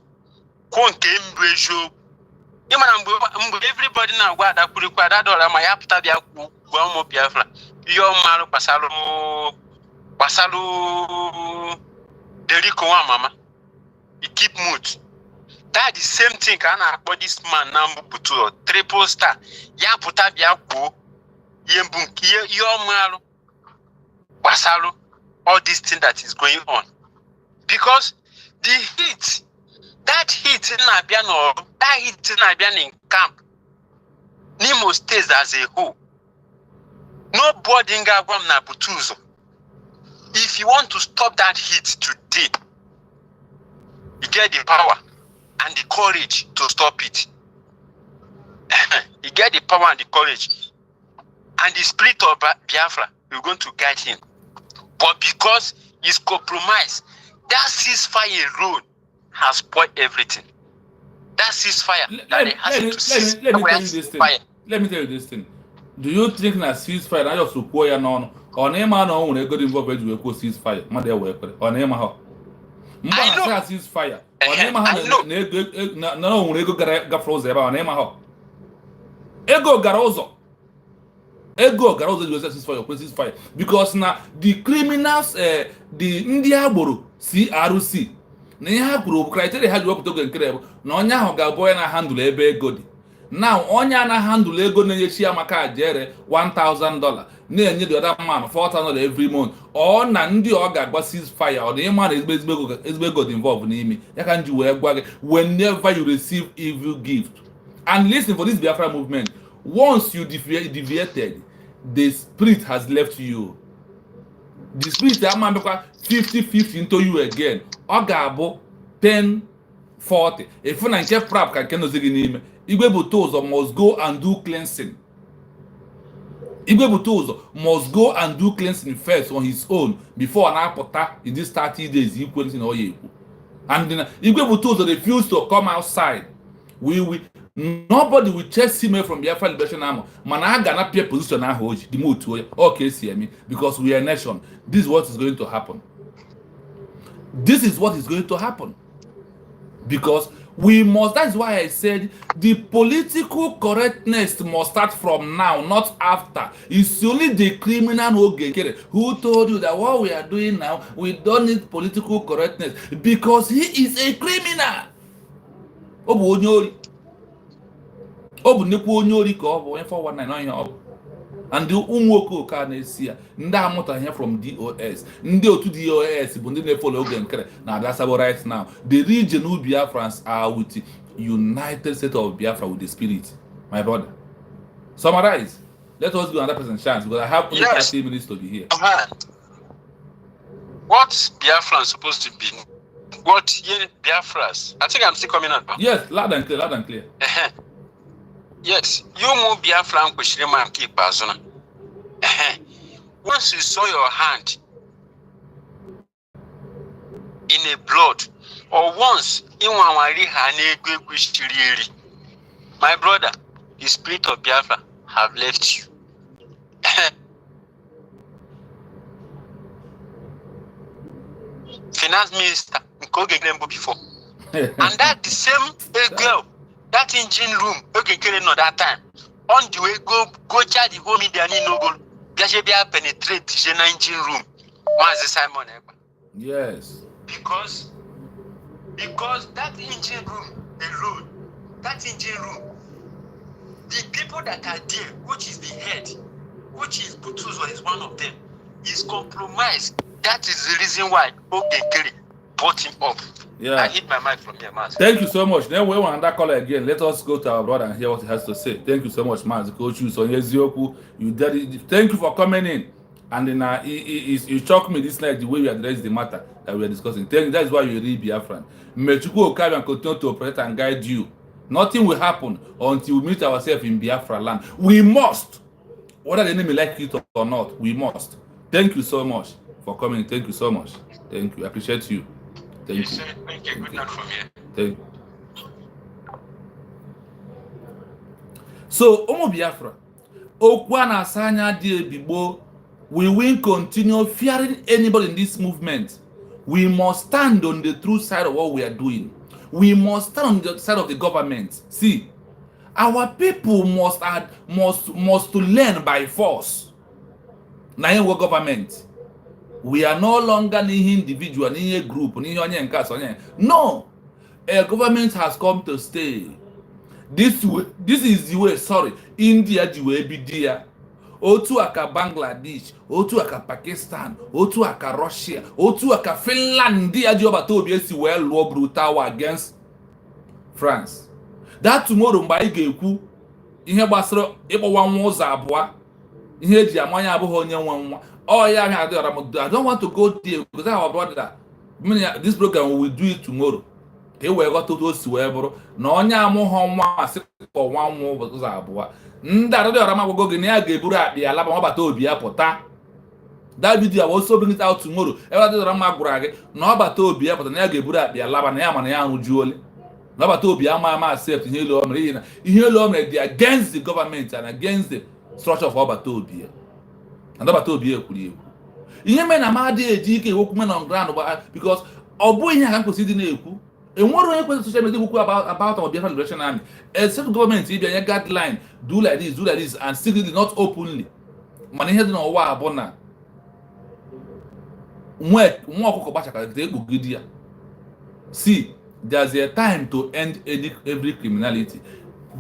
everybody now got that could require that or my after Biafra. Your man Basalu Derico mama. He keep mood. That the same thing can about this man now Butozo triple star. Ya puta biaku. Yembunki your man Basalu. All this thing that is going on. Because the heat, that heat in Nabian in camp, Nemo stays as a whole. Nobody in Gabam na Butozo. If you want to stop that heat today, you get the power and the courage to stop it. You get the power and the courage. And the spirit of Biafra, you're going to guide him. But because he's compromised, that ceasefire alone has spoiled everything. That ceasefire Let me tell you this thing. Do you think that ceasefire na just support ya no or na ma no nwere ego involve eji we ko ceasefire ma dey we kwere or na ma ha mba na ceasefire or na ma ha na ego na nwere ego gafra ụzọ ebe or na ma ha ego gara ụzọ ji ceasefire because na the criminals the ndị agboro CRC na ihe ha kwuru criteria ha ji wepụta oge nkere bụ na onye ahụ ga-abụ ya na handle ebe ego dị. Now onye na handle ego na-enyechi ya maka jere $1,000 na-enye the other man $4,000 every month ọ na ndị ọ ga-agba ceasefire ọ na ịma na ezigbo ego dị involved n'ime ya ka nji wee gwa gị whenever you receive evil gift. And listen, for this Biafra movement, once you deviated, the spirit has left you. The spirit ama mbekwa 50-50 into you again. Ọ ga-abụ 10-40. Efu na nke prap ka nke nozi gị n'ime. Igwe Butozo must go and do cleansing. Igwe Butozo must go and do cleansing first on his own before an apota in these 30 days equals in all you. And then Igwe Butozo refused to come outside. Nobody will chase him from Biafra Liberation Army. Man, gonna peer position now hold the mood to okay, see me because we are a nation. This is what is going to happen. This is what is going to happen. Because we must, that's why I said the political correctness must start from now, not after. It's only the criminal who told you that what we are doing now, we don't need political correctness because he is a criminal. And the umwoko ka na-esi ya ndị amụta ihe from DOS ndị otu DOS bụ ndị na-follow oge nkere na Adasabo right now. The regional Biafrans are with the United States of Biafra with the spirit. My brother, summarize. Let us give another person chance because I have only 30 minutes to be here. What Biafra is supposed to be? What Biafras? I think I'm still coming out. Yes, loud and clear. Yes, you move Biafra and Kushima keep Bazona. Once you saw your hand in a blood, or once in my brother, the spirit of Biafra have left you. Finance minister, before. And that the same girl. That engine room, okay, that time. On the way, go charge the home media no go. Gashebia penetrate the engine room. Mazi Simon. Yes. Because that engine room alone, the people that are there, which is the head, which is Butuzo is one of them, is compromised. That is the reason why Okekere brought him up. Yeah. I hit my mic from here, man. Thank you so much. Then we want that caller again. Let us go to our brother and hear what he has to say. Thank you so much, man. Coach, you so you did it. Thank you for coming in. And then you shocked me this night the way you address the matter that we are discussing. Thank you. That's why you read Biafran. Mechuku Okabe and continue to operate and guide you. Nothing will happen until we meet ourselves in Biafra land. We must, whether the enemy like it or not, we must. Thank you so much for coming. Thank you so much. Thank you. I appreciate you. Thank you. Thank you. Good night from here. Thank you. So, Omo Biafra, Okwana Asanya di Ebibo, we will continue fearing anybody in this movement. We must stand on the true side of what we are doing. We must stand on the side of the government. See, our people must to learn by force. Now, what government? We are no longer any individual, any group, no. A government has come to stay. This is the way, sorry. India the way be there. Otu aka Bangladesh, otu aka Pakistan, otu aka Russia, otu aka Finland, the job to be well brutal against France. That tomorrow by Geku, in here basro, ebo 1 was abwa. Ihe ji amanya abụghị onye nwa nwa Oh yeah, I don't want to go there because I have a brother that this program we will do it tomorrow. He will go to those wherever. No onye amụghọ nwa asị for one more ụzọ abụọ. Ndị arụdị ọrama gwụgo gị na ya ga-eburu akpị alaba ma ọbata obi ya pụta. That video I will also bring it out tomorrow. Every day ọrama gwụrụ gị na ọbata obi ya pụta na ya ga-eburu akpị alaba na ya ma na ya arụjuole. Na ọbata obi ama accept ihe elu o mere na ihe elu o mere dị against the government and against the structure of ọbata obi ya. And ọbata obi ya ekwuru ekwu. Ihe mere na ma adịghị eji ike ekwu men on ground because ọ bụ ihe ka m kwesịrị ịdị na-ekwu. Enwere onye kwesịrị social media ekwu about our Biafra Liberation Army. Except government ịbịa nye guideline do like this and secretly not openly. Mana ihe dị n'ụwa abụ na nwa ọkụkọ gbachakara ekpugide ya. See, there's a time to end every criminality.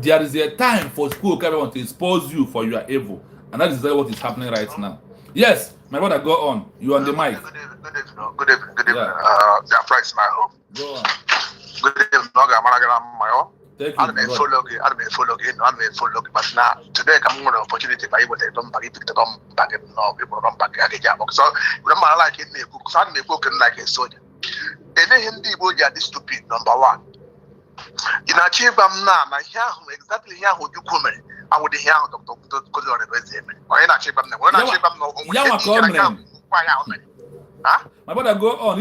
There is a time for school government to expose you for your evil. And that is exactly what is happening right now. Yes, my brother, go on. You're on the mic. Good evening. Biafra is my home. Go on. Good evening. My home. Thank you. I'm a follow. But now today I'm going to opportunity by able to don't back it don't back it no people don't back it again. So remember like it me book so me book like a soldier. Any Hindi boy are this stupid number one. In achieve now exactly here who you come. I would hear out of the color of the or in achieve them. When I achieve them My brother, go on.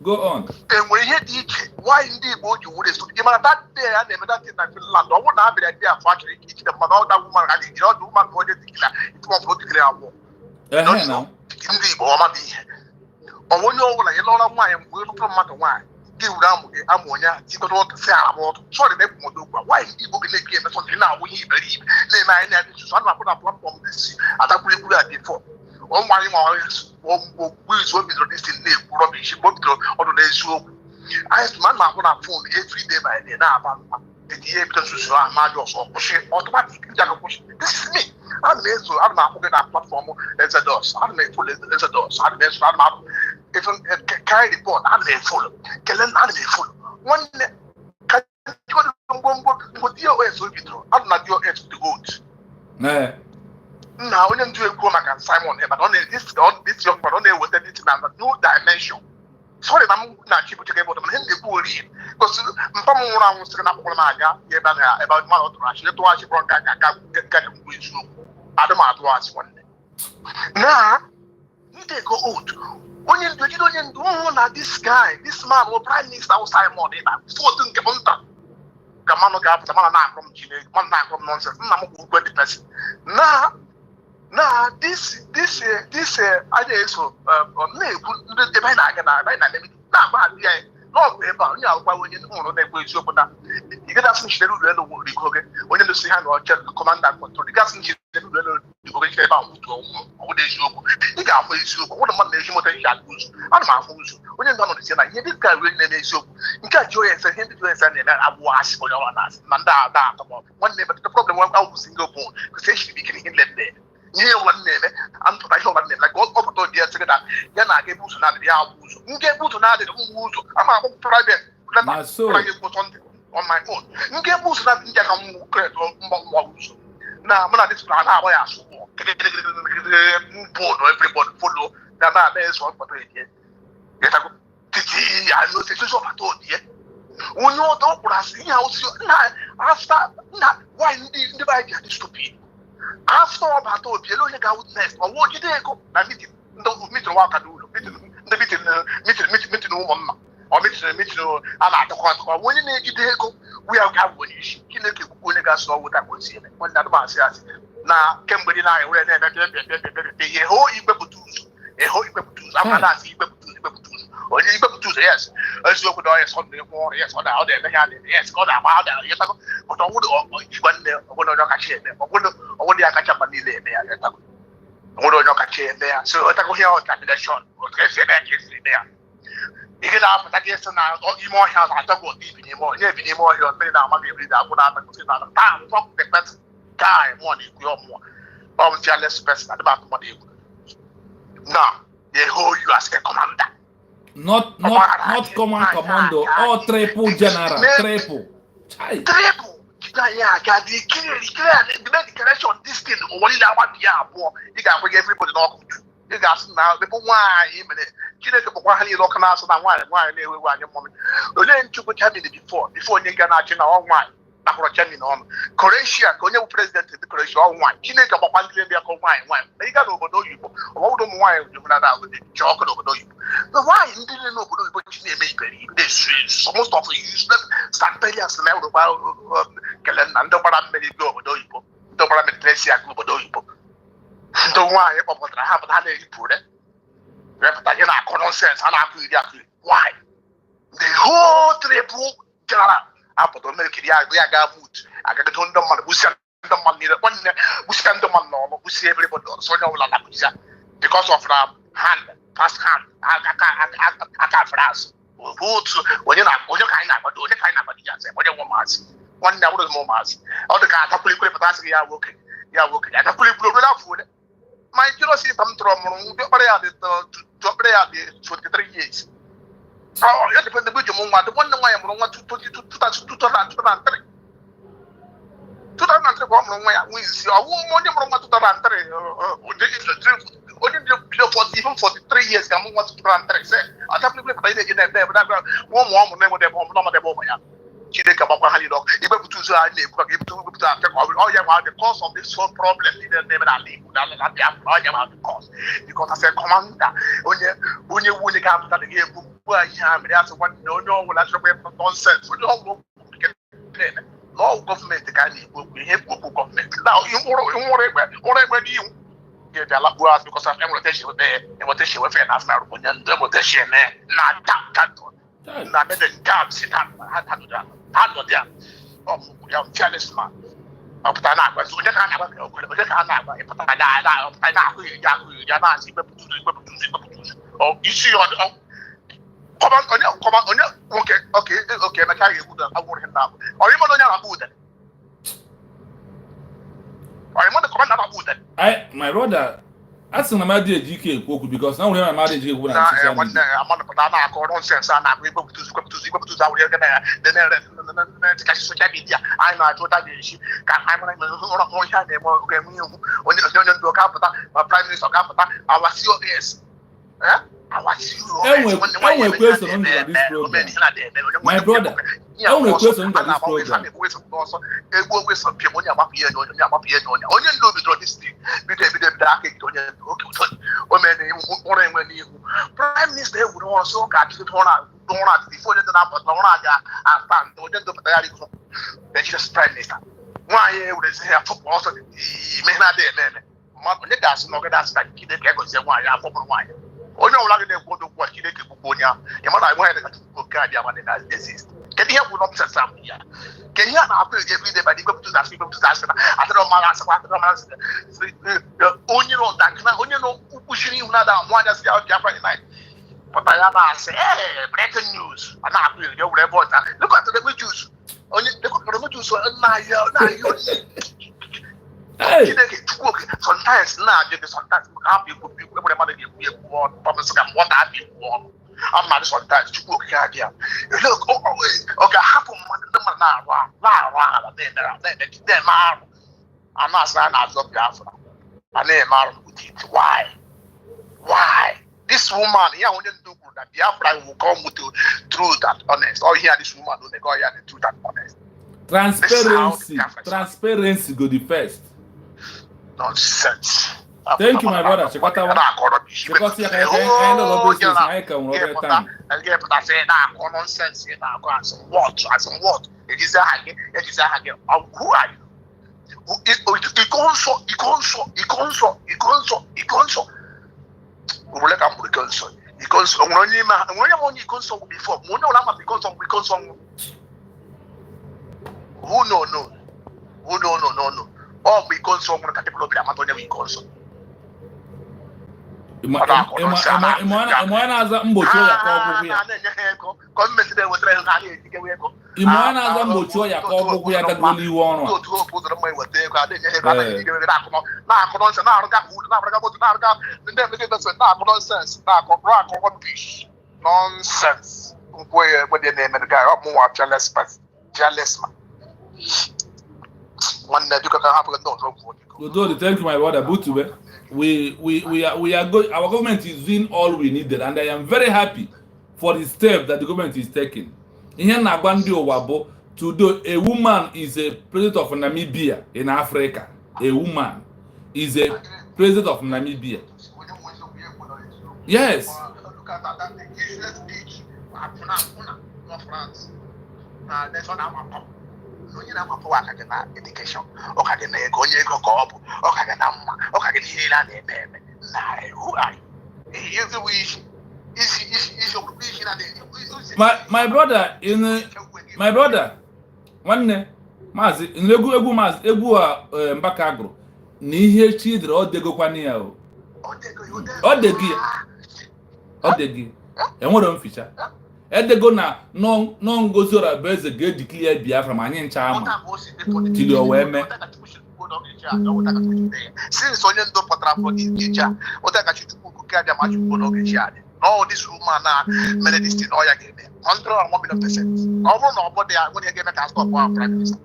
Go on. And when you hear why indeed you would have stood that day and never that in Finland, I would not be that they are factory each the mother that woman and the other woman for the killer. It was for the clear war. Now. Indeed, or when you over a lot of wine, we'll from matter wine. Give them ammonia, you could not say about sorry, why indeed book in the game something now we believe. They might have to son of a platform this at a pretty good before. On my mornings, we will be releasing name rubbish, but on the show. I asked my mom on a phone every day by the now. The because you are majors or pushing automatic. This is me. I'm made so I'm not putting that platform as a dose. I'm made full as a dose. I'm made so I'm not even carry the board. I'm made full. Kellen, I'm made full. One can you go to your way so you through. I'm not your edge to good. Now, when you do a Comac and Simon, but only this young man only with anything and no dimension. Sorry, I'm not able to get out of the pool because Mpamura was taken up on Maga, about one or two. She had to watch get with you. I don't want to watch one day. Now, they go out. When you don't know this guy, this man, or Prime Minister outside more than 14 Kamunta. Kamano Gap, the man from Chile, one night from nonsense, I'm going to person. Now, this idea so on me, the man I can not about you when you know they will show that. You get us in Shell, when you see how commander control the gas in Shell, about what they show. You got what the money is, I'm not who's when you don't understand. This guy really is so. You can't join and him to us and I wash for your ass. Manda, one name, but the problem was out single bone, because she became in that day. Here one name, I'm to my name, like all over the years ago. Yana gave Bush another house. You get Bush another who's I'm a private. On my own. You get Bush another Jack. Now, I'm not this plan. I ask for everybody follow. That is what I know the situation I told you. When you don't see how after why the bike is stupid. After about to be alone next, or what you go, I meet don't meet the Wakadu, meeting woman, or meeting another when you need to go, we are going to gas or what I would say when that man says. Now, Cambodia and I read a whole Ibebutus, a whole Ibebutus, I'm not asking Ibebutus, or Ibebutus, yes, as you could always something more, yes, or out there, yes, got about that, yes, but I would one there, one of your catch there, or what the catch up and delay there, what of your catch there, so I go here on the shot, or say that is there. You get up at yes and now, or you more house, I don't go deep anymore, you anymore, you're very down, maybe that would happen to another time, fuck the best guy, money, your more. Obviously, less person at the back of money. Now, they hold you as a commander. Not commando, or triple general, triple. Triple. Yeah, the clear, the declaration this thing, or what you want to you got everybody know. ị ga-asị na ebe nwaanyị mere Chineke bụkwa ha niile ọkụ na-asụ na nwaanyị na-ewe anyị mmọnwụ olee nchukwu Germany before onye nga na-achị na ọ nwaanyị nakọrọ Germany ọnụ Croatia ka onye bụ prezidenti ndị Croatia ọ nwaanyị Chineke gbakwa ndị ebe akọ nwaanyị ma ị gaa n'obodo oyibo ọbọbụdo ụmụ nwaanyị jụmara ji ọkụ n'obodo oyibo nwaanyị ndị niile n'obodo oyibo ji na-eme iberibe most of useless stantelians na ewurekwa kele na ndị gbara mmiri bi obodo oyibo ndị gbara Mediterranean ga obodo oyibo ndị nwaanyị kpọpụtara ha pụta na-eyipụ repụta gị na-akọ nonsens ha na-akụ iri why the whole triple general apụta mekiri ya gaa mut agagado ndị mmadụ gbusia ndị mmadụ niile nwanne gbusia ndị mmadụ n'ọnụ gbusie everybody ọzọ onye ọbụla na-akụzia because of na fast hand aka France otu onye ka anyị na-agbado ya sị onye nwe maazị nwanne abụrụ m maazị ọ dị ka atakwulikwuli pụta asị gị ya nwoke atakwulikwuli obere afọ ole ma jụrụ si ta m tụrụ mụrụ ọkpara ya dị 23 years ya dịpende bụ iji m nwa dị nwanne nwaanyị mụrụ nwa 2003 ka ọ mụrụ nwa ya nwa izi ọwụ onye mụrụ nwa 2003 onye dị bido 43 years ka mụ nwa 2003 sị atakwulikwuli pụta ị na-eji na-ebe ebe ụmụ ọ mụrụ na-enwede ebe ọmụdebe ụmụ ya Chineke gbakwa ha niile ọkụ igbepụta ụzọ anyị na-ekwu ka igbepụta afọ ka ọ ya nwa the cause of this whole problem dị na-eme n'ala Igbo na Biafra ọ ya nwa the cause because as a commander onye ga-apụta na ga-egbu mgbu anyị ha mere asị nwanne onye ọbụla chọrọ ịpụ nonsens onye ọbụla n'ọwụ gọọmenti ka a na-ekwu okwu ihe okwu gọọmenti na nwụrụ egbe n'ihu ga-ebi alakpuo azụ because of enwetechi wefe na afọ onye ndị enwetechi eme na meden jabs ha nọ dị ya fearless man ọpụta na-agba onye ka a na-agba onye ka a na-agba ịpụta na-ahụ ya na-asị igbepụta ụzọ isi onye nwoke oke emeka ga-egbu na agwụrụ ihe na-abụ ọrịmọdụ onye na-akpụ udele ọrịmọdụ kọmanda na-akpụ udele my brother asị na mmadụ eji ike ekwu okwu because na nwere ya mmadụ eji ekwu na social media amanụpụta na-akọ nonsens a na-akụ igbepụta ụzọ awụrụ ego na-etikachi social media anyị na-achụ ụta ga-echi ka anyị mara ụrụ ihe a na-eme ga-enwe ihu onye ndụ ga-apụta ma prime minister ga-apụta our COS enwe question on this program my brother enwe question on this program egwu ogwe so piem onye agbapụ ihe onye ndụ bidoro district bido aka ekite onye ndụ oke ụtọ o mere ụrụ enwe n'ihu prime minister ewuru ọrụ so ọ ga-adịgide ụrụ a bifo onye ndụ na-apụta ụrụ a ga-ata ndị onye ndụ pụtara ya rikọ Nigeria's prime minister nwaanyị ewurezi ya fụpụ ọsọ ime na-adịghị eme onye ga-asị na ọ gada asị ka Chineke egozie nwaanyị afọ bụrụ nwaanyị onye ọbụla gị na-ekwu odogwu a Chineke gbugbo onye ahụ ị mara enweghị dịka Chukwu oke abịa ma dị na exist kedu ihe bụ nọpụsas ahụ ya kedu ihe a na-akụ eji ebe ideba igbepụta asị na atịrọ mmadụ asịkwa atịrọ mmadụ asị onye nọ dakịna onye nọ mkpuchiri ihu na-ada amụ anya si ya Biafra Unite pụta ya na-asị breaking news a na-akụ eri ewere ebe ọta lekọtara ebe jus onye lekọtara ebe jus na-ayọ Chineke Chukwu oke sometimes na-ajụ gị sometimes hapụ ikwu egbere mmadụ ga-ekwu ọnụ pọpụsị ka mwọta hapụ ikwu ọnụ amadụ sometimes Chukwu oke ga-adị ya ọ ga-ahapụ mmadụ ndị mmadụ na-arụ ala na-eme arụ a na-asị a na-azọ Biafra a na-eme arụ n'ụdị why this woman ya onye ndị kwuru na Biafra will come with the truth and honest or here this woman will go here the truth and honest transparency go the first. Nonsense. Thank you, my brother. Chekota wa. Chekota ya kaya endo business na eka unrobe time. Again, but I say na nonsense na go as what? It is a hage. Who are you? Ikonso. Ule ka mu ikonso. Ikonso onye ma ikonso before. Mo na ma ikonso. Who no. Oh, we console one category of Amatonia, we console. Imwana za mbocho ya kobo ya. Comment there was a Imwana za mbocho ya kobo ya kagoli wono. Go to put the money with them. I didn't hear that. Nonsense. Where the name of the guy up more jealous man. One that you can have a Thank you, my brother. Butube. we are going. Our government is doing all we needed, and I am very happy for the step that the government is taking. Ihe na-agba ndị ụwa bụ today a woman is a president of Namibia in Africa. A woman is a president of Namibia. Yes. Look at that useless speech. France. There's one I'm onye na-amapụ aka gị na education ọka gị na ego onye ego ka ọ bụ ọka gị na mma ọka gị na ihe a na-eme eme na who are you? My brother nwanne maazị egwu maazị egwu a Mbaka agụrụ na ihe chidre ọ degokwana ya o ọ degi enwere mficha edego na no ngozi ora bụ eze ga-edeclare Biafra ma anyị ncha ama tili o wee mee since onye ndo pụtara for this age ụtakachi chukwu ka abịa ma chukwu n'oge chi adị no this woman na mere this thing ọ ya ga-eme 100% ọ bụrụ na ọ bụrụ ya nwere ga-eme ka stop our prime minister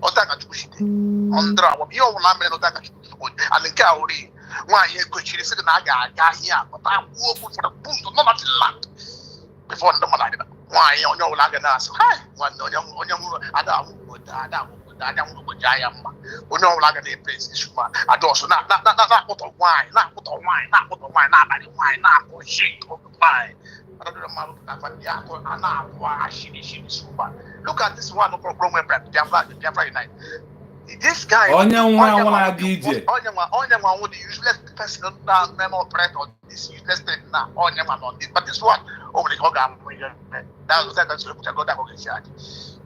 ụtakachi chukwu shite 100 ihe ọbụla mere ụtakachi chukwu and nke a ori nwaanyị ekochiri sị na a ga-aga ahịa pụta kwuo okwu for the boost of not land before the man adịba nwaanyị onye ọbụla ga na-asị nwanne onye nwụrụ ada nwụrụ ja ya mma onye ọbụla ga na-epresi suma adọsụ na-akpụtọ nwaanyị na-abalị nwaanyị na-akpụ shi nwaanyị look at this one program where Biafra Unite. This guy onye nwa DJ onye nwa the useless person that memo threat on this useless thing now onye nwa on this but this one over the program that was that go that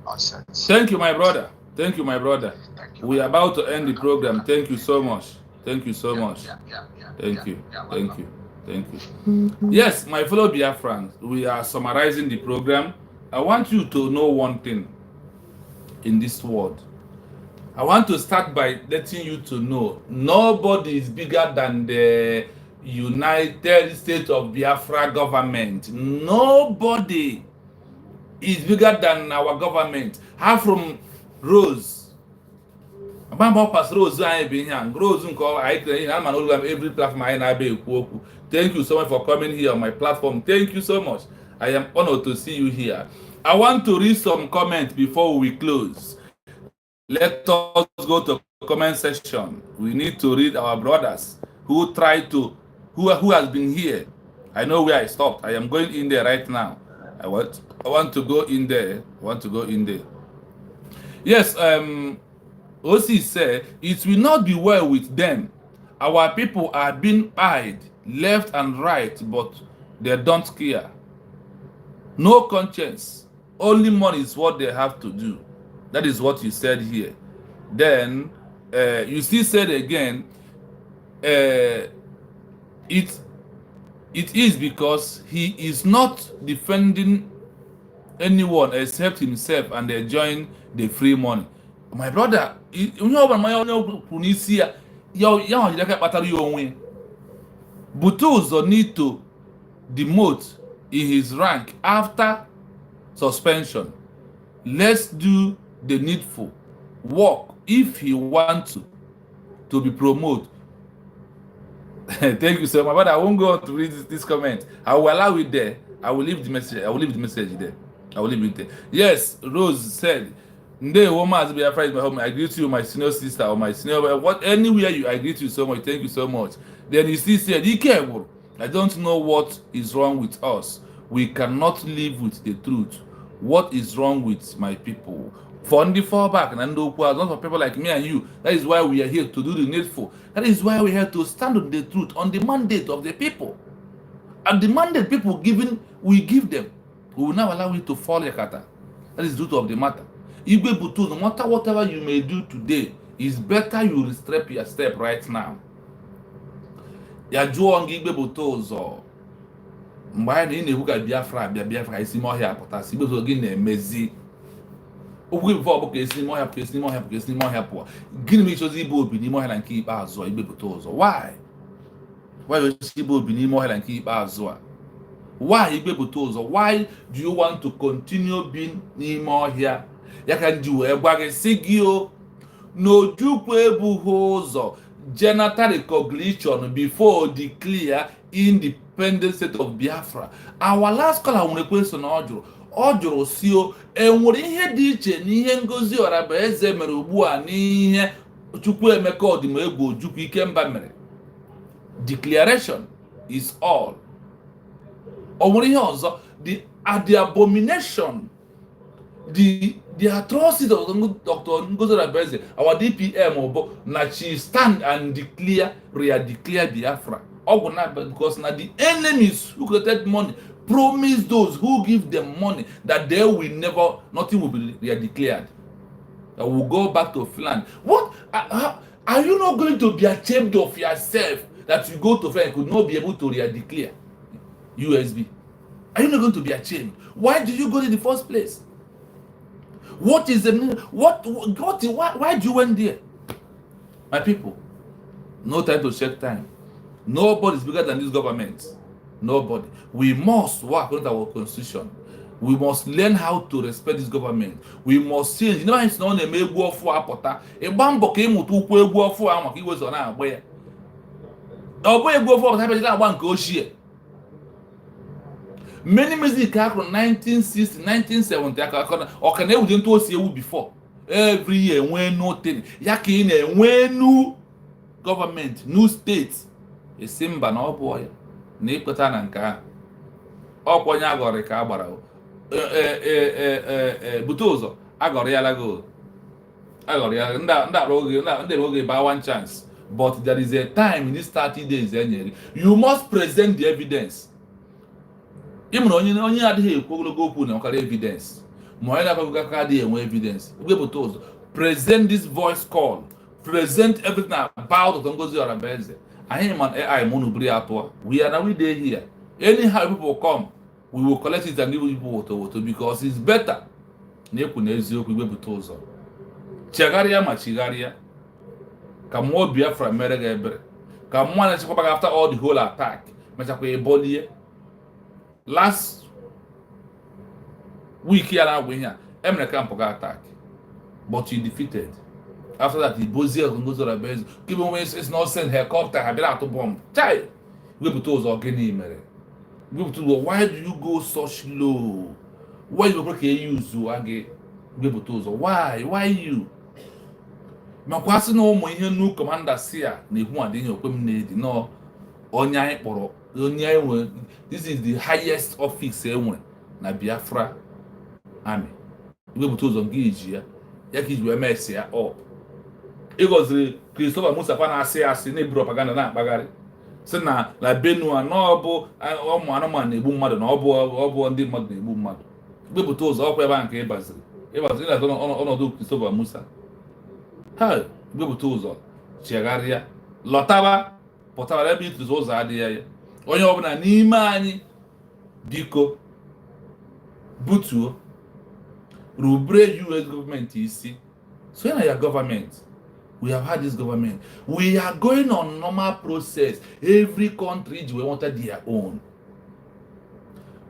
nonsense. Thank you, my brother. Thank you, my brother. We are about to end the program. Thank you so much. Thank you so much. Thank you. Thank you. Thank you. Yes, my fellow Biafrans, we are summarizing the program. I want you to know one thing in this world. I want to start by letting you to know nobody is bigger than the United States of Biafra government. Nobody is bigger than our government. How from Rose? Rose every platform. Thank you so much for coming here on my platform. Thank you so much. I am honored to see you here. I want to read some comments before we close. Let us go to the comment section. We need to read our brothers who try to, who has been here. I know where I stopped. I am going in there right now. I want to go in there. Yes, OC said, it will not be well with them. Our people are being eyed left and right, but they don't care. No conscience. Only money is what they have to do. That is what you said here. Then you still said again, it is because he is not defending anyone except himself and enjoying the free money. My brother, Butuzo need to demote in his rank after suspension. Let's do the needful work if he wants to be promoted. Thank you so much, but I won't go on to read this comment. I will allow it there. I will leave the message. I will leave the message there. I will leave it there. Yes, Rose said, "Nde woman as BIAFRA is my home. I greet you, my senior sister or my senior. What anywhere you, I greet you so much. Thank you so much." Then he still said, "I don't know what is wrong with us. We cannot live with the truth. What is wrong with my people? For the fallback and not for people like me and you. That is why we are here to do the needful. That is why we have to stand on the truth, on the mandate of the people. And the mandate people given, we give them. We will not allow it to fall yakata. That is the truth of the matter. No matter whatever you may do today, it's better you restrain your step right now. Ya juo ngigbe butozo. Mgbe na ina ebuka Biafra isi mo hia pụta si bezo gị na-emezi. Okwu before bụ ka esi mo hia pụọ. Gịnị me chozi ibe obi n'ime ọhịa nke ikpeazụ igbe butozo? Why? Why you see ibe obi n'ime ọhịa nke ikpeazụ a? Why igbe butozo? Why do you want to continue being n'ime ọhịa? Ya ka ndị wee gwa gị sị gị o n'Ojukwu ebughị ụzọ genital recognition before declare independent state of Biafra. Our last caller nwere question ọ jụrụ si o enwere ihe dị iche n'ihe Ngozi Orabaeze mere ugbu a n'ihe Chukwuemeka Odimegwu Ojukwu Ikemba mere. Declaration is all. O nwere ihe ọzọ, the abomination, the atrocity of Dr. Ngozi Orabaeze, our DPM, na she stand and declare Biafra. Because now the enemies who collected money promise those who give them money that they will never, nothing will be declared. That will go back to Finland. What? Are you not going to be ashamed of yourself that you go to Finland and could not be able to declare USB? Are you not going to be ashamed? Why did you go in the first place? What is the why do you went there? My people, no time to check time. Nobody is bigger than this government. Nobody. We must work on our constitution. We must learn how to respect this government. We must change. You know, it's not a me go for apota. A bambo came to go for a he was on our way. Our boy go for that one go share. Many music from 1960, 1970, or can they do see you before? Every year, when no thing, Yakin, when new government, new states, a simba no boy, Nikota and Ka, or Ponyagorica Barrow, Butozo, Agorialago, Agoria, that rogue by one chance. But there is a time in these 30 days, you must present the evidence. Even only had here go evidence. Evidence. Present this voice call. Present everything about Ngozi Orabaeze. I am an AI monobriator. We are now here. Anyhow people come, we will collect it and give people water because it's better. Chagaria machigaria. Kamo Biafra merega ebre. Kamo na chikopa after all the whole attack. Machakwe eboli. Last week here now we here, American attack, but you defeated. After that, the Bozia Ngozi Orabaeze, given when it's not sent helicopter, have been out to bomb. Child, we put those organic mere. We put why do you go so slow? Why you break use to again? We put those why you? Makwasi no mo ihe nu commander sia na ehu ade ihe okwem na edi no onya ikporo. This is the highest office na Biafra army. We put those on gauge yaki we mess ya up. It was Christopher Musa na ase na propaganda na bagari. Say na la Benua no bo omo anoma na egbu mmadu na obo ndị mmadu na egbu mmadu. We put those up ebe nke ebaziri. Ebaziri na onodo Christopher Musa. Ha, we put those on. Chegaria lotaba potaba ebe itu ụzọ adịghị ya. Onye ọbụla n'ime anyị biko butuo rubre US government isi. So in your government, we have had this government. We are going on normal process. Every country we wanted their own.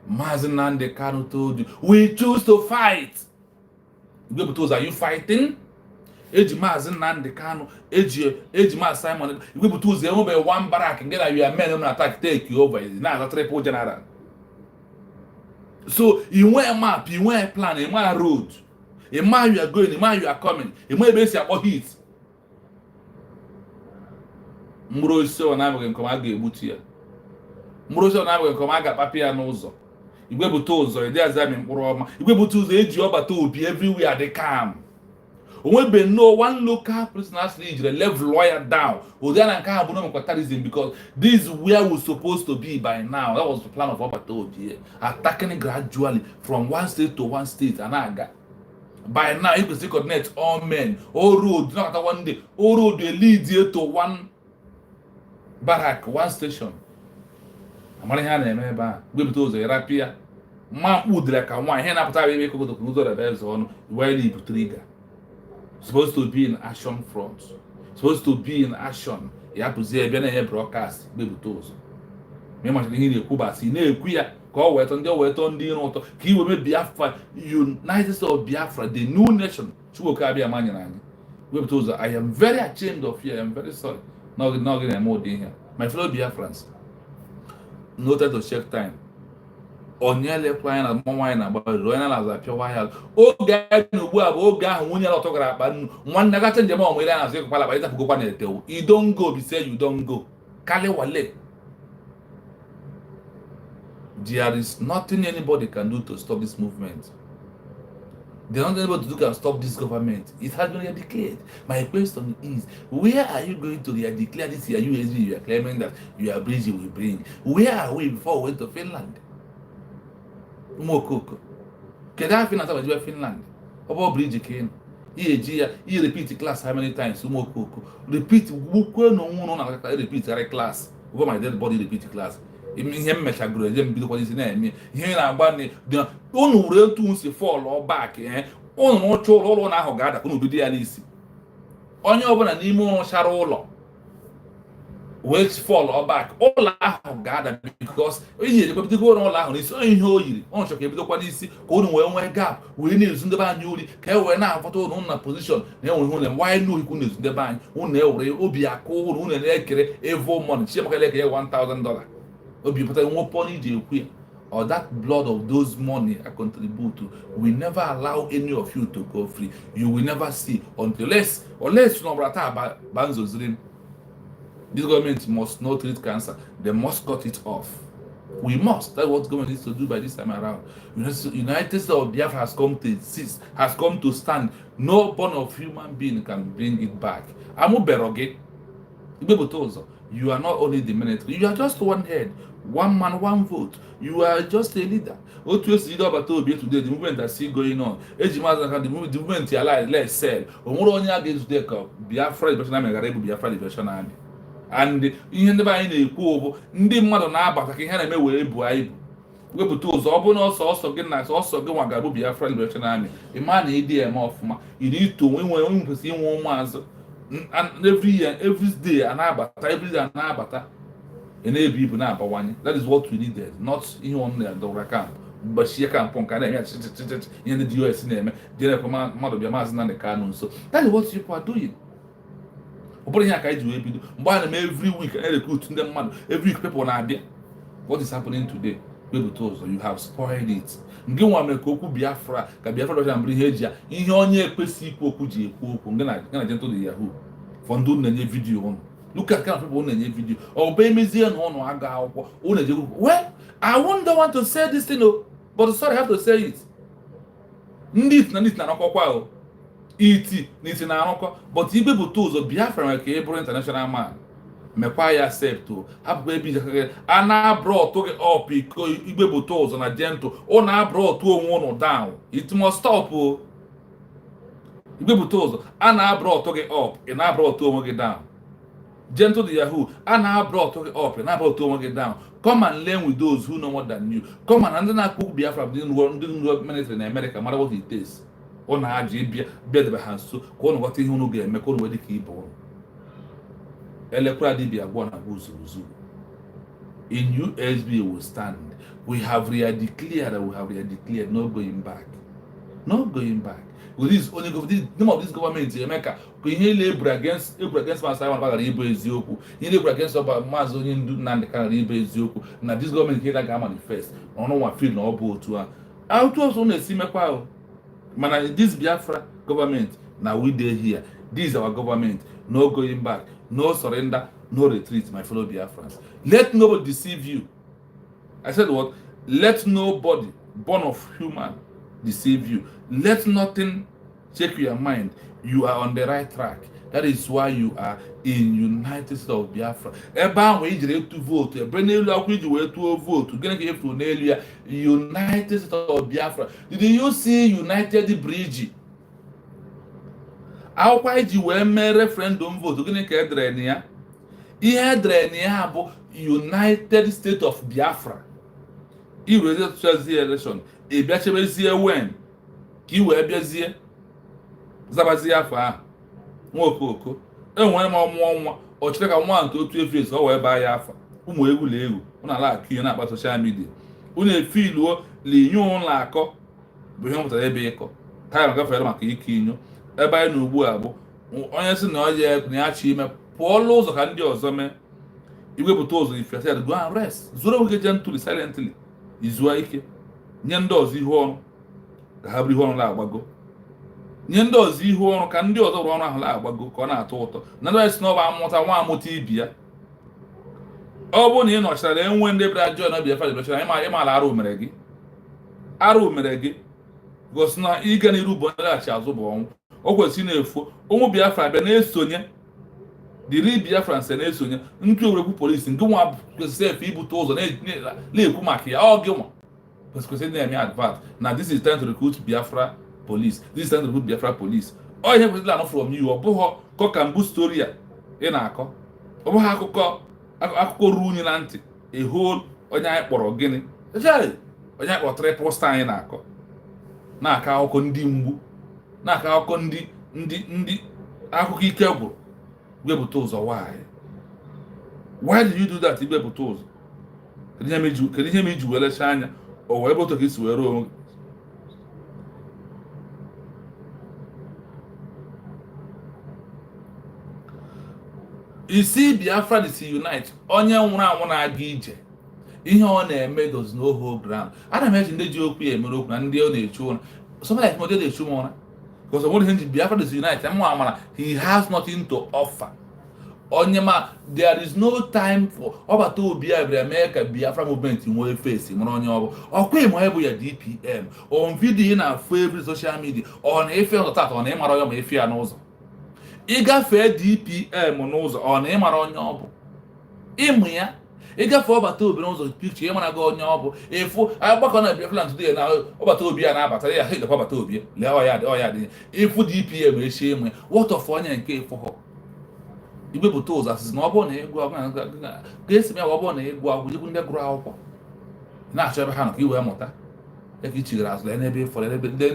Mazinande Kanu told you, we choose to fight. Are you fighting? Mazinande Kanu, Simon, we put one barrack and get your men on attack, take you over. Now, a triple general. So, you wear a map, you wear a plan, you wear a road. A mile you are going, a mile you are coming. You may be about heat. Muro so na we come aga ebutia. Muro so na we come aga papia n'ụzọ. Igwe buto ụzọ, ede azami mkpụrụ ọma. Igwe buto ụzọ eji ọbata obi everywhere they come. Onwe be no one local person has left lawyer down. Odiana nka abuno mkwatarism because this is where we're supposed to be by now. That was the plan of ọbata obi. Attacking gradually from one state to one state anaga. By now you can still coordinate all men, all roads, not one day. All road they lead you to one barrack, one station. Amani hana emeba. We buto ụzọ irapia. Ma udre ka nwa ihe na pụta ebe ko to Ngozi Orabaeze ọnụ. Where you trigger. Supposed to be in action front. Supposed to be in action. Ya pụzie ebe na broadcast we buto ụzọ. Me ma ihe na-ekwu ba si na-ekwu ya ka o weto ndị iro ụtọ ka iwe me Biafra United States of Biafra the new nation. Chukwuka abịa manya na anyị. We buto ụzọ. I am very ashamed of you. I am very sorry. Not getting more in here. My fellow Biafrans, noted to check time. Onyele kwanya na mmanwanyị na-agba onye na-azụ apịawa ya oge anyị ugbu a bụ oge ahụ nwunye ọtọ gara akpa nnu nwanne gacha njem ọmụ ile na-azụ ịkụkwa akpa ịzapụgokwa na-etewu you don't go be say you don't go kali wale. There is nothing anybody can do to stop this movement. There's nothing anybody to do can stop this government. It has been declared. My question is, where are you going to declare this year USB you are claiming that your bridge will bring? Where are we before we went to Finland? Mokoko. Kedu Finland about Finland? About bridge came. He repeat class how many times? Mokoko. Repeat. Repeat every class. Over my dead body repeat class. Him mechagro them be what is name. Here na agba ni unu re tu si fall or back unu no choro ụlọ na ahụ ga-ada unu bido ya n'isi. Onye ọbụla n'ime ụlọ chara ụlọ wee fall or back ụlọ ahụ ga-ada because onye ejekwa bido ụlọ ahụ n'isi onye ihe o yiri ọ chọrọ ka ebidokwa n'isi ka unu wee nwee gap wee na-ezu ndebe anyị uri ka e wee na-afọta ụlọ na position na enwere ihe ụlọ why no ikwu na-ezu ndebe anyị unu ewere obi akụ unu na-ekere evil money chiemaka lekere $1,000 obi pụta nwe pọn iji ekwu ya or that blood of those money I contribute to will never allow any of you to go free. You will never see unless banzozrim. This government must not treat cancer. They must cut it off. We must. That's what government needs to do by this time around. United States of Biafra has come to insist, has come to stand. No born of human being can bring it back. Amu Beroge, you are not only the military, you are just one head, one man, one vote. You are just a leader. What you see about today, the movement that's still going on. The movement you allow, let's sell. Omonia against the Biafra version Biafra version army. And in the buying a cool, ndị mmadụ na-abata ka ihe na-eme were ebu ibu. Wepụta ụzọ ọ bụrụ na ọsọ gị na ọsọ gị nwa ga-abụ Biafra Liberation Army. Ịma na ịdị eme ọfụma. You need to nwe kwesịrị inwe ụmụazụ. And every year, every day, every day, and every people na-abawanye. That is what we needed, not ihe on the camp. But she can't punk and in the US name, the mother be amazing and the canon. So that is what people are doing. Every week, I recruit them man. Every week, people are there. What is happening today? People told you have spoiled it. Nge nwa me koku Biafra ka Biafra do bri hejia ihe onye ekwesi ikwu okwu ji ekwu okwu ngana jento the Yahoo for ndu na-enye video on look at kind of people na-enye video or be mezie na ono aga akwụkwọ o na-eje well I won't want to say this thing but sorry I have to say it ndit na nakọkwa o iti niti na anọkọ but ibe bụ tools of Biafra ka e bụrụ international man mekwa ya accept hapụ ebe ana brought to up iko igbe bụ tools na gentle o na brought to onwe unu down it must stop igbe bụ tools ana brought to up e na brought to onwe gị down gentle the Yahoo ana brought to up e na brought to onwe gị down come and learn with those who know more than you come and ndị na-akpọ Biafra ndị military na America mara what it is ọ na-aji bịa debe ha nso ka ọ nụghọta ihe unu ga-eme ka unu wee dị ka ibe unu elekwa dibia gwa na buzuzu in USB will stand. We have declared no going back. With this only the name of this government in America ihe labor against Master Bagara ibu eziokwu ihe labor against Maazị onye ndu Nnamdi Kanu ibu eziokwu na this government here ga manifest ono one feel na obu otu a out also na esi mekwa o mana this Biafra government now we dey here this is our government no going back. No surrender, no retreat, my fellow Biafrans. Let nobody deceive you. I said what? Let nobody, born of human, deceive you. Let nothing check your mind. You are on the right track. That is why you are in United States of Biafra. Eba we jere to vote. Ebe n'elu akwụkwọ iji wee tụọ vote. Gịnị ka efu n'elu ya? United States of Biafra. Did you see United Bridge? Akwụkwọ iji wee mee referendum vote gịnị ka edere na ya ihe edere na ya bụ United States of Biafra iwere tụchazie election bịa chebezie wen ka i wee bịazie zabazie afọ ahụ nwaokoko enwere m ọmụọ nwa ọ chere ka nwa nke otu efes ọ wee baa ya afa ụmụ egwuregwu ụnụ ala akụ ihe na-akpa soshal midia ụnụ efiluo linye ụlọ akọ bụ ihe mụtara ebe ịkọ taa gafere maka ike inyo ebe anyị na ugbu a bụ onye si na ọya na ya chi ime pụọla ụzọ ka ndị ọzọ mee iwepụta ụzọ if you said go and rest zoro onwe gị gently silently izuo ike nye ndị ọzọ ihu ọrụ ka ha bụrụ ihu ọrụ na-agbago nye ndị ọzọ ihu ọrụ ka ndị ọzọ rụọ ọrụ ahụ na-agbago ka ọ na-atọ ụtọ na ndị si n'ọba amụta nwa amụta ibi ya ọ bụrụ na ị nọchara enwe ndị bịara join na Biafra liberation ịmala arụ mere gị gosi na ịga n'iru bụ ndaghachi azụ bụ ọnwụ o kwesịrị na-efo ụmụ Biafra bịa na-esonye dịrị Biafra nse na-esonye ntụ egwuregwu polisi nke nwa kwesịrị efe ibute ụzọ na-ekwu maka ya ọ gị nwa kwesịrị na-eme advert na this is time to recruit Biafra police this is time to recruit Biafra police ọ ihe kwesịrị anụ from you ọ bụghị kọkambu story a ị na-akọ ọ bụghị akụkọ ruo unyi na ntị ehol onye anyị kpọrọ gịnị onye anyị kpọrọ triple star anyị na-akọ akụkọ ndị mgbu na-akọ akụkọ ndị akụkọ ike gwụrụ wepụta ụzọ why did you do that iwepụta ụzọ kedu ihe ma iji welecha anya o wee bụtụ ka isi were onwe isi Biafra disunite onye nwụrụ anwụ na-aga ije ihe ọ na-eme does no hold ground ana m eji ndị ji okwu ya emere okwu na ndị ọ na-echu ụra somebody like Mode na-echu m ụra because of ihe Biafra disunite mụ amara he has nothing to offer onye ma there is no time for ọbata obi a bịara mee ka Biafra movement nwee face mụrụ onye ọ bụ ọkwa ịmụ ya bụ ya DPM on video na every social media ọ na-efe ụzọ tata ọ na ịmara ya ma efe ya n'ụzọ ịgafee DPM n'ụzọ ọ na ịmara onye ọ bụ ịmụ ya ịgafe ọbata obi n'ụzọ picture ịmara gị onye ọ bụ efu agbakọ na Biafra today na ọbata obi a na-abata ya ha ịgakwa ọbata obi lee ọya dị ịfụ DPM echi ịmụ ya what of onye nke ịfụhọ iwepụta ụzọ asịsị na ọ bụrụ na ịgụ ga-esi m ya ọ bụrụ na ịgụ akwụkwọ jekwu ndị gụrụ akwụkwọ na-achọ ebe ha nọ ka i wee mụta ya ka i chigara azụ lee n'ebe ịfọrọ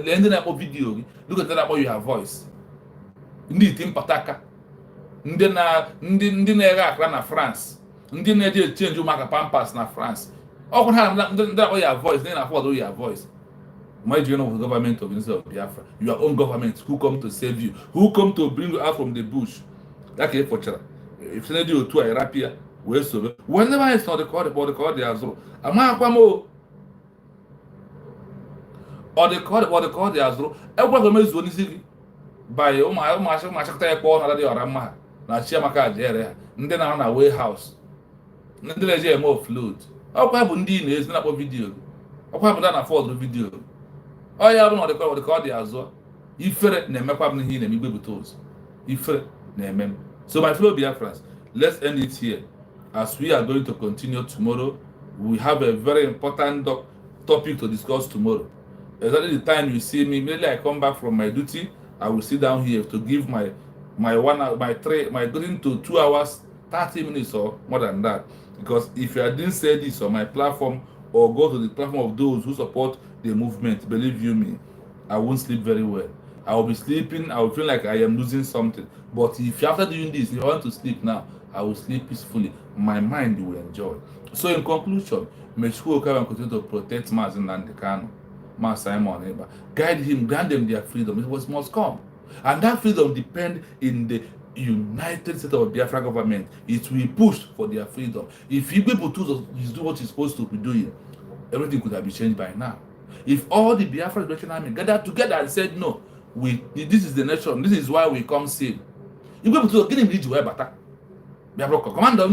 lee ndị na-akpọ vidiyo gị dịka ndị na-akpọ your voice ndị iti mpataka ndị na-eghe akara na France ndị na-eji echenji ụmụaka pampas na France ọkwụ ha ndị na-akpọ your voice ndị na-afọdụ your voice ma iji know the government of Biafra your own government who come to save you who come to bring you out from the bush ya ka ị fọchara ifene dị otu a ịrapịa wee sobe wee ndị anyị sị na ọ dị azụrụ amaghịkwa m ọ dị ka ọ dị azụrụ ekwe ka mezuo n'isi gị banye ụmụachịkọta ya kpọọ na dị ọra mma ha na Chiamaka jere ha ndị na-arụ na warehouse ndị na-eji eme offload ọkwa bụ ndị na-ezi na-akpọ vidiyo gị ọkwa bụ ndị na-afọdụrụ vidiyo gị ọ ya bụ na ọ dị ka ọ dị azụ ifere na-emekwa m n'ihe ị na-eme igbebute ụzọ ifere na-eme. So my fellow Biafrans, let's end it here. As we are going to continue tomorrow, we have a very important topic to discuss tomorrow. Exactly the time you see me, immediately I come back from my duty, I will sit down here to give going to 2 hours, 30 minutes or more than that. Because if I didn't say this on my platform or go to the platform of those who support the movement, believe you me, I won't sleep very well. I will be sleeping, I will feel like I am losing something. But if after doing this, if I want to sleep now, I will sleep peacefully. My mind will enjoy. So in conclusion, Mechukwuka will continue to protect Mazi Nnamdi Kanu, Mazi Simon Ekpa, guide him, grant them their freedom. It must come. And that freedom depends in the United States of Biafra government. It will push for their freedom. If Igbo do what he's supposed to be doing, everything could have been changed by now. If all the Biafra Liberation Army gathered together and said, no, this is the nation, this is why we come save. Igbo to get him where bata. Commander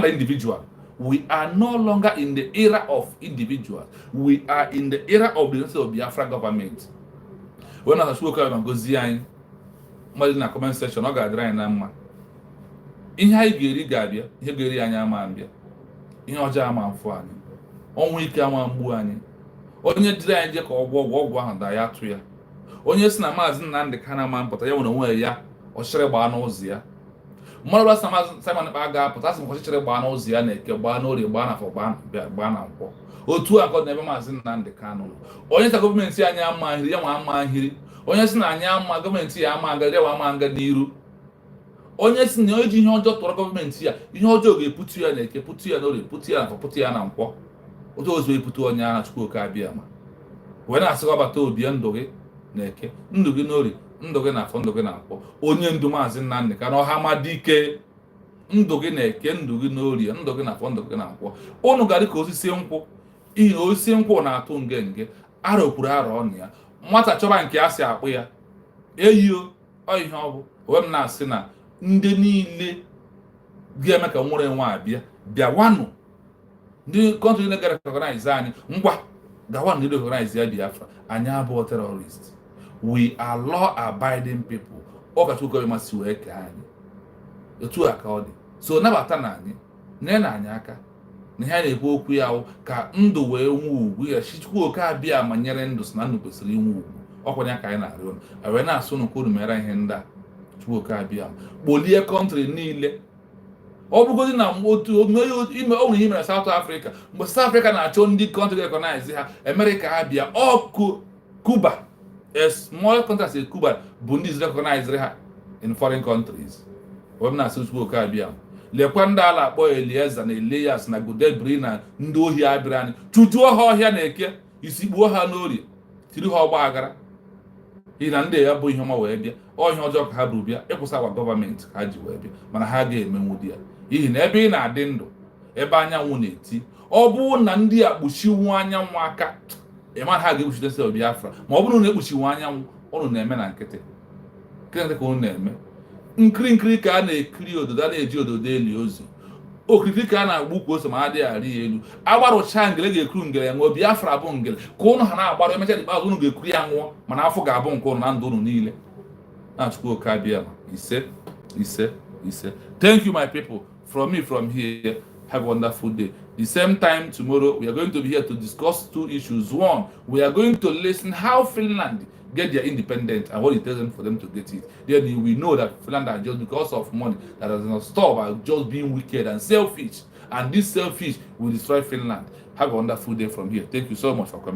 individual. We are no longer in the era of individuals. We are in the era of the United States of Biafra government. When I spoke about Gozian, in the comment section, I got dry na in high gary gabia, here gary and yamambia. In our German for on week Yamambuani. Onye dry and jack or walk one diatria. Onye Snamaz and the Kanaman, but I don't know where ya or Shrebanozia. More Simon Baga, but that's what Shrebanozia, Bano, the banner for Banner. O two are got never mazin and the canon. Only the government see a man, here, only a young government see a manga, there were manga diru. Only no government here, you know, put you and put you and put you and po. What those we put on Yana school Kabiama. When I saw about to be undoge, Neke, Nduginori, ndụ gị na-afọ ndụ gị na-akwọ onye ndu maazị Nnamdị Kanụ Ọhamadike ndụ gị na-eke ndụ gị n'orie ndụ gị na-afọ ndụ gị na-akwọ unu ga dị ka osisi nkwụ ihe osisi nkwụ na-atụ ngenge arọkwuru arọ ọnụ ya nwata chọba nke a si akpụ ya eyio ọ ihe ọ bụ wee m na-asị na ndị niile ga-eme ka nwere nwa abịa bịawanụ ndị kọntrị niile ga-recognize anyị ngwa gawa ndị recognize ya Biafra anyị abụọ terrorist we are law abiding people ọkachukwu masị wee kee anyị otu a ka ọ dị so nabata na anyị nye na anyị aka na ihe a na-ekwu okwu ya ka ndụ wee nwee ugwu ya Chukwu oke abịa ma nyere ndụ si na ndụ kwesịrị inwe ugwu ọkwanye ka anyị na-arịọ unu wee na-asụ unu kwuru mere ihe ndị a Chukwu oke abịa kpolie kọntrị niile ọ bụgodị na otu ime ọnwụ ihe mere South Africa mgbe South Africa na-achọ ndị kọntrị recognize ha America ha bịa Cuba a small country as Cuba bụ ndị recognize ha in foreign countries wee na-asụ Chukwu oke abịa lekwa ndị ala akpọ Elieza na Elias na Godebri na ndị ohi abịara anyị chụjuo ha ọhịa na eke isi gbuo ha n'orie tiri ha ọgba aghara ị na ndị ya bụ ihe ọma wee bịa ọhịa ọjọọ ka ha buru bịa ịkwụsa agwa gọọmenti ka ha ji wee bịa mana ha ga-emenwu di ya ihi na ebe ị na-adị ndụ ebe anyanwụ na-eti ọ bụrụ na ndị a kpuchiwu anyanwụ aka ịma ha ga-ekpuchite sel Biafra ma ọ bụrụ na ekpuchiwu anyanwụ ụnụ na-eme na nkịtị ka ụnụ na-eme nkiri ka a na-ekiri ododo a na-eji ododo eli ozu okirikiri ka a na-agba ukwu ose ma ha adịghị arị ya elu agbarụcha ngele ga-ekuru ngele nwụọ Biafra bụ ngele ka ụnụ ha na-agbarụ emecha ikpeazụ ụnụ ga-ekuru ya nwụọ mana afọ ga-abụ nke ụnụ na ndụ ụnụ niile na Chukwu oke abịa ise thank you my people from me from here have a wonderful day. The same time tomorrow we are going to be here to discuss two issues. One, we are going to listen how Finland get their independence and what it takes them for them to get it. Then we know that Finland are just because of money that does not stop by just being wicked and selfish. And this selfish will destroy Finland. Have a wonderful day from here. Thank you so much for coming.